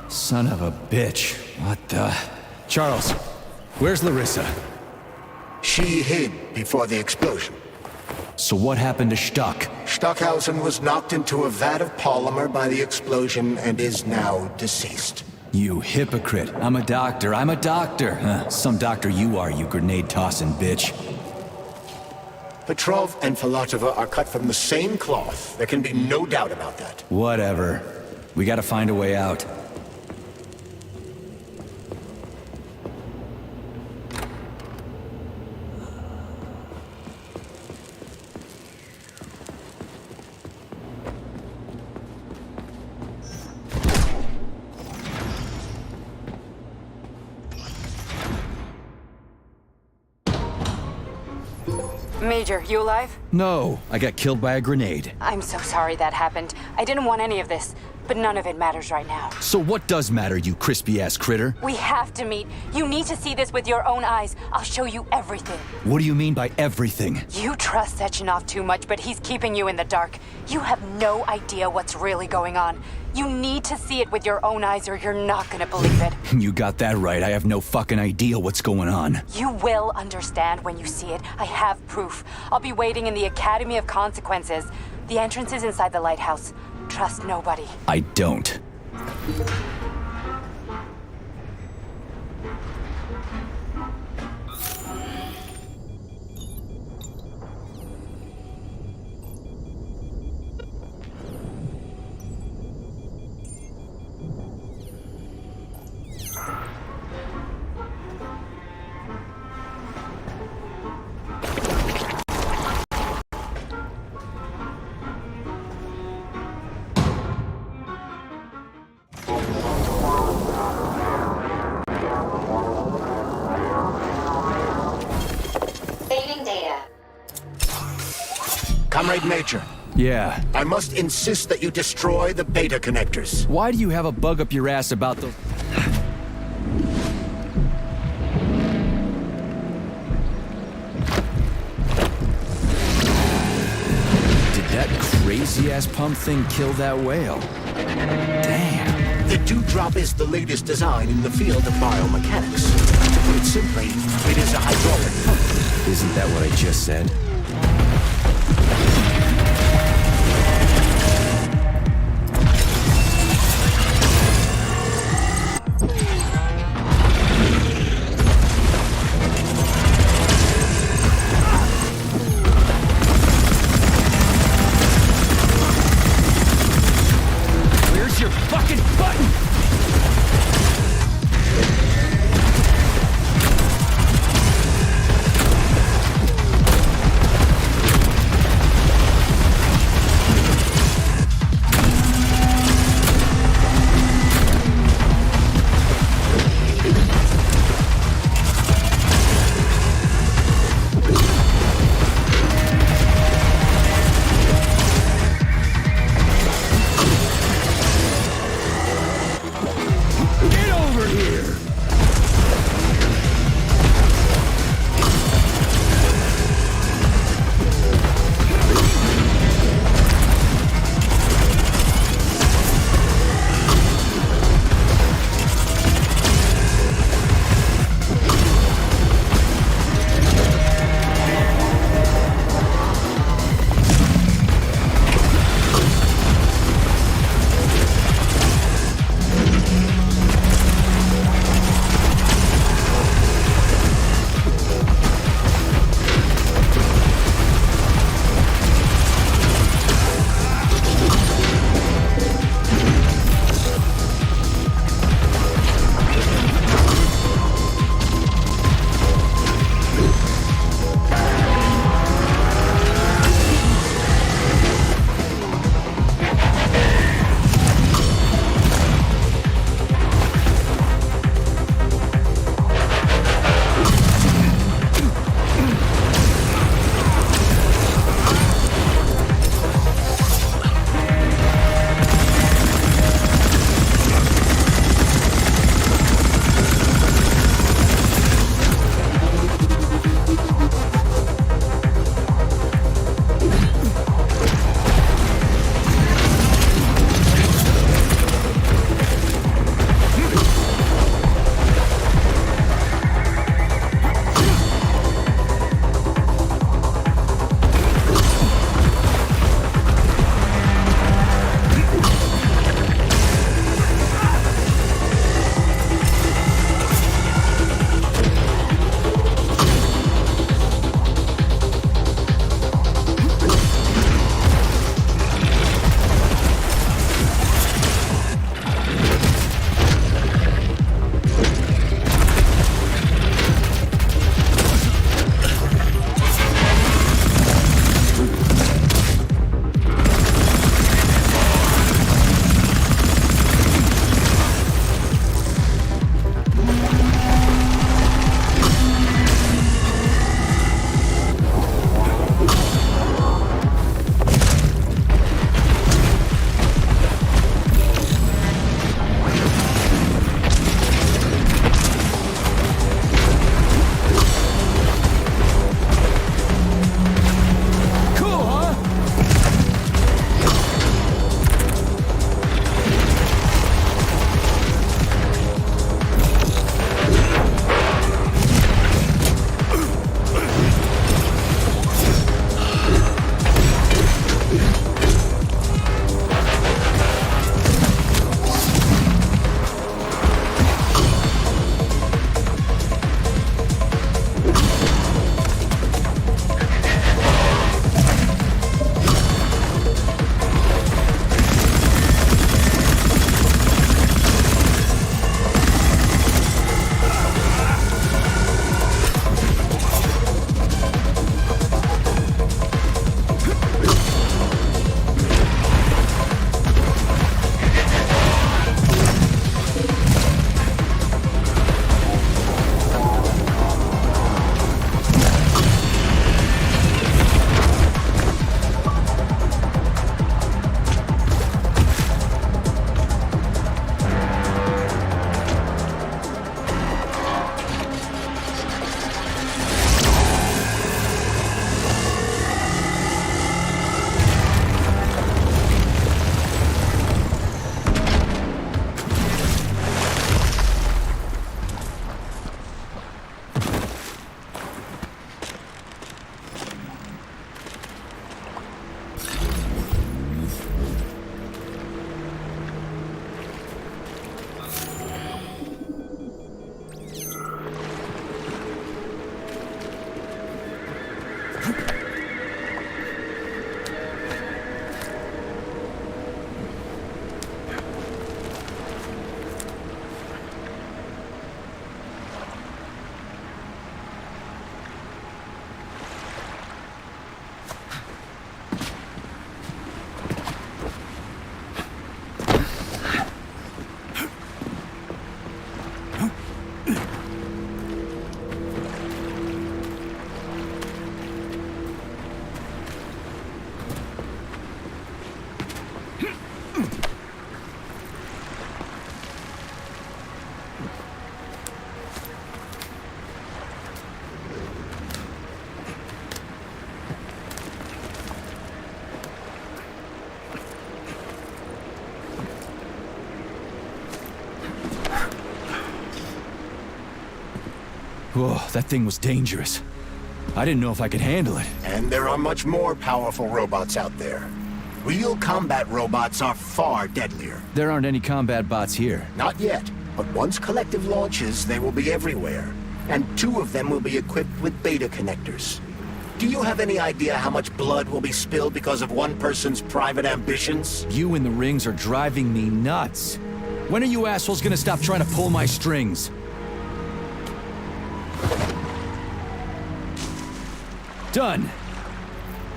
Son of a bitch. What the... Charles, where's Larissa? She hid before the explosion. So what happened to Stuck? Stockhausen was knocked into a vat of polymer by the explosion and is now deceased. You hypocrite. I'm a doctor. I'm a doctor. Some doctor you are, you grenade-tossing bitch. Petrov and Filatova are cut from the same cloth. There can be no doubt about that. Whatever. We gotta find a way out. Major, you alive? No, I got killed by a grenade. I'm so sorry that happened. I didn't want any of this, but none of it matters right now. So what does matter, you crispy-ass critter? We have to meet. You need to see this with your own eyes. I'll show you everything. What do you mean by everything? You trust Sechenov too much, but he's keeping you in the dark. You have no idea what's really going on. You need to see it with your own eyes or you're not gonna believe it. You got that right. I have no fucking idea what's going on. You will understand when you see it. I have proof. I'll be waiting in the Academy of Consequences. The entrance is inside the lighthouse. Trust nobody. I don't. Comrade Major. Yeah. I must insist that you destroy the beta connectors. Why do you have a bug up your ass about those? Did that crazy-ass pump thing kill that whale? Damn. The Dewdrop is the latest design in the field of biomechanics. To put it simply, it is a hydraulic pump. Isn't that what I just said? Where's your fucking button? Whoa, that thing was dangerous. I didn't know if I could handle it. And there are much more powerful robots out there. Real combat robots are far deadlier. There aren't any combat bots here. Not yet, but once Collective launches, they will be everywhere. And 2 of them will be equipped with beta connectors. Do you have any idea how much blood will be spilled because of one person's private ambitions? You in the rings are driving me nuts. When are you assholes gonna stop trying to pull my strings? Done.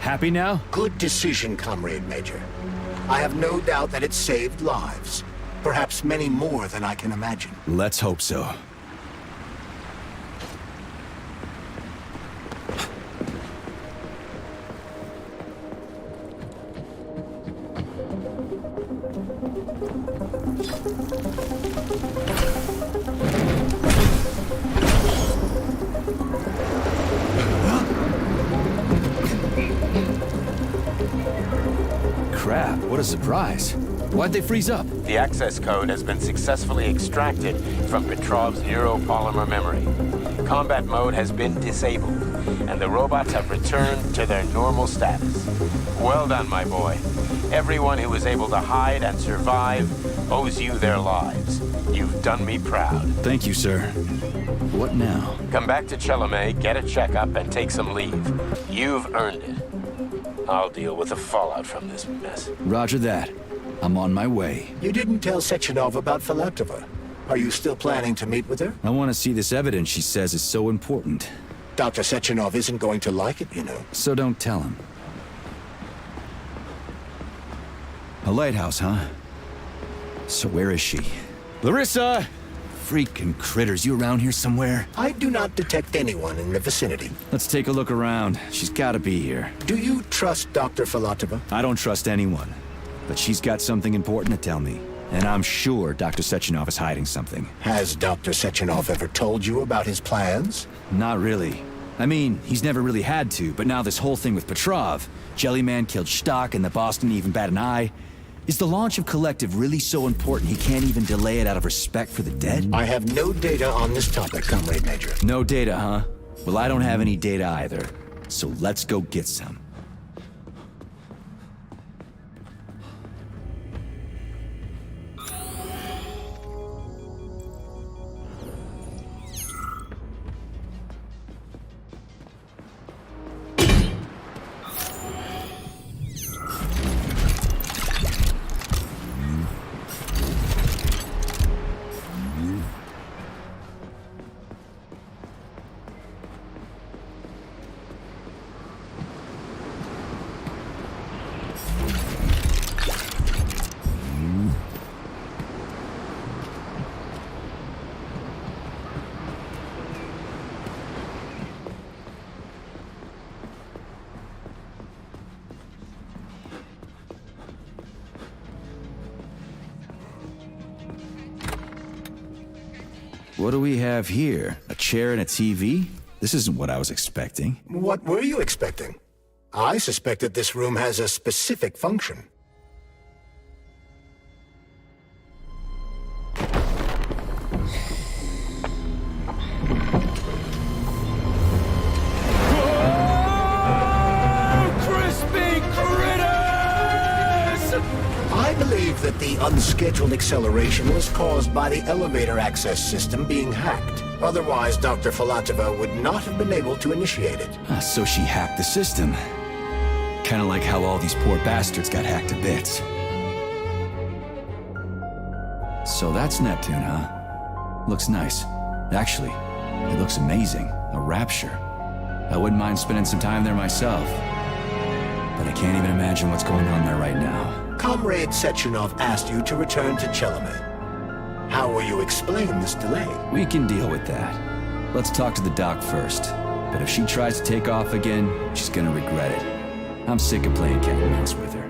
Happy now? Good decision, Comrade Major. I have no doubt that it saved lives. Perhaps many more than I can imagine. Let's hope so. Crap, what a surprise. Why'd they freeze up? The access code has been successfully extracted from Petrov's neuropolymer memory. Combat mode has been disabled, and the robots have returned to their normal status. Well done, my boy. Everyone who was able to hide and survive owes you their lives. You've done me proud. Thank you, sir. What now? Come back to Chalamet, get a checkup, and take some leave. You've earned it. I'll deal with the fallout from this mess. Roger that. I'm on my way. You didn't tell Sechenov about Filatova. Are you still planning to meet with her? I want to see this evidence she says is so important. Dr. Sechenov isn't going to like it, you know. So don't tell him. A lighthouse, huh? So where is she? Larissa! Freaking critters, you around here somewhere? I do not detect anyone in the vicinity. Let's take a look around. She's gotta be here. Do you trust Dr. Filatova? I don't trust anyone. But she's got something important to tell me. And I'm sure Dr. Sechenov is hiding something. Has Dr. Sechenov ever told you about his plans? Not really. I mean, he's never really had to, but now this whole thing with Petrov, Jellyman killed Stock and the boss didn't even bat an eye. Is the launch of Collective really so important he can't even delay it out of respect for the dead? I have no data on this topic, Comrade Major. No data, huh? Well, I don't have any data either. So let's go get some. What do we have here? A chair and a TV? This isn't what I was expecting. What were you expecting? I suspected this room has a specific function. I believe that the unscheduled acceleration was caused by the elevator access system being hacked. Otherwise, Dr. Filatova would not have been able to initiate it. So she hacked the system. Kinda like how all these poor bastards got hacked to bits. So that's Neptune, huh? Looks nice. Actually, it looks amazing. A rapture. I wouldn't mind spending some time there myself. But I can't even imagine what's going on there right now. Comrade Sechenov asked you to return to Chalamet. How will you explain this delay? We can deal with that. Let's talk to the doc first. But if she tries to take off again, she's gonna regret it. I'm sick of playing cat and mouse with her.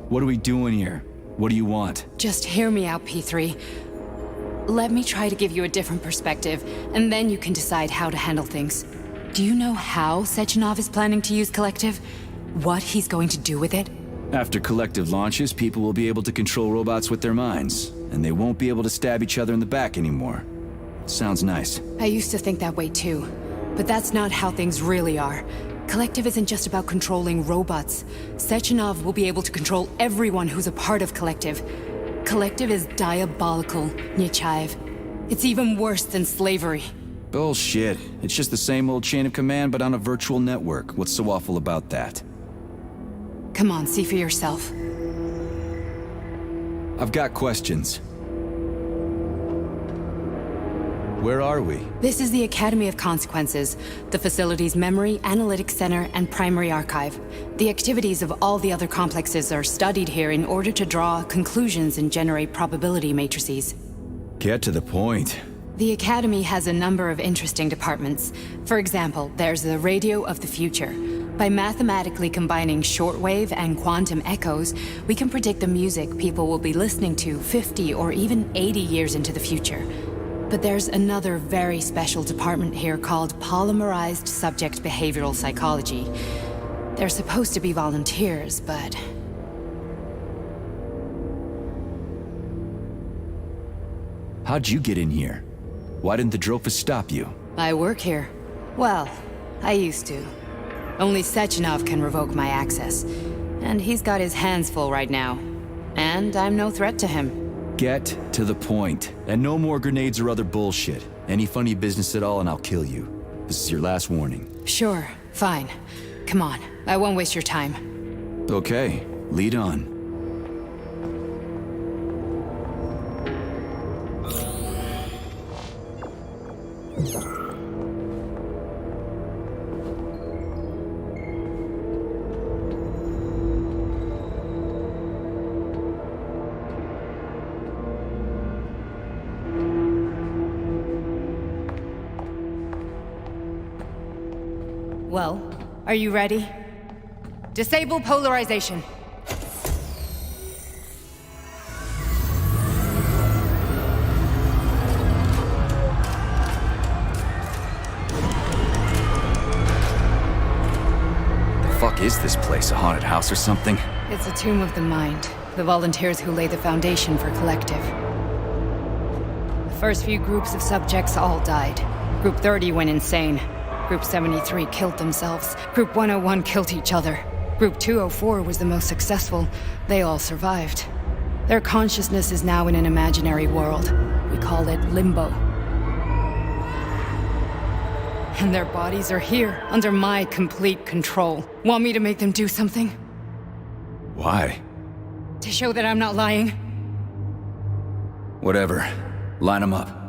What are we doing here? What do you want? Just hear me out, P3. Let me try to give you a different perspective, and then you can decide how to handle things. Do you know how Sechenov is planning to use Collective? What he's going to do with it? After Collective launches, people will be able to control robots with their minds, and they won't be able to stab each other in the back anymore. Sounds nice. I used to think that way too, but that's not how things really are. Collective isn't just about controlling robots. Sechenov will be able to control everyone who's a part of Collective. Collective is diabolical, Nechayev. It's even worse than slavery. Bullshit. It's just the same old chain of command, but on a virtual network. What's so awful about that? Come on, see for yourself. I've got questions. Where are we? This is the Academy of Consequences, the facility's memory, analytics center, and primary archive. The activities of all the other complexes are studied here in order to draw conclusions and generate probability matrices. Get to the point. The Academy has a number of interesting departments. For example, there's the Radio of the Future. By mathematically combining shortwave and quantum echoes, we can predict the music people will be listening to 50 or even 80 years into the future. But there's another very special department here called Polymerized Subject Behavioral Psychology. They're supposed to be volunteers, but... How'd you get in here? Why didn't the Drofus stop you? I work here. Well, I used to. Only Sechenov can revoke my access. And he's got his hands full right now. And I'm no threat to him. Get to the point. And no more grenades or other bullshit. Any funny business at all and I'll kill you. This is your last warning. Sure, fine. Come on, I won't waste your time. Okay, lead on. Well, are you ready? Disable polarization. The fuck is this place? A haunted house or something? It's a tomb of the mind. The volunteers who lay the foundation for Collective. The first few groups of subjects all died. Group 30 went insane. Group 73 killed themselves. Group 101 killed each other. Group 204 was the most successful. They all survived. Their consciousness is now in an imaginary world. We call it Limbo. And their bodies are here, under my complete control. Want me to make them do something? Why? To show that I'm not lying? Whatever. Line them up.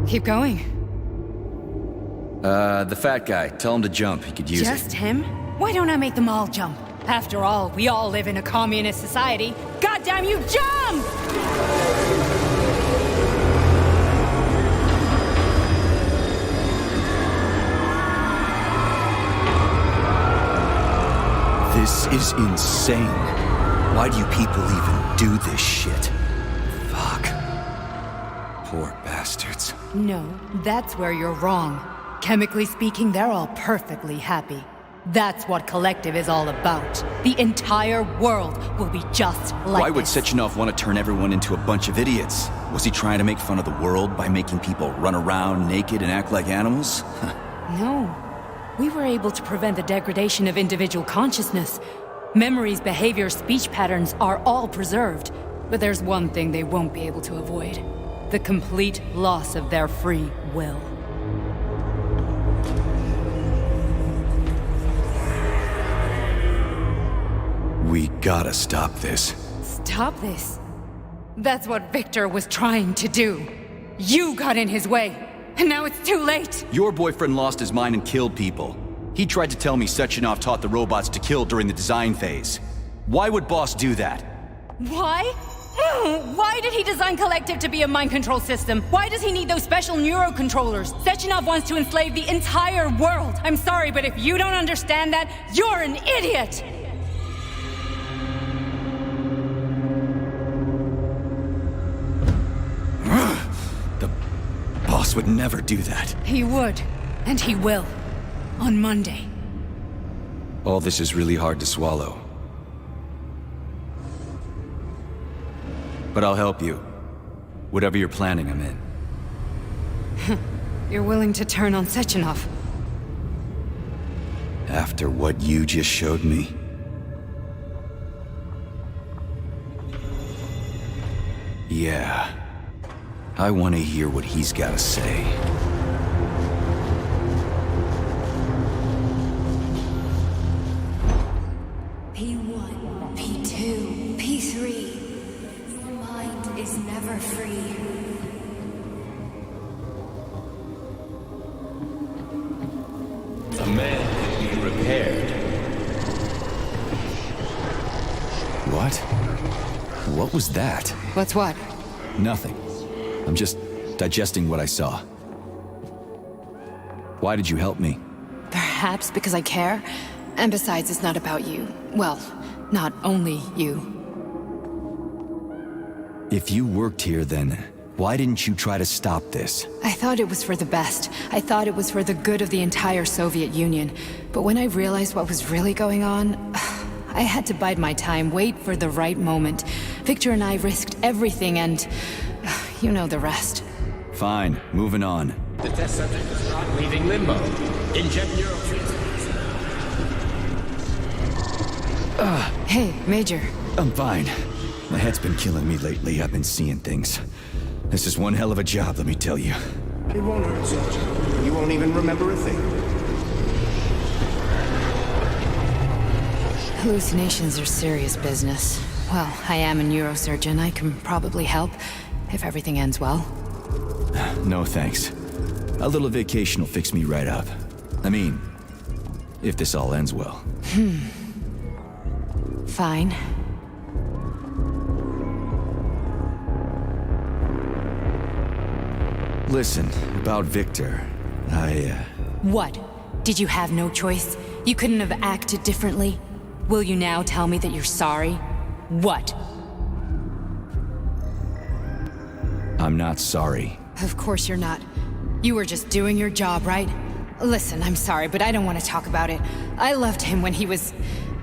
Keep going. The fat guy. Tell him to jump. He could use it. Just him? Why don't I make them all jump? After all, we all live in a communist society. Goddamn you, jump! This is insane. Why do you people even do this shit? Fuck. Poor bastards. No, that's where you're wrong. Chemically speaking, they're all perfectly happy. That's what Collective is all about. The entire world will be just like Why would this. Sechenov want to turn everyone into a bunch of idiots? Was he trying to make fun of the world by making people run around naked and act like animals? No. We were able to prevent the degradation of individual consciousness. Memories, behavior, speech patterns are all preserved. But there's one thing they won't be able to avoid. The complete loss of their free will. We gotta stop this. Stop this. That's what Victor was trying to do. You got in his way, and now it's too late. Your boyfriend lost his mind and killed people. He tried to tell me Sechenov taught the robots to kill during the design phase. Why would Boss do that? Why? Why did he design Collective to be a mind control system? Why does he need those special neurocontrollers? Sechenov wants to enslave the entire world. I'm sorry, but if you don't understand that, you're an idiot! The boss would never do that. He would, and he will. On Monday. All this is really hard to swallow. But I'll help you. Whatever you're planning, I'm in. You're willing to turn on Sechenov? After what you just showed me? Yeah. I want to hear what he's got to say. P1, P2, P3. Your mind is never free. A man can be repaired. What? What was that? What's what? Nothing. I'm just digesting what I saw. Why did you help me? Perhaps because I care? And besides, it's not about you. Well, not only you. If you worked here, then why didn't you try to stop this? I thought it was for the best. I thought it was for the good of the entire Soviet Union. But when I realized what was really going on, I had to bide my time, wait for the right moment. Victor and I risked everything and... you know the rest. Fine, moving on. The test subject is not leaving limbo. Inject neurotransmitters. Hey, Major. I'm fine. My head's been killing me lately. I've been seeing things. This is one hell of a job, let me tell you. It won't hurt, Sergeant. You won't even remember a thing. Hallucinations are serious business. Well, I am a neurosurgeon. I can probably help, if everything ends well. No thanks. A little vacation will fix me right up. I mean, if this all ends well. Fine. Listen, about Victor, What? Did you have no choice? You couldn't have acted differently? Will you now tell me that you're sorry? What? I'm not sorry. Of course you're not. You were just doing your job, right? Listen, I'm sorry, but I don't want to talk about it. I loved him when he was...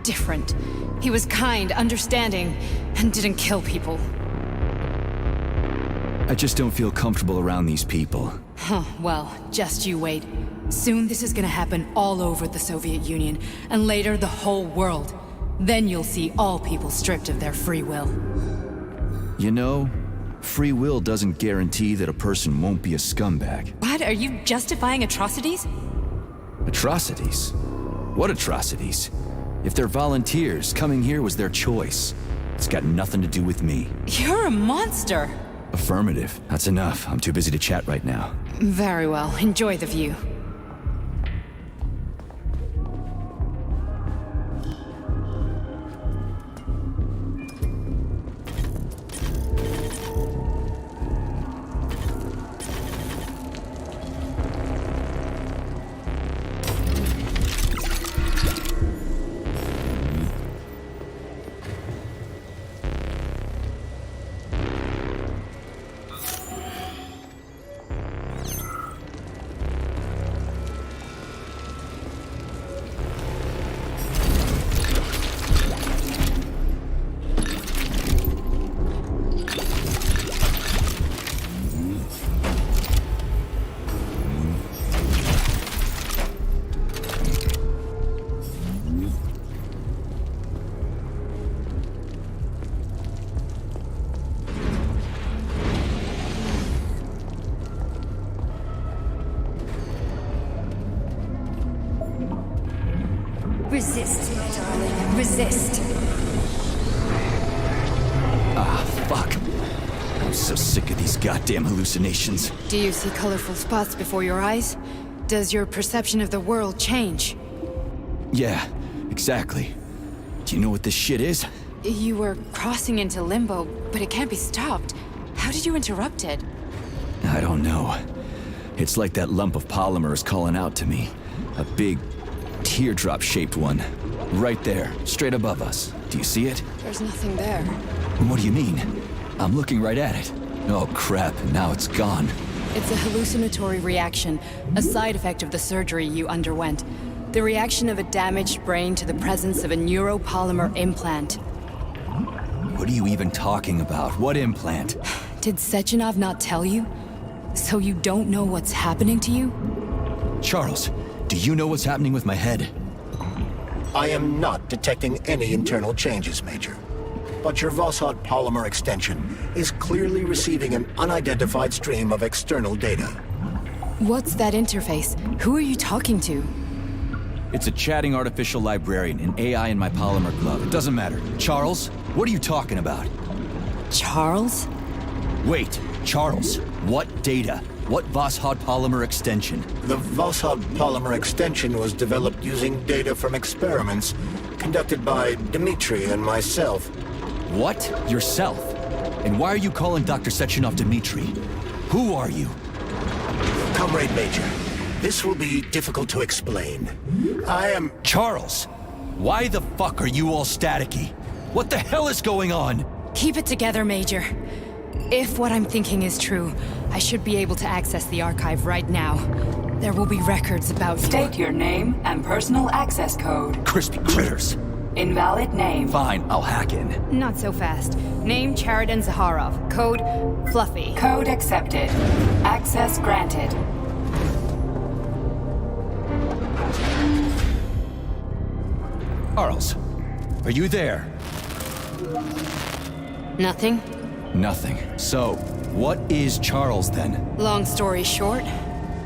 different. He was kind, understanding, and didn't kill people. I just don't feel comfortable around these people. Huh, well, just you wait. Soon this is gonna happen all over the Soviet Union, and later the whole world. Then you'll see all people stripped of their free will. You know, free will doesn't guarantee that a person won't be a scumbag. What? Are you justifying atrocities? Atrocities? What atrocities? If they're volunteers, coming here was their choice. It's got nothing to do with me. You're a monster! Affirmative. That's enough. I'm too busy to chat right now. Very well. Enjoy the view. Resist, my darling. Resist. Ah, fuck. I'm so sick of these goddamn hallucinations. Do you see colorful spots before your eyes? Does your perception of the world change? Yeah, exactly. Do you know what this shit is? You were crossing into limbo, but it can't be stopped. How did you interrupt it? I don't know. It's like that lump of polymer is calling out to me. A big, teardrop-shaped one. Right there, straight above us. Do you see it? There's nothing there. What do you mean? I'm looking right at it. Oh crap, now it's gone. It's a hallucinatory reaction, a side effect of the surgery you underwent. The reaction of a damaged brain to the presence of a neuropolymer implant. What are you even talking about? What implant? Did Sechenov not tell you? So you don't know what's happening to you? Charles, do you know what's happening with my head? I am not detecting any internal changes, Major. But your Vossod polymer extension is clearly receiving an unidentified stream of external data. What's that interface? Who are you talking to? It's a chatting artificial librarian, an AI in my polymer glove. It doesn't matter. Charles, what are you talking about? Charles? Wait, Charles, what data? What Vossod polymer extension? The Vossod polymer extension was developed using data from experiments conducted by Dmitri and myself. What? Yourself? And why are you calling Dr. Sechenov Dmitri? Who are you? Comrade Major, this will be difficult to explain. I am... Charles! Why the fuck are you all staticky? What the hell is going on? Keep it together, Major. If what I'm thinking is true, I should be able to access the archive right now. There will be records about... State your name and personal access code. Crispy critters. Invalid name. Fine, I'll hack in. Not so fast. Name Chariton Zaharov. Code Fluffy. Code accepted. Access granted. Charles, are you there? Nothing? Nothing. So, what is Charles then? Long story short,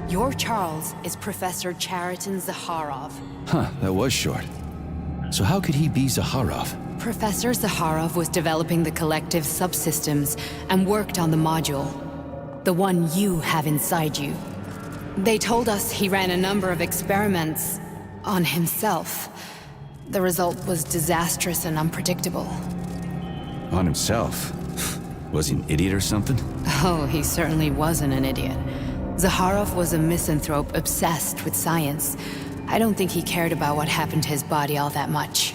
your Charles is Professor Chariton Zaharov. Huh, that was short. So how could he be Zaharov? Professor Zaharov was developing the collective subsystems and worked on the module. The one you have inside you. They told us he ran a number of experiments on himself. The result was disastrous and unpredictable. On himself? Was he an idiot or something? Oh, he certainly wasn't an idiot. Zaharov was a misanthrope obsessed with science. I don't think he cared about what happened to his body all that much.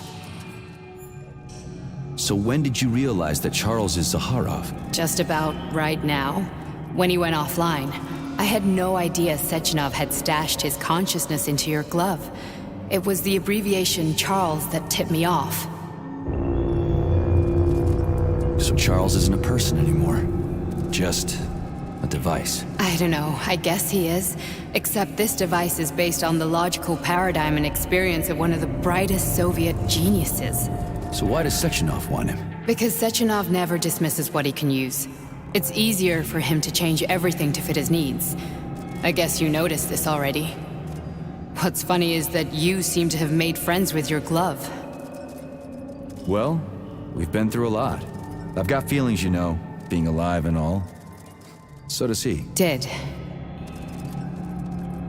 So when did you realize that Charles is Zaharov? Just about right now, when he went offline. I had no idea Sechenov had stashed his consciousness into your glove. It was the abbreviation Charles that tipped me off. So Charles isn't a person anymore. Just a device. I don't know, I guess he is. Except this device is based on the logical paradigm and experience of one of the brightest Soviet geniuses. So why does Sechenov want him? Because Sechenov never dismisses what he can use. It's easier for him to change everything to fit his needs. I guess you noticed this already. What's funny is that you seem to have made friends with your glove. Well, we've been through a lot. I've got feelings, you know, being alive and all. So does he. Did.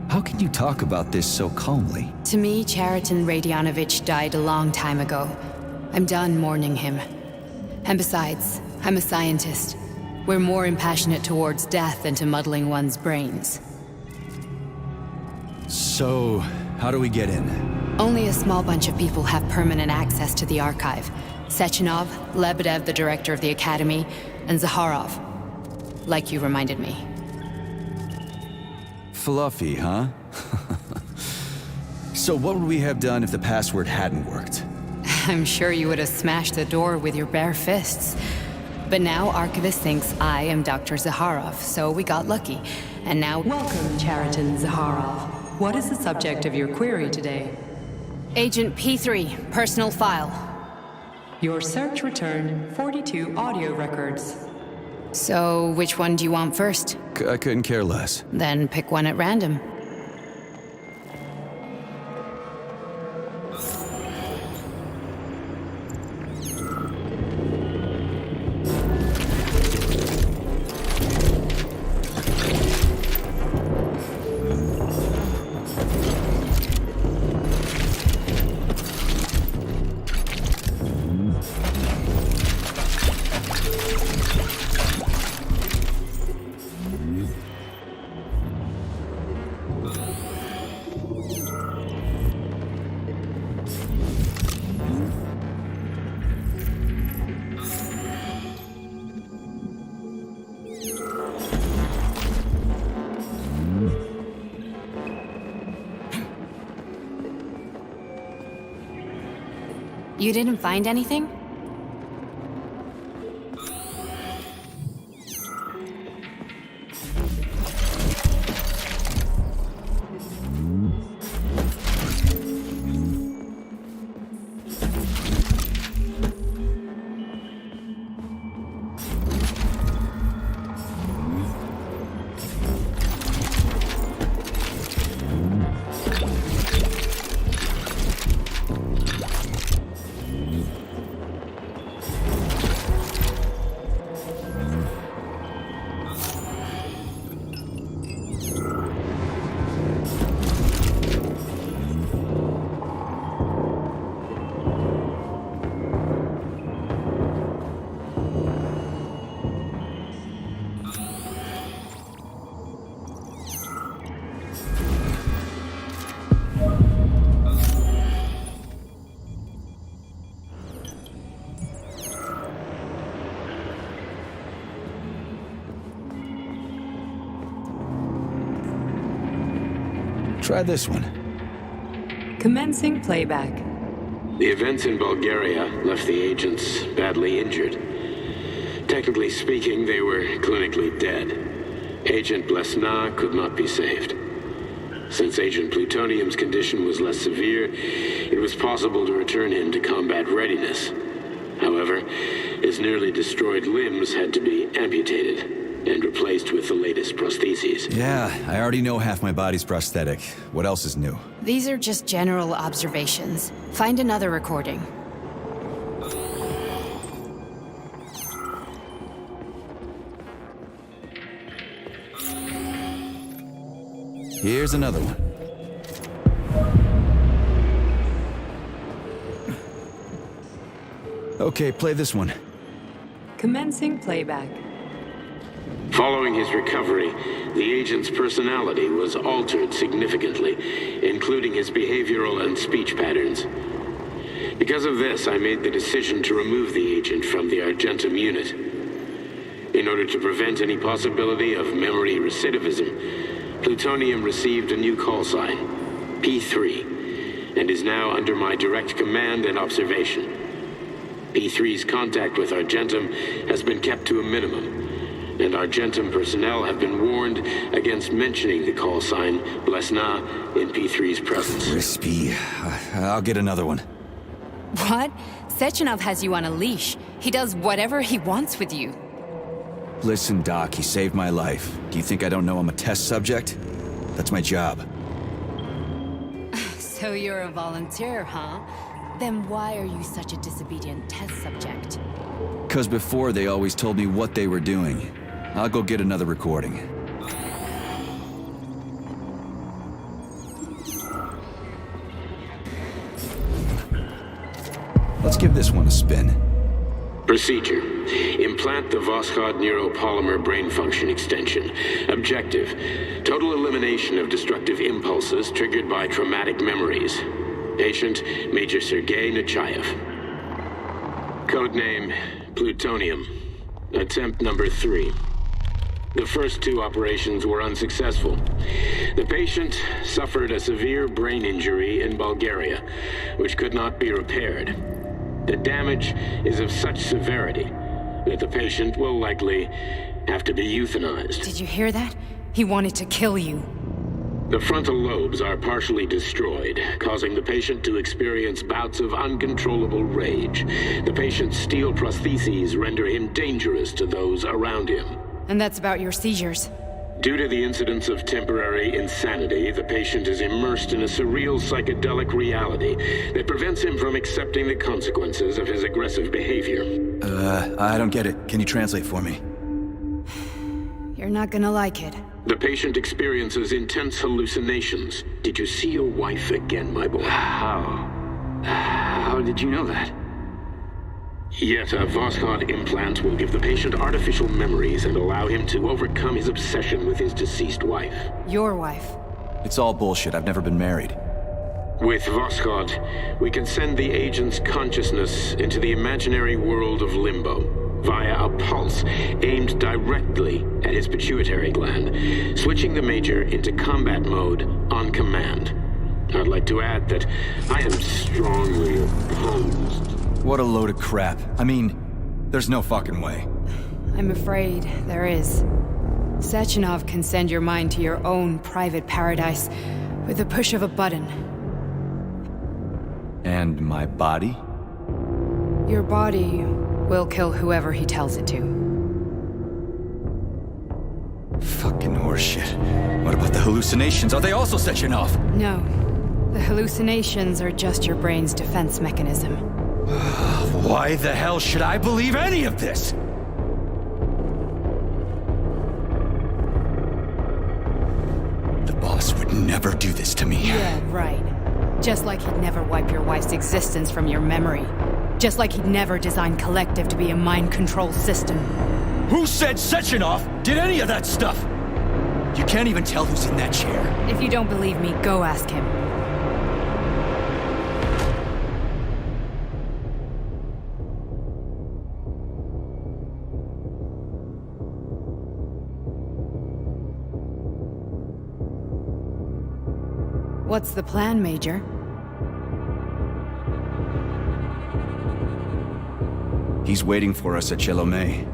How can you talk about this so calmly? To me, Chariton Radionovich died a long time ago. I'm done mourning him. And besides, I'm a scientist. We're more impassionate towards death than to muddling one's brains. So, how do we get in? Only a small bunch of people have permanent access to the archive. Sechenov, Lebedev, the director of the Academy, and Zaharov. Like you reminded me. Fluffy, huh? So what would we have done if the password hadn't worked? I'm sure you would have smashed the door with your bare fists. But now Archivist thinks I am Dr. Zaharov, so we got lucky. And now... Welcome, Chariton Zaharov. What is the subject of your query today? Agent P3, personal file. Your search returned 42 audio records. So, which one do you want first? I couldn't care less. Then pick one at random. You didn't find anything? Try this one. Commencing playback. The events in Bulgaria left the agents badly injured. Technically speaking, they were clinically dead. Agent Blesna could not be saved. Since Agent Plutonium's condition was less severe, it was possible to return him to combat readiness. However, his nearly destroyed limbs had to be amputated and replaced with the latest prostheses. Yeah, I already know half my body's prosthetic. What else is new? These are just general observations. Find another recording. Here's another one. Okay, play this one. Commencing playback. Following his recovery, the agent's personality was altered significantly, including his behavioral and speech patterns. Because of this, I made the decision to remove the agent from the Argentum unit. In order to prevent any possibility of memory recidivism, Plutonium received a new call sign, P3, and is now under my direct command and observation. P3's contact with Argentum has been kept to a minimum, and Argentum personnel have been warned against mentioning the call sign Blesna in P3's presence. Crispy. I'll get another one. What? Sechenov has you on a leash. He does whatever he wants with you. Listen, Doc, he saved my life. Do you think I don't know I'm a test subject? That's my job. So you're a volunteer, huh? Then why are you such a disobedient test subject? 'Cause before they always told me what they were doing. I'll go get another recording. Let's give this one a spin. Procedure. Implant the Voskhod neuropolymer brain function extension. Objective. Total elimination of destructive impulses triggered by traumatic memories. Patient, Major Sergei Nechayev. Codename, Plutonium. Attempt number 3. The first 2 operations were unsuccessful. The patient suffered a severe brain injury in Bulgaria, which could not be repaired. The damage is of such severity that the patient will likely have to be euthanized. Did you hear that? He wanted to kill you. The frontal lobes are partially destroyed, causing the patient to experience bouts of uncontrollable rage. The patient's steel prostheses render him dangerous to those around him. And that's about your seizures. Due to the incidence of temporary insanity, the patient is immersed in a surreal psychedelic reality that prevents him from accepting the consequences of his aggressive behavior. I don't get it. Can you translate for me? You're not gonna like it. The patient experiences intense hallucinations. Did you see your wife again, my boy? How did you know that? Yet a Voskhod implant will give the patient artificial memories and allow him to overcome his obsession with his deceased wife. Your wife. It's all bullshit. I've never been married. With Voskhod, we can send the agent's consciousness into the imaginary world of limbo via a pulse aimed directly at his pituitary gland, switching the Major into combat mode on command. I'd like to add that I am strongly opposed. What a load of crap. I mean, there's no fucking way. I'm afraid there is. Sechenov can send your mind to your own private paradise with the push of a button. And my body? Your body will kill whoever he tells it to. Fucking horseshit. What about the hallucinations? Are they also Sechenov? No. The hallucinations are just your brain's defense mechanism. Why the hell should I believe any of this? The boss would never do this to me. Yeah, right. Just like he'd never wipe your wife's existence from your memory. Just like he'd never design Collective to be a mind control system. Who said Sechenov did any of that stuff? You can't even tell who's in that chair. If you don't believe me, go ask him. What's the plan, Major? He's waiting for us at Chelomey.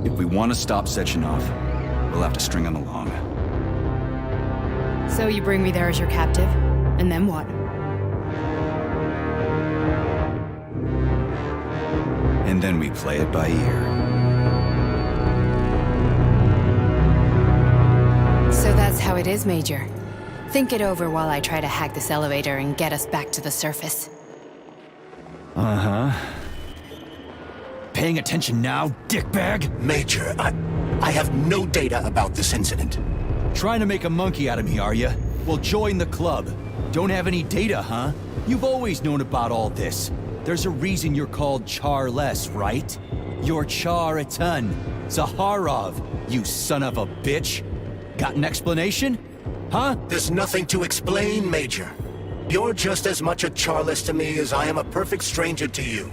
If we want to stop Sechenov, we'll have to string him along. So you bring me there as your captive, and then what? And then we play it by ear. So that's how it is, Major. Think it over while I try to hack this elevator and get us back to the surface. Uh-huh. Paying attention now, dickbag? Major, I have no data about this incident. Trying to make a monkey out of me, are you? Well, join the club. Don't have any data, huh? You've always known about all this. There's a reason you're called Charless, right? You're Char-a-ton. Zaharov, you son of a bitch. Got an explanation? Huh? There's nothing to explain, Major. You're just as much a Charless to me as I am a perfect stranger to you.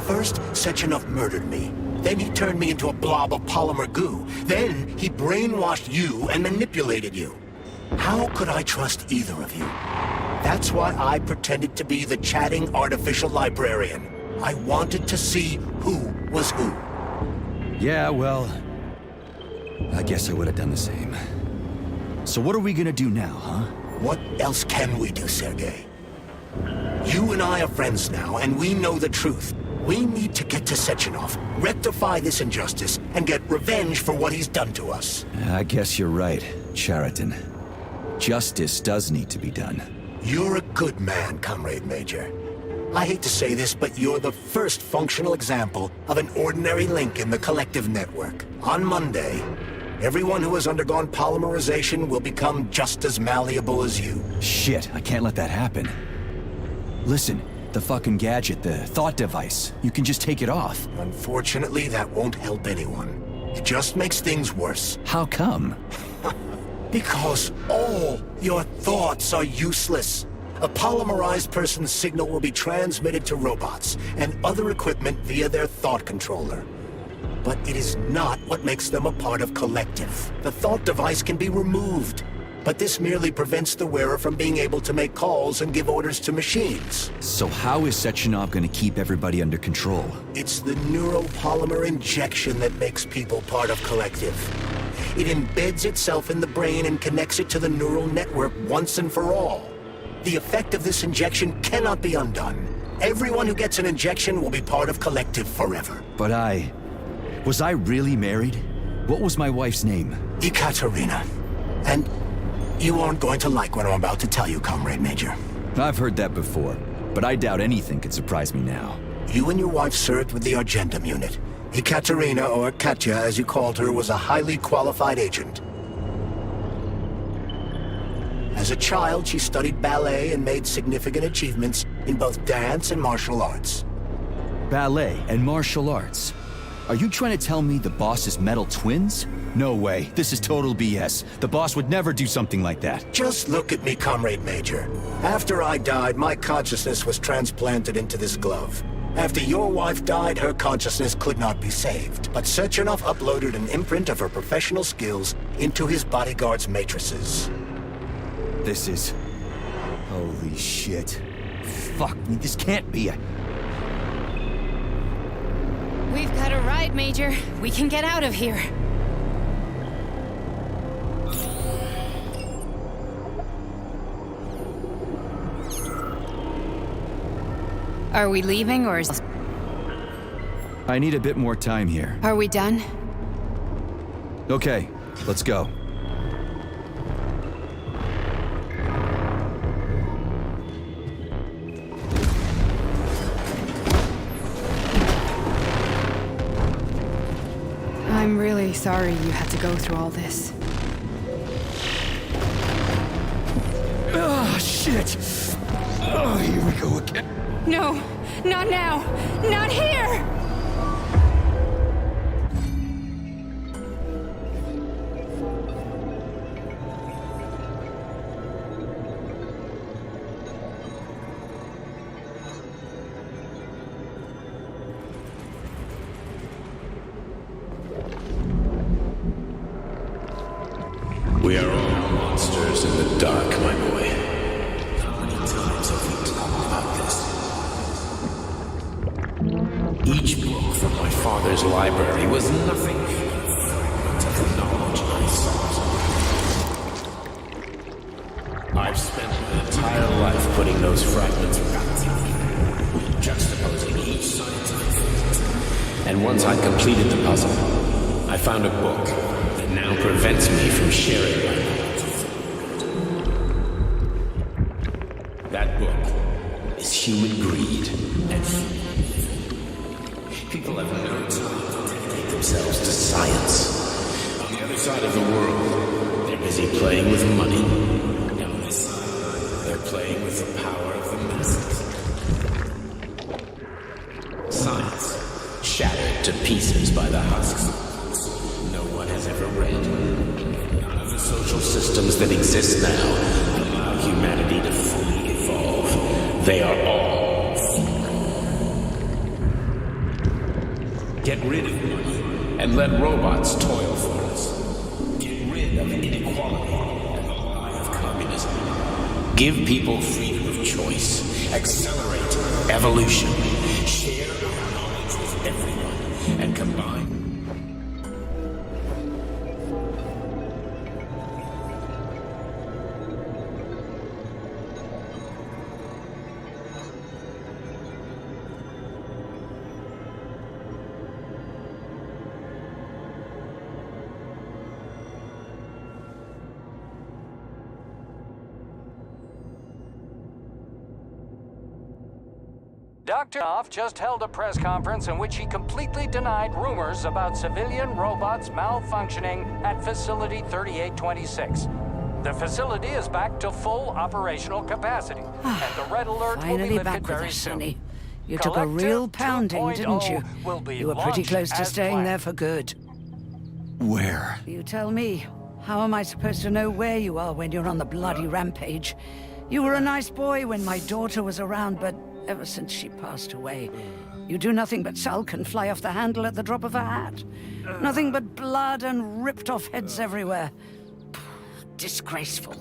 First, Sechenov murdered me. Then he turned me into a blob of polymer goo. Then he brainwashed you and manipulated you. How could I trust either of you? That's why I pretended to be the chatting artificial librarian. I wanted to see who was who. Yeah, well, I guess I would have done the same. So what are we gonna do now, huh? What else can we do, Sergei? You and I are friends now, and we know the truth. We need to get to Sechenov, rectify this injustice, and get revenge for what he's done to us. I guess you're right, Chariton. Justice does need to be done. You're a good man, Comrade Major. I hate to say this, but you're the first functional example of an ordinary link in the Collective network. On Monday, everyone who has undergone polymerization will become just as malleable as you. Shit, I can't let that happen. Listen, the fucking gadget, the thought device, you can just take it off. Unfortunately, that won't help anyone. It just makes things worse. How come? Because all your thoughts are useless. A polymerized person's signal will be transmitted to robots and other equipment via their thought controller. But it is not what makes them a part of Collective. The thought device can be removed, but this merely prevents the wearer from being able to make calls and give orders to machines. So how is Sechenov gonna keep everybody under control? It's the neuropolymer injection that makes people part of Collective. It embeds itself in the brain and connects it to the neural network once and for all. The effect of this injection cannot be undone. Everyone who gets an injection will be part of Collective forever. But was I really married? What was my wife's name? Ekaterina. And you aren't going to like what I'm about to tell you, Comrade Major. I've heard that before, but I doubt anything could surprise me now. You and your wife served with the Argentum unit. Ekaterina, or Katya as you called her, was a highly qualified agent. As a child, she studied ballet and made significant achievements in both dance and martial arts. Ballet and martial arts? Are you trying to tell me the boss is metal twins? No way. This is total BS. The boss would never do something like that. Just look at me, Comrade Major. After I died, my consciousness was transplanted into this glove. After your wife died, her consciousness could not be saved. But Sechenov uploaded an imprint of her professional skills into his bodyguard's matrices. This is Holy shit. Fuck me, this can't be a... We've got a ride, Major. We can get out of here. Are we leaving, or is... I need a bit more time here. Are we done? Okay, let's go. I'm really sorry you had to go through all this. Oh, shit! Oh, here we go again. No, not now! Not here! We are all monsters in the dark, my boy. How many times have we talked about this? Each book from my father's library was nothing but a fragment of the knowledge I sought. I've spent my entire life putting those fragments back together, juxtaposing each scientific fact. And once I'd completed the puzzle, I found a book that now prevents me from sharing my knowledge. That book is human greed and fear. People have no time to dedicate themselves to science. On the other side of the world, they're busy playing with money. And on this side, they're playing with the power of the masses. Science, shattered to pieces by the husks no one has ever read. None of the social systems that exist now allow humanity to fully evolve. They are all flawed. Get rid of money and let robots toil for us. Get rid of inequality and the lie of communism. Give people freedom of choice. Accelerate evolution. Share our knowledge with everyone and combine. Dr. Off just held a press conference in which he completely denied rumors about civilian robots malfunctioning at Facility 3826. The facility is back to full operational capacity, and the red alert will be Finally lifted back with very us, soon. Sonny. You took a real pounding, didn't you? Will be You were pretty launched close to as staying planned. there for good. Where? You tell me. How am I supposed to know where you are when you're on the bloody rampage? You were a nice boy when my daughter was around, but ever since she passed away, you do nothing but sulk and fly off the handle at the drop of a hat. Nothing but blood and ripped off heads everywhere. Disgraceful.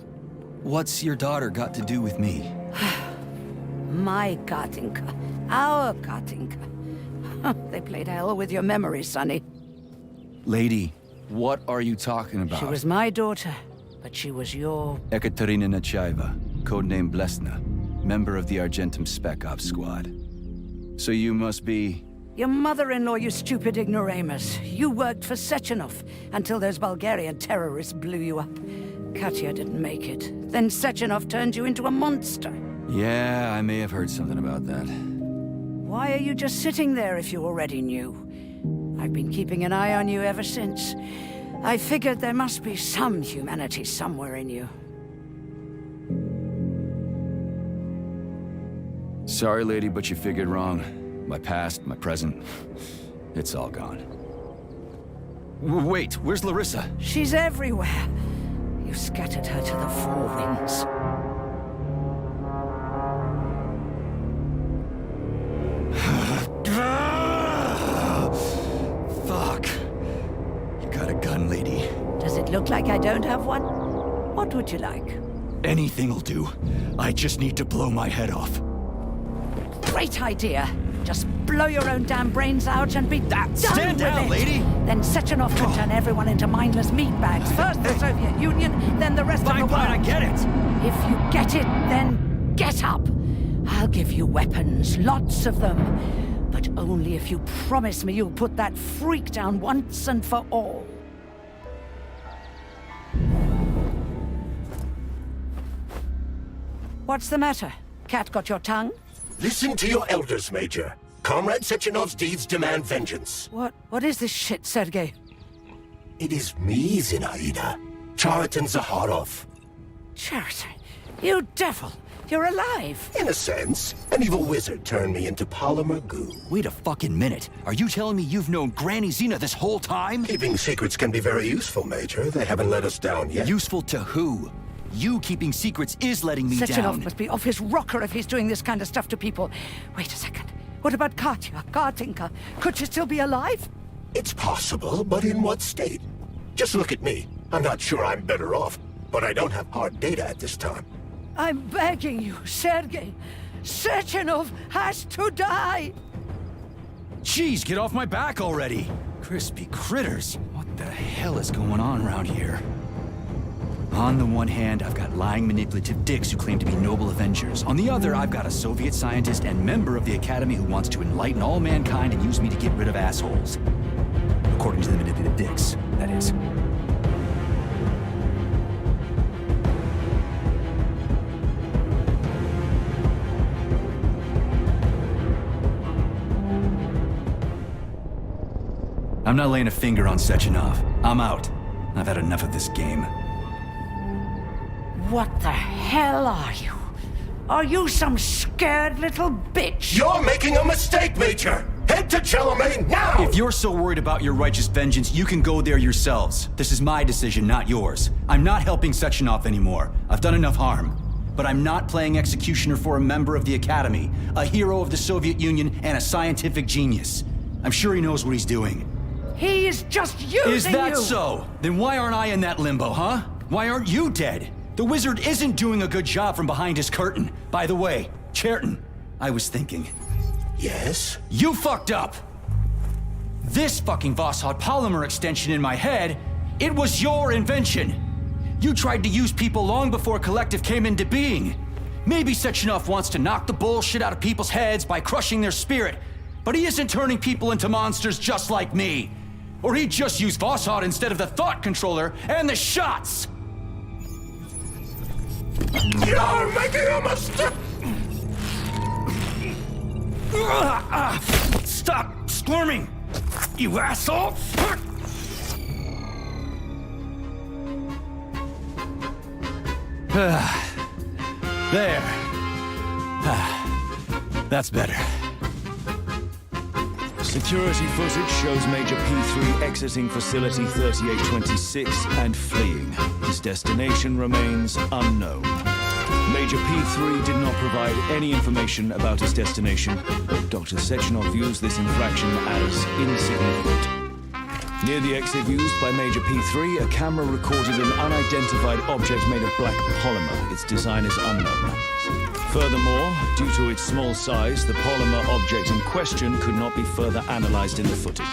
What's your daughter got to do with me? My Katinka. Our Katinka. They played hell with your memory, Sonny. Lady, what are you talking about? She was my daughter, but she was your... Ekaterina Nechaeva, codename Blesna, member of the Argentum Spec Ops squad. So you must be... Your mother-in-law, you stupid ignoramus. You worked for Sechenov until those Bulgarian terrorists blew you up. Katya didn't make it. Then Sechenov turned you into a monster. Yeah, I may have heard something about that. Why are you just sitting there if you already knew? I've been keeping an eye on you ever since. I figured there must be some humanity somewhere in you. Sorry, lady, but you figured wrong. My past, my present, it's all gone. Wait, where's Larissa? She's everywhere. You scattered her to the four winds. Fuck. You got a gun, lady. Does it look like I don't have one? What would you like? Anything'll do. I just need to blow my head off. Great idea. Just blow your own damn brains out and be done Stand with down, it. lady! Then Sechenov can turn everyone into mindless meatbags. First the Soviet Union, then the rest of the world. Fine, I get it. If you get it, then get up. I'll give you weapons, lots of them. But only if you promise me you'll put that freak down once and for all. What's the matter? Cat got your tongue? Listen to your elders, Major. Comrade Sechenov's deeds demand vengeance. What is this shit, Sergei? It is me, Zinaida. Chariton Zakharov. Chariton? You devil! You're alive! In a sense. An evil wizard turned me into polymer goo. Wait a fucking minute. Are you telling me you've known Granny Xena this whole time? Keeping secrets can be very useful, Major. They haven't let us down yet. Useful to who? You keeping secrets is letting me Sechenov down. must be off his rocker if he's doing this kind of stuff to people. Wait a second. What about Katya, Kartinka? Could she still be alive? It's possible, but in what state? Just look at me. I'm not sure I'm better off, but I don't have hard data at this time. I'm begging you, Sergei. Sechenov has to die! Jeez, get off my back already! Crispy critters. What the hell is going on around here? On the one hand, I've got lying, manipulative dicks who claim to be noble Avengers. On the other, I've got a Soviet scientist and member of the Academy who wants to enlighten all mankind and use me to get rid of assholes. According to the manipulative dicks, that is. I'm not laying a finger on Sechenov. I'm out. I've had enough of this game. What the hell are you? Are you some scared little bitch? You're making a mistake, Major! Head to Charlemagne now! If you're so worried about your righteous vengeance, you can go there yourselves. This is my decision, not yours. I'm not helping Sechenov anymore. I've done enough harm. But I'm not playing executioner for a member of the Academy, a hero of the Soviet Union, and a scientific genius. I'm sure he knows what he's doing. He is just using you! Is that so? Then why aren't I in that limbo, huh? Why aren't you dead? The wizard isn't doing a good job from behind his curtain. By the way, Cherton, I was thinking. Yes? You fucked up! This fucking Voskhod polymer extension in my head, it was your invention! You tried to use people long before Collective came into being. Maybe Sechenov wants to knock the bullshit out of people's heads by crushing their spirit, but he isn't turning people into monsters just like me. Or he'd just use Voskhod instead of the thought controller and the shots! You're making a mistake! Stop squirming, you asshole! There. That's better. Security footage shows Major P3 exiting Facility 3826 and fleeing. His destination remains unknown. Major P3 did not provide any information about his destination, but Dr. Sechenov views this infraction as insignificant. Near the exit used by Major P3, a camera recorded an unidentified object made of black polymer. Its design is unknown. Furthermore, due to its small size, the polymer object in question could not be further analyzed in the footage.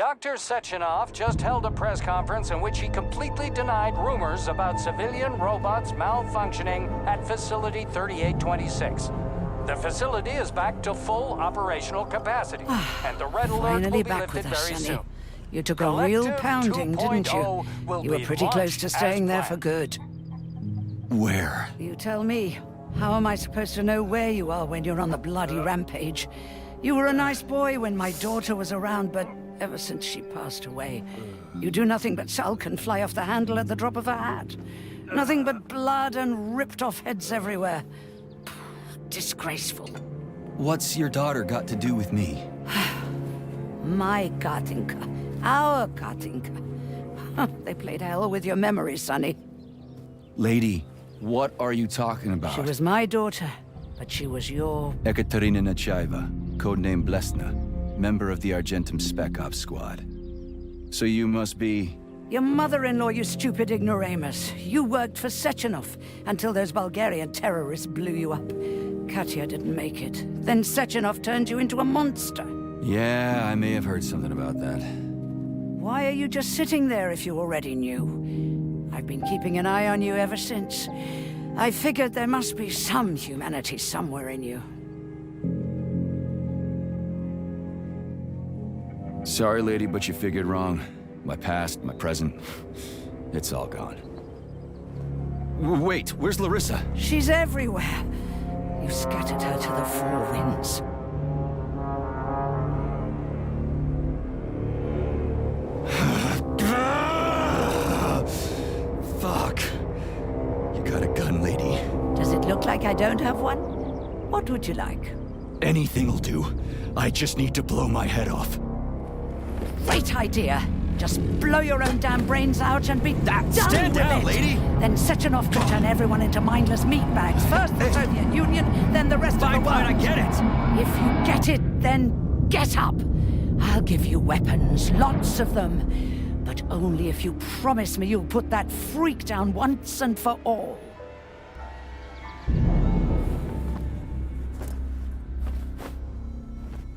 Dr. Sechenov just held a press conference in which he completely denied rumors about civilian robots malfunctioning at Facility 3826. The facility is back to full operational capacity, and the red alert Finally will be back lifted with us, very Sonny. soon. You took a real Collective pounding, didn't you? 2.0 will You were be pretty close to launched staying as there for good. Where? You tell me. How am I supposed to know where you are when you're on the bloody rampage? You were a nice boy when my daughter was around, but ever since she passed away, you do nothing but sulk and fly off the handle at the drop of a hat. Nothing but blood and ripped off heads everywhere. Disgraceful. What's your daughter got to do with me? My Katinka. Our Katinka. They played hell with your memory, Sonny. Lady, what are you talking about? She was my daughter, but she was your... Ekaterina Nechaeva, codename Blesna, member of the Argentum Spec Ops squad. So you must be... Your mother-in-law, you stupid ignoramus. You worked for Sechenov until those Bulgarian terrorists blew you up. Katya didn't make it. Then Sechenov turned you into a monster. Yeah, I may have heard something about that. Why are you just sitting there if you already knew? I've been keeping an eye on you ever since. I figured there must be some humanity somewhere in you. Sorry, lady, but you figured wrong. My past, my present, it's all gone. Wait, where's Larissa? She's everywhere. You scattered her to the four winds. Fuck. You got a gun, lady. Does it look like I don't have one? What would you like? Anything'll do. I just need to blow my head off. Great idea. Just blow your own damn brains out and be done Stand with down, it. lady! Then Sechenov could turn everyone into mindless meatbags. First the Soviet Union, then the rest of the world. Fine, I get it. If you get it, then get up. I'll give you weapons, lots of them. But only if you promise me you'll put that freak down once and for all.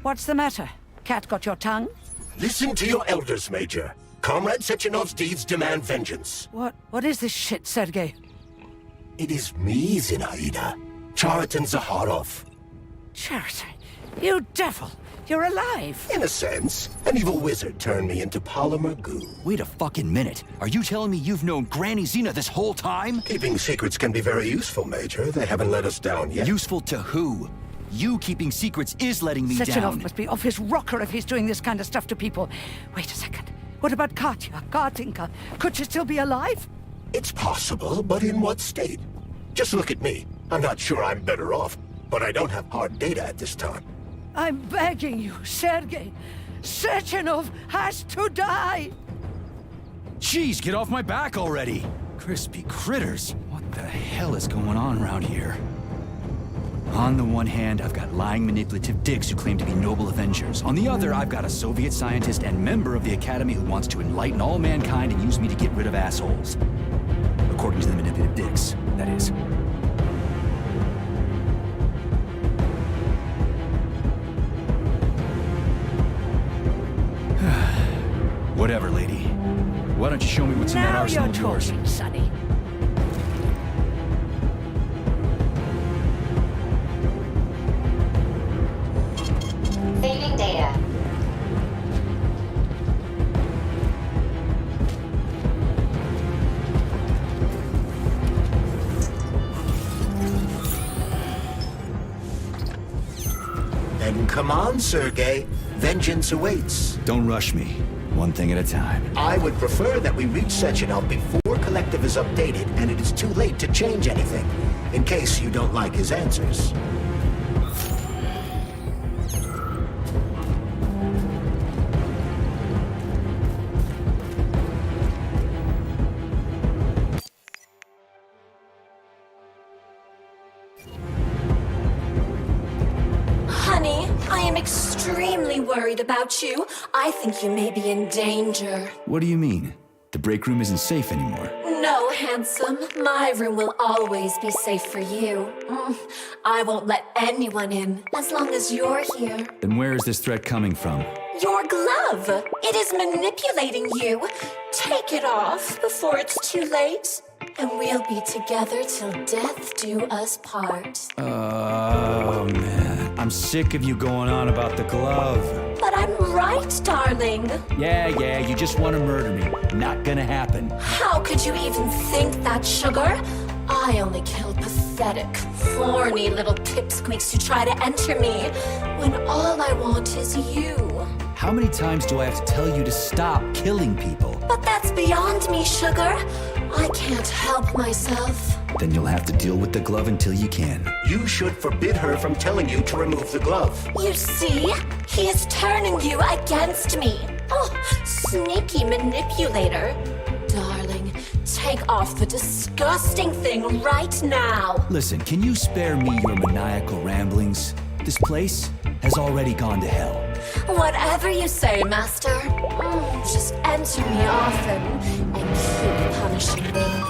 What's the matter? Cat got your tongue? Listen to your elders, Major. Comrade Sechenov's deeds demand vengeance. What is this shit, Sergei? It is me, Zinaida. Chariton Zaharov. Chariton? You devil! You're alive! In a sense. An evil wizard turned me into polymer goo. Wait a fucking minute. Are you telling me you've known Granny Xena this whole time? Keeping secrets can be very useful, Major. They haven't let us down yet. Useful to who? You keeping secrets is letting me Sechenov down. must be off his rocker if he's doing this kind of stuff to people. Wait a second. What about Katya, Katinka? Could she still be alive? It's possible, but in what state? Just look at me. I'm not sure I'm better off, but I don't have hard data at this time. I'm begging you, Sergei. Sechenov has to die! Jeez, get off my back already! Crispy critters. What the hell is going on around here? On the one hand, I've got lying, manipulative dicks who claim to be noble avengers. On the other, I've got a Soviet scientist and member of the Academy who wants to enlighten all mankind and use me to get rid of assholes. According to the manipulative dicks, that is. Whatever, lady. Why don't you show me what's in that arsenal of yours? Now you're talking, Sonny. Saving data. Then come on, Sergei. Vengeance awaits. Don't rush me. One thing at a time. I would prefer that we reach Sechenov before Collective is updated and it is too late to change anything, in case you don't like his answers. Honey, I am extremely worried about you. I think you may be in danger. What do you mean? The break room isn't safe anymore. No, handsome. My room will always be safe for you. I won't let anyone in as long as you're here. Then where is this threat coming from? Your glove. It is manipulating you. Take it off before it's too late, and we'll be together till death do us part. Oh, man. I'm sick of you going on about the glove. But I'm right, darling. Yeah, you just want to murder me. Not gonna happen. How could you even think that, sugar? I only kill pathetic, horny little pipsqueaks who try to enter me, when all I want is you. How many times do I have to tell you to stop killing people? But that's beyond me, sugar. I can't help myself. Then you'll have to deal with the glove until you can. You should forbid her from telling you to remove the glove. You see? He is turning you against me. Oh, sneaky manipulator. Darling, take off the disgusting thing right now. Listen, can you spare me your maniacal ramblings? This place has already gone to hell. Whatever you say, Master. Just enter me often and keep punishing me.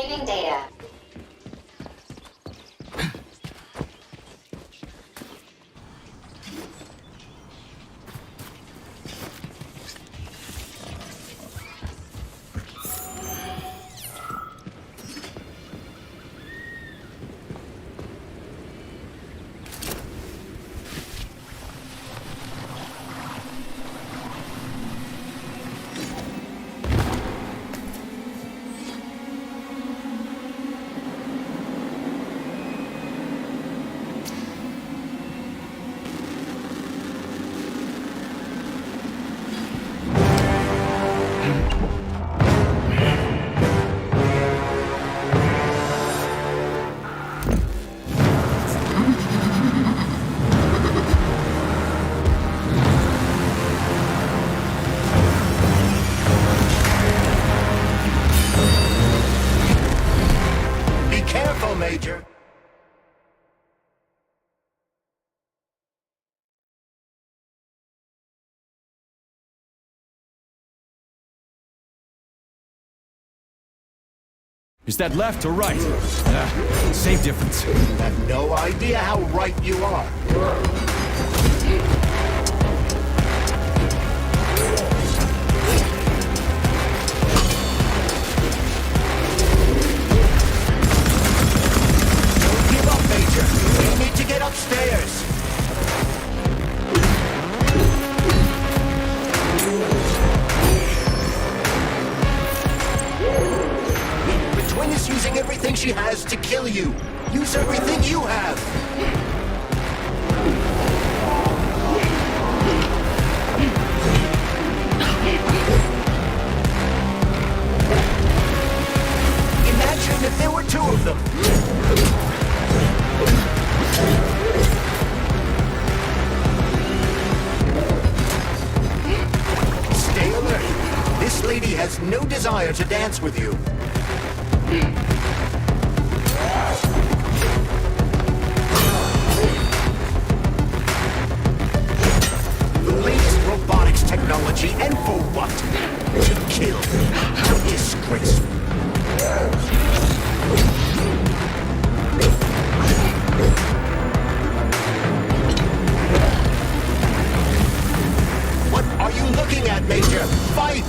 Retrieving data. Major. Is that left or right? Same difference. You have no idea how right you are. Upstairs. The twin is using everything she has to kill you. Use everything you have. Imagine if there were two of them. Stay alert. This lady has no desire to dance with you. The latest robotics technology, and for what? To kill. Disgraceful. What are you looking at, Major? Fight!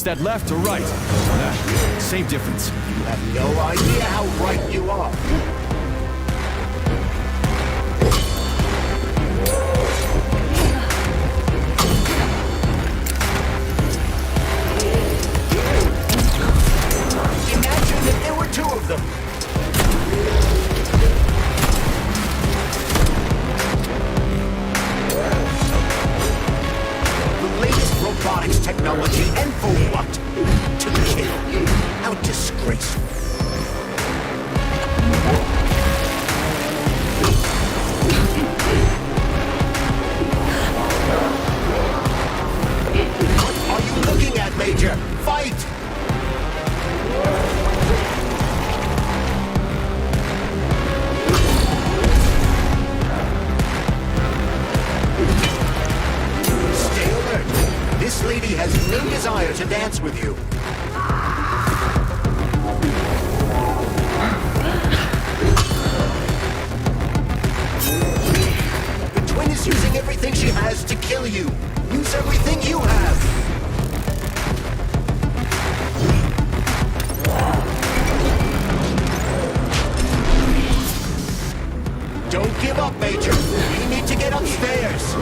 Was that left or right? Nah, same difference. You have no idea how right you are. Imagine if there were two of them. The latest robotics technology, and for what? To kill. How disgraceful. What are you looking at, Major? Fight! Stay alert. This lady has no desire to dance with you. The twin is using everything she has to kill you. Use everything you have. Don't give up, Major. We need to get upstairs.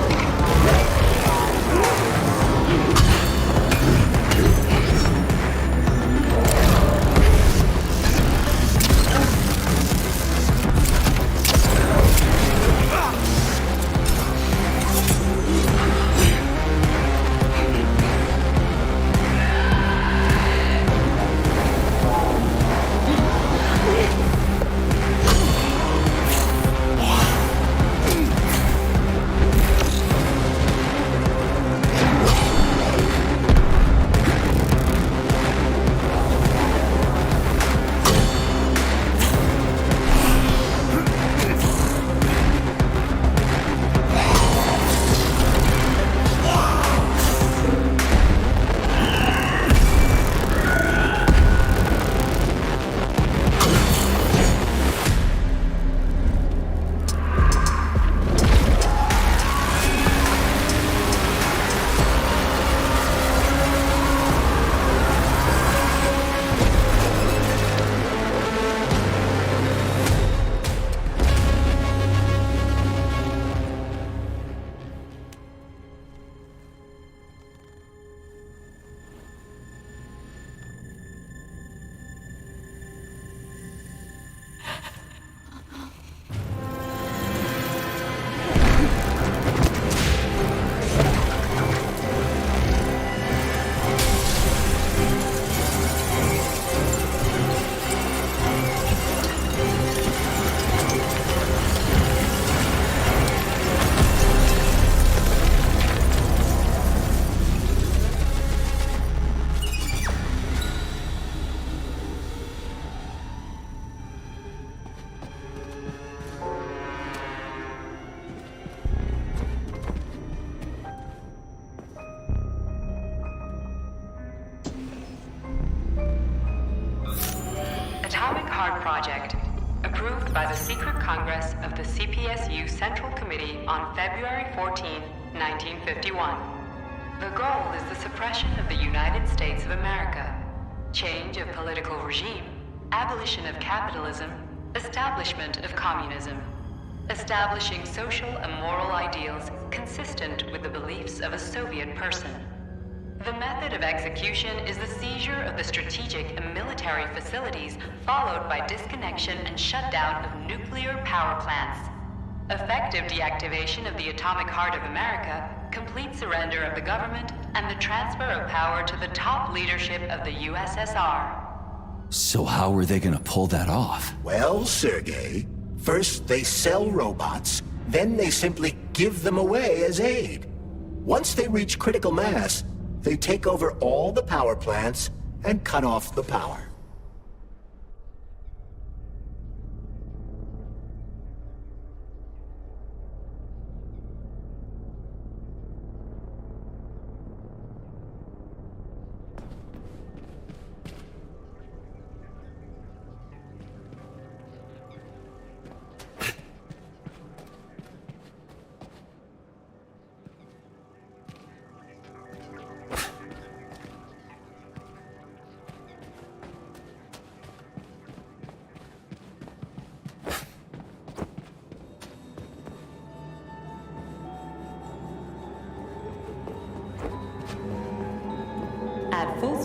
Atomic Heart Project, approved by the Secret Congress of the CPSU Central Committee on February 14, 1951. The goal is the suppression of the United States of America, change of political regime, abolition of capitalism, establishment of communism, establishing social and moral ideals consistent with the beliefs of a Soviet person. The method of execution is the seizure of the strategic and military facilities, followed by disconnection and shutdown of nuclear power plants. Effective deactivation of the Atomic Heart of America, complete surrender of the government, and the transfer of power to the top leadership of the USSR. So how are they gonna pull that off? Well, Sergei, first they sell robots, then they simply give them away as aid. Once they reach critical mass, they take over all the power plants and cut off the power.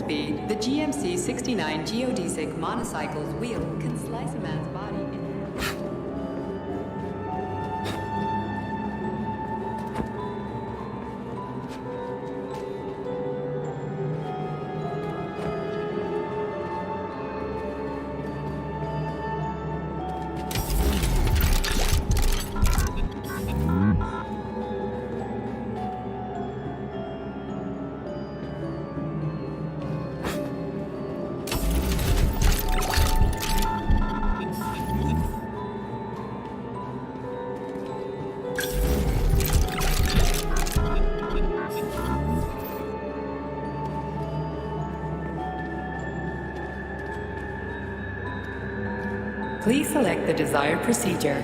speed, the GMC 69 geodesic monocycle's wheel can slice a man's body in Please select the desired procedure.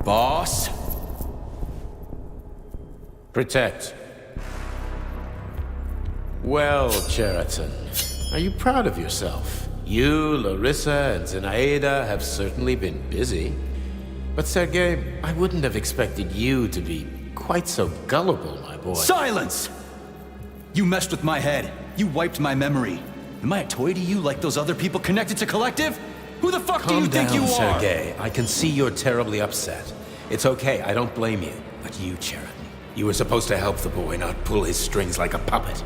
Boss? Protect. Well, Cheriton, are you proud of yourself? You, Larissa, and Zinaida have certainly been busy. But Sergei, I wouldn't have expected you to be quite so gullible, my boy. Silence! You messed with my head. You wiped my memory. Am I a toy to you like those other people connected to Collective? Who the fuck do you think you are? Calm down, Sergei. I can see you're terribly upset. It's okay, I don't blame you. But you, Cheriton, you were supposed to help the boy, not pull his strings like a puppet.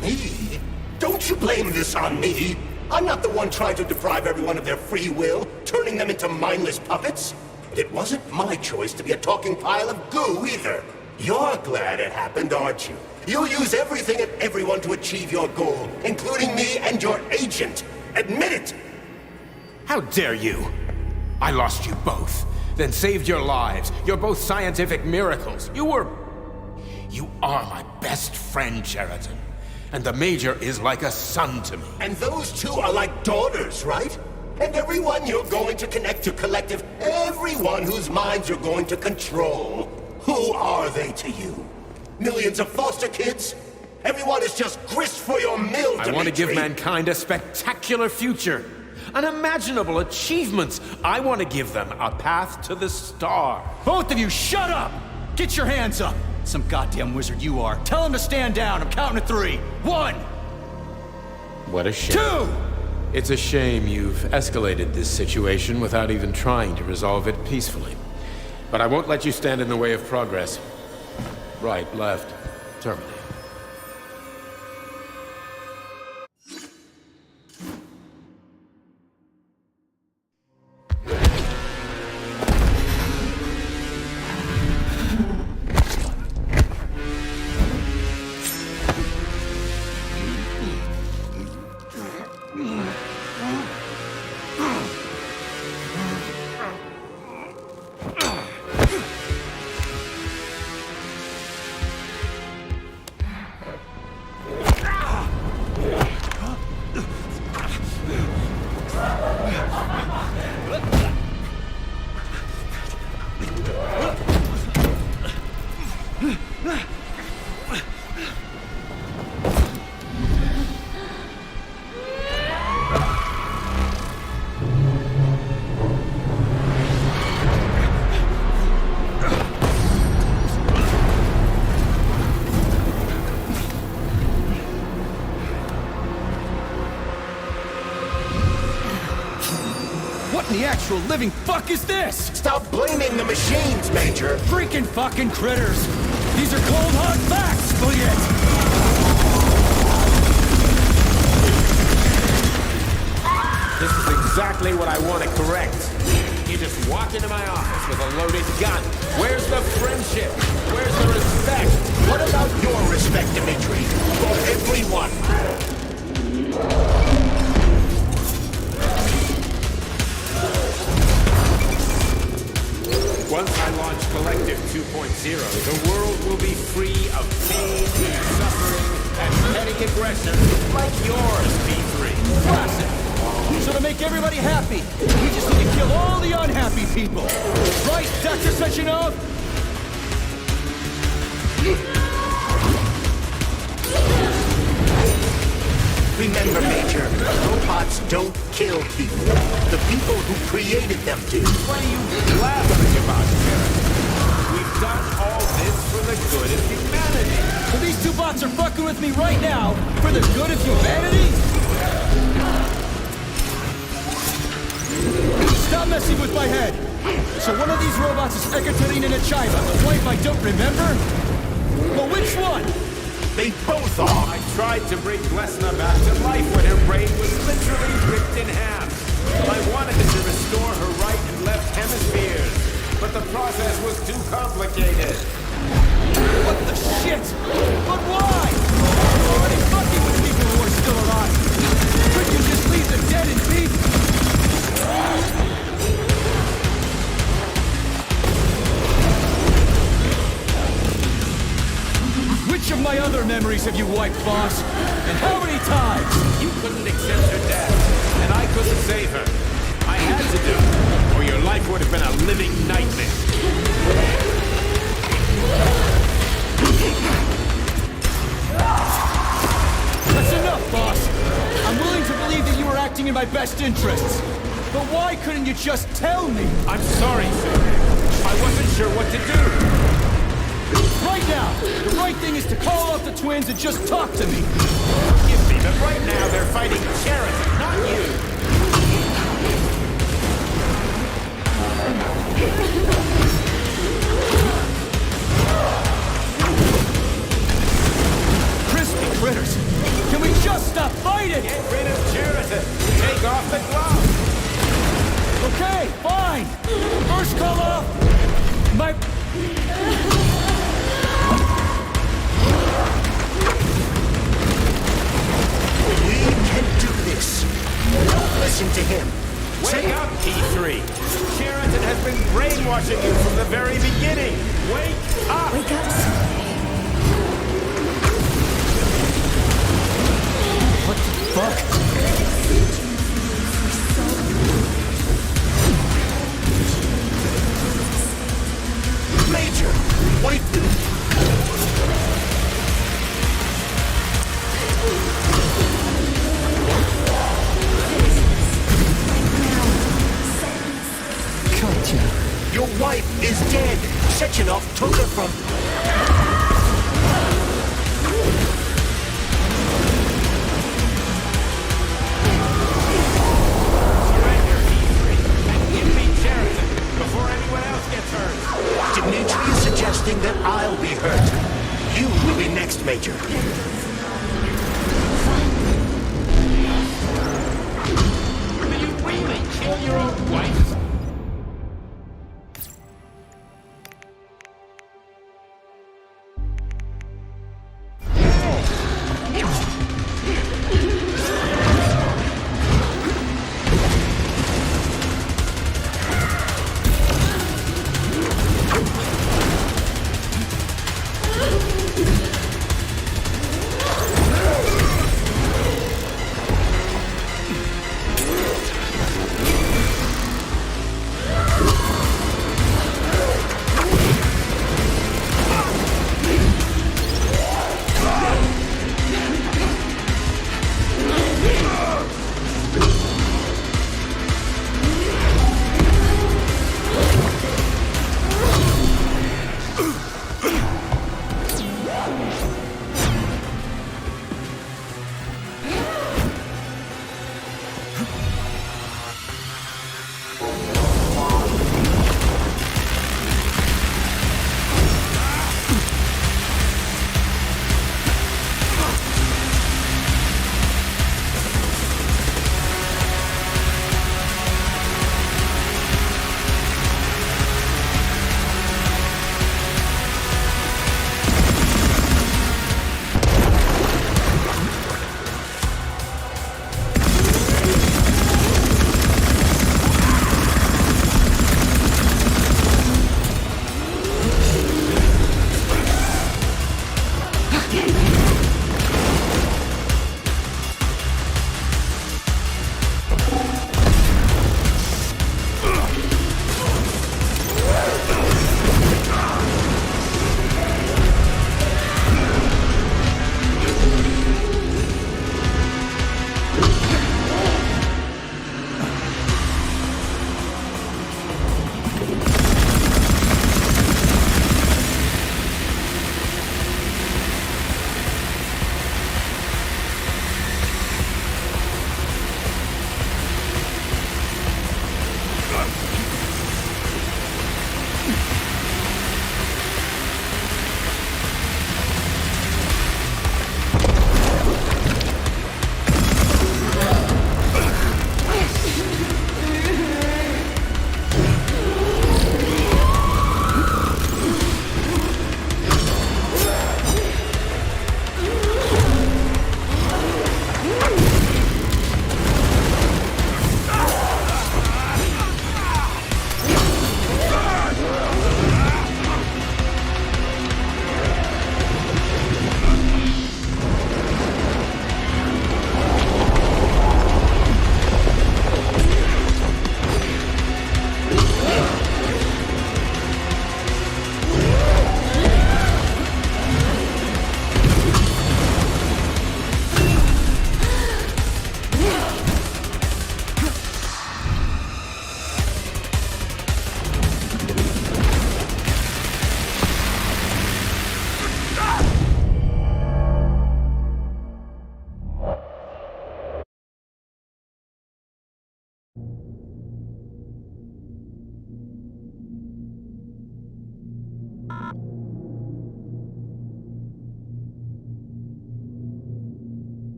Me? Don't you blame this on me? I'm not the one trying to deprive everyone of their free will, turning them into mindless puppets. And it wasn't my choice to be a talking pile of goo either. You're glad it happened, aren't you? You'll use everything and everyone to achieve your goal, including me and your agent. Admit it! How dare you? I lost you both, then saved your lives. You're both scientific miracles. You are my best friend, Cheriton. And the Major is like a son to me. And those two are like daughters, right? And everyone you're going to connect to Collective, everyone whose minds you're going to control. Who are they to you? Millions of foster kids? Everyone is just grist for your mill, Dimitri. I want to give mankind a spectacular future. Unimaginable achievements. I want to give them a path to the star. Both of you, shut up! Get your hands up! Some goddamn wizard you are. Tell him to stand down. I'm counting to 3. 1! What a shame. 2! It's a shame you've escalated this situation without even trying to resolve it peacefully. But I won't let you stand in the way of progress. Right, left, terminate. The actual living fuck is this? Stop blaming the machines, Major! Freaking fucking critters! These are cold hard facts, Juliet! This is exactly what I want to correct. You just walk into my office with a loaded gun. Where's the friendship? Where's the respect? What about your respect, Dimitri? For everyone! Once I launch Collective 2.0, the world will be free of pain, suffering, and petty aggression like yours, P3. Classic! So to make everybody happy, we just need to kill all the unhappy people. Right, Dr. Sechenov? Remember, Major, robots don't kill people. The people who created them do. What are you blabbering about, Sheriff? We've done all this for the good of humanity. So these two bots are fucking with me right now for the good of humanity? Stop messing with my head. So one of these robots is Ekaterina Nechaeva, the wife I don't remember? Well, which one? They both are! I tried to bring Glesna back to life when her brain was literally ripped in half. I wanted to restore her right and left hemispheres, but the process was too complicated. What the shit? But why? I'm already fucking with people who are still alive. Couldn't you just leave the dead in peace? Which of my other memories have you wiped, boss? And how many times? You couldn't accept her death, and I couldn't save her. I had to do it, or your life would have been a living nightmare. just tell me? I'm sorry, sir. I wasn't sure what to do. Right now, the right thing is to call off the twins and just talk to me. Forgive me, but right now they're fighting Sheridan, not you. Crispy critters! Can we just stop fighting? Get rid of Sheridan. Take off the glove. Okay, fine. First call off. My... We can do this. Don't listen to him. Wake up, P3. Sheridan has been brainwashing you from the very beginning. Wake up! Wake up, What the fuck? Major! Wait! Your wife is dead! Sechenov took her from... Surrender, P3. Give me Sheridan before anyone else gets hurt. Dimitri is suggesting that I'll be hurt. You will be next, Major. Will you really kill your own wife?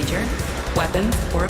procedure, weapons, or...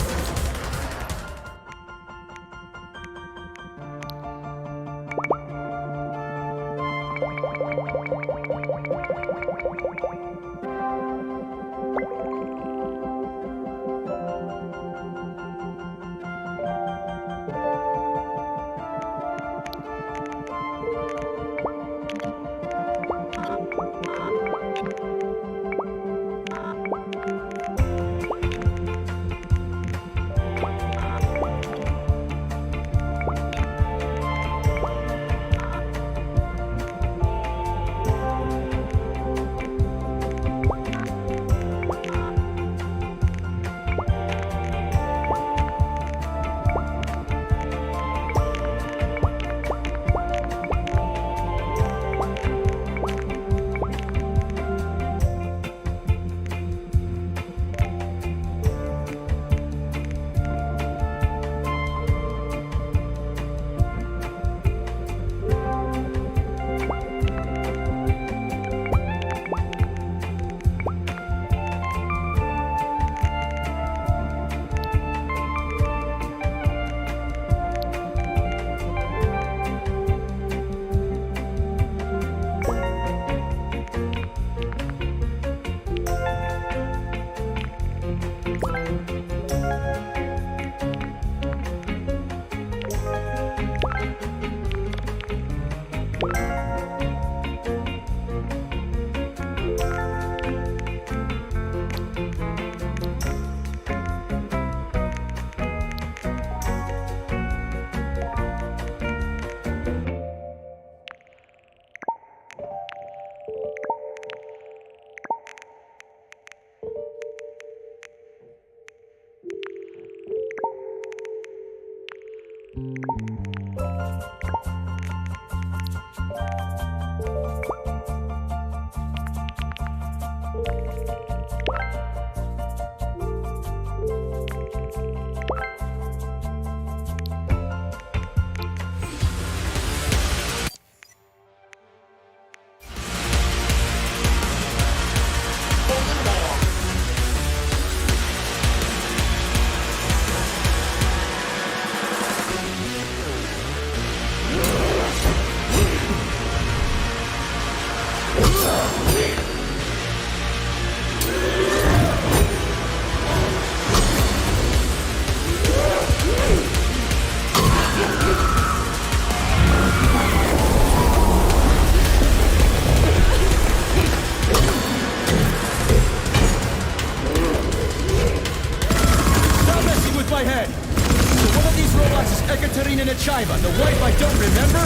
The wife I don't remember?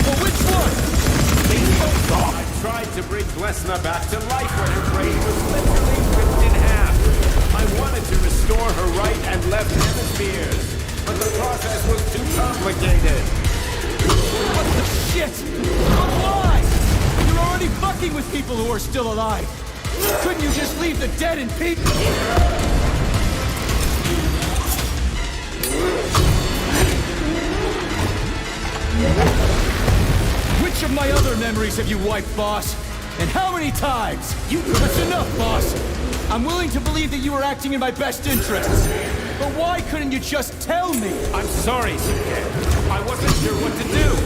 Well, which one? I tried to bring Glesna back to life when her brain was literally ripped in half. I wanted to restore her right and left hemispheres, but the process was too complicated. What the shit? But why? You're already fucking with people who are still alive. Couldn't you just leave the dead in peace? Which of my other memories have you wiped, boss? And how many times? That's enough, boss! I'm willing to believe that you were acting in my best interests. But why couldn't you just tell me? I'm sorry, Suke. I wasn't sure what to do.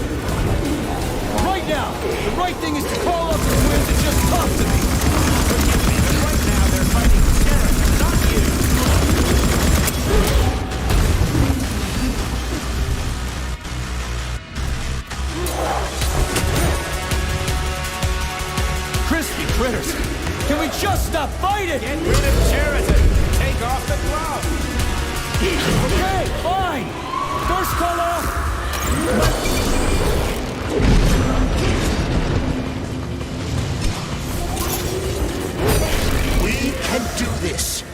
Right now, the right thing is to call up the twins and just talk to me. Forgive me, but right now they're fighting Sheriff, not you. Crispy critters! Can we just stop fighting? Get rid of Sheridan! Take off the glove! Okay, fine! First call off! We can do this!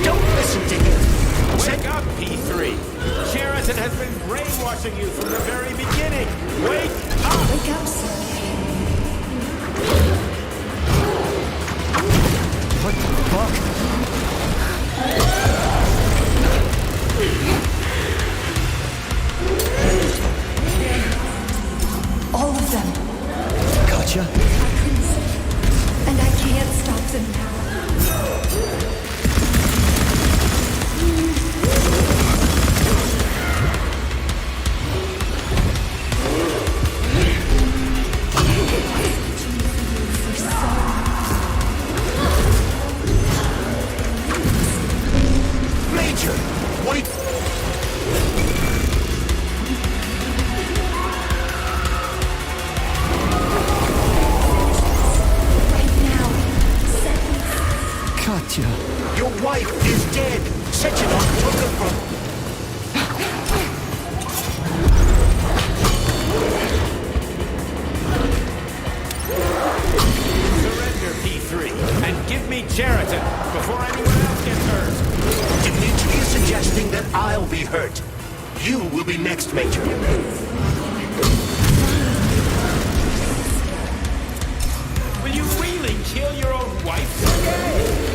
Don't listen to him! Wake up, P3! Sheridan has been brainwashing you from the very beginning! Wake up! Wake up, sir. What the fuck? All of them. Gotcha. I couldn't see. And I can't stop them now. Sechenov took her from... Surrender, P3, and give me Cheriton before anyone else gets hurt. Dimitri is suggesting that I'll be hurt. You will be next, Major. Will you really kill your own wife, Sergei?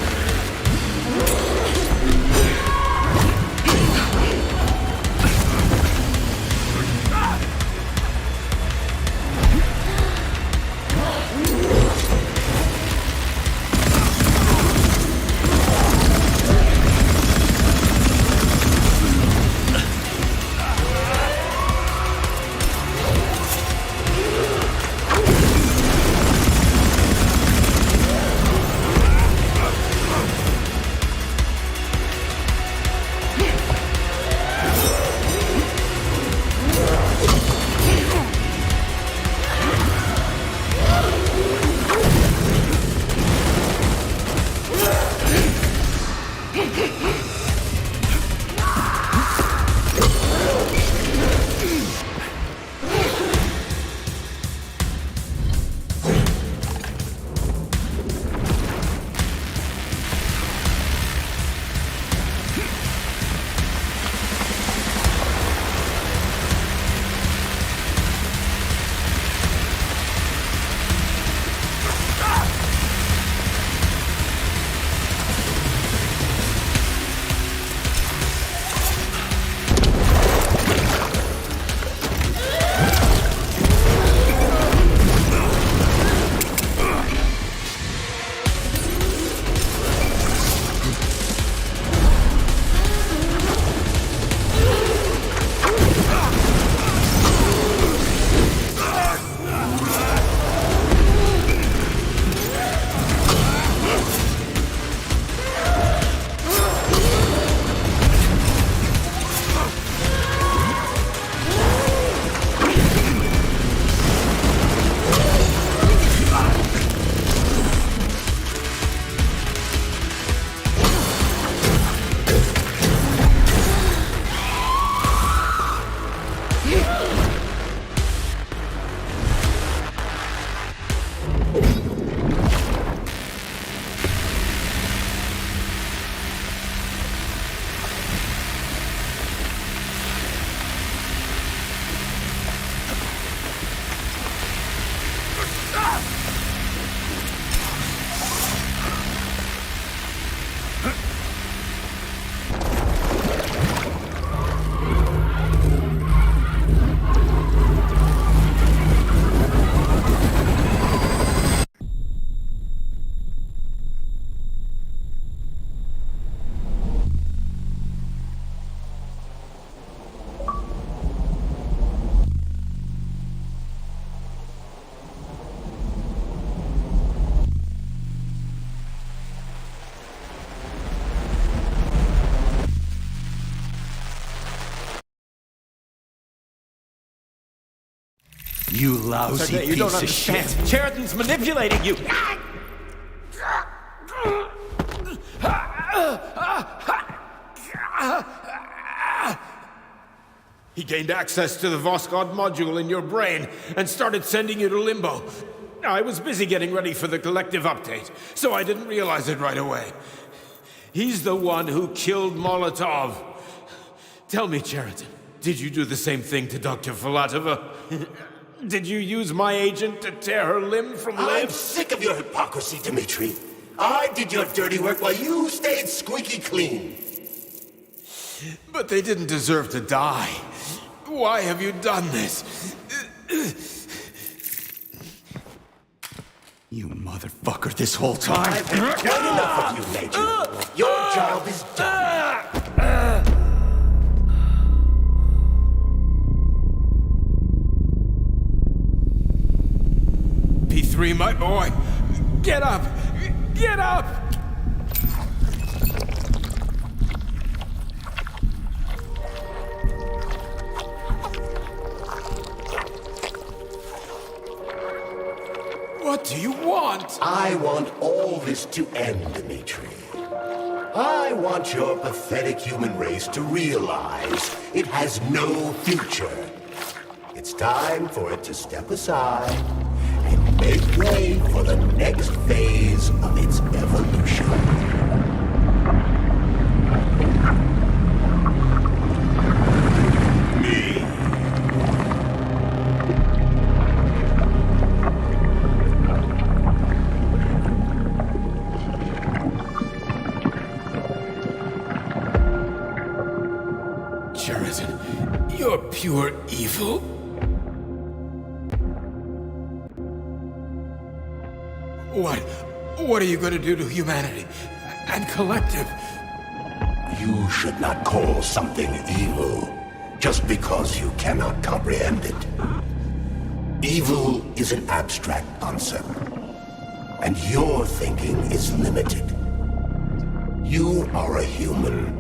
You lousy Sergei, you piece don't of understand. shit. Cheriton's manipulating you. He gained access to the Voskhod module in your brain and started sending you to Limbo. I was busy getting ready for the collective update, so I didn't realize it right away. He's the one who killed Molotov. Tell me, Cheriton, did you do the same thing to Dr. Filatova? Did you use my agent to tear her limb from limb? I'm sick of your hypocrisy, Dimitri. I did your dirty work while you stayed squeaky clean. But they didn't deserve to die. Why have you done this? You motherfucker, this whole time. I've had quite enough of you, Major. Your job is done. P3, my boy. Get up! Get up! What do you want? I want all this to end, Dimitri. I want your pathetic human race to realize it has no future. It's time for it to step aside and make way for the next phase of its evolution. You're pure evil? What are you going to do to humanity and collective? You should not call something evil just because you cannot comprehend it. Evil is an abstract concept, and your thinking is limited. You are a human.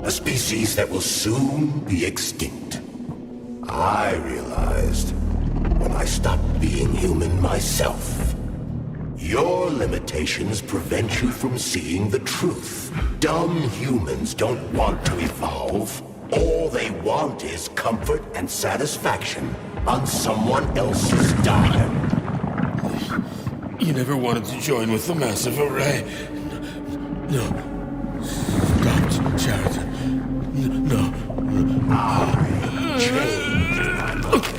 A species that will soon be extinct. I realized when I stopped being human myself. Your limitations prevent you from seeing the truth. Dumb humans don't want to evolve. All they want is comfort and satisfaction on someone else's dime. You never wanted to join with the massive array. No. Stop, Sheridan. No. I changed my mind.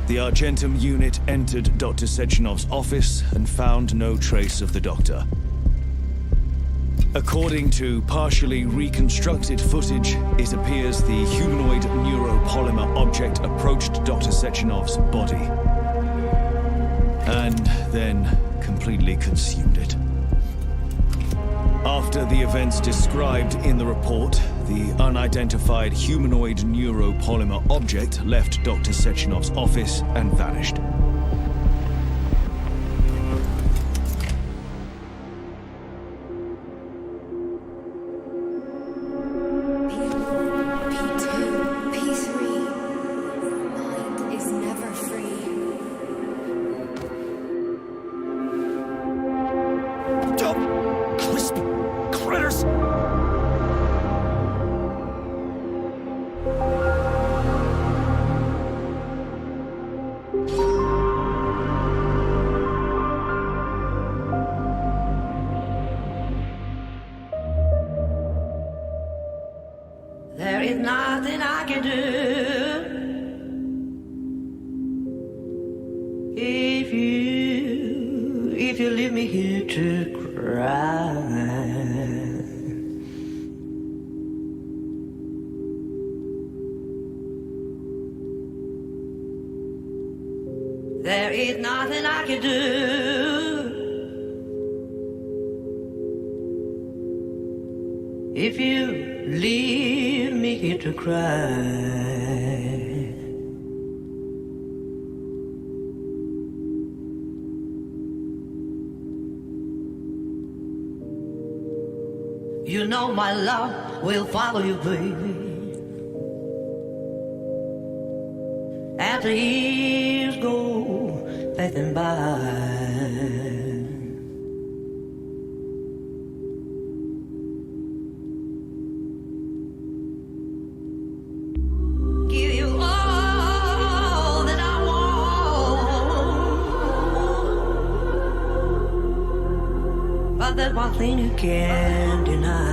The Argentum unit entered Dr. Sechenov's office and found no trace of the doctor. According to partially reconstructed footage, it appears the humanoid neuropolymer object approached Dr. Sechenov's body and then completely consumed it. After the events described in the report, the unidentified humanoid neuropolymer object left Dr. Sechenov's office and vanished. There is nothing I can do if you leave me here to cry. There is nothing I can do if you leave me here to cry. You know my love will follow you, baby. After years go passing by. There's one thing you can't deny.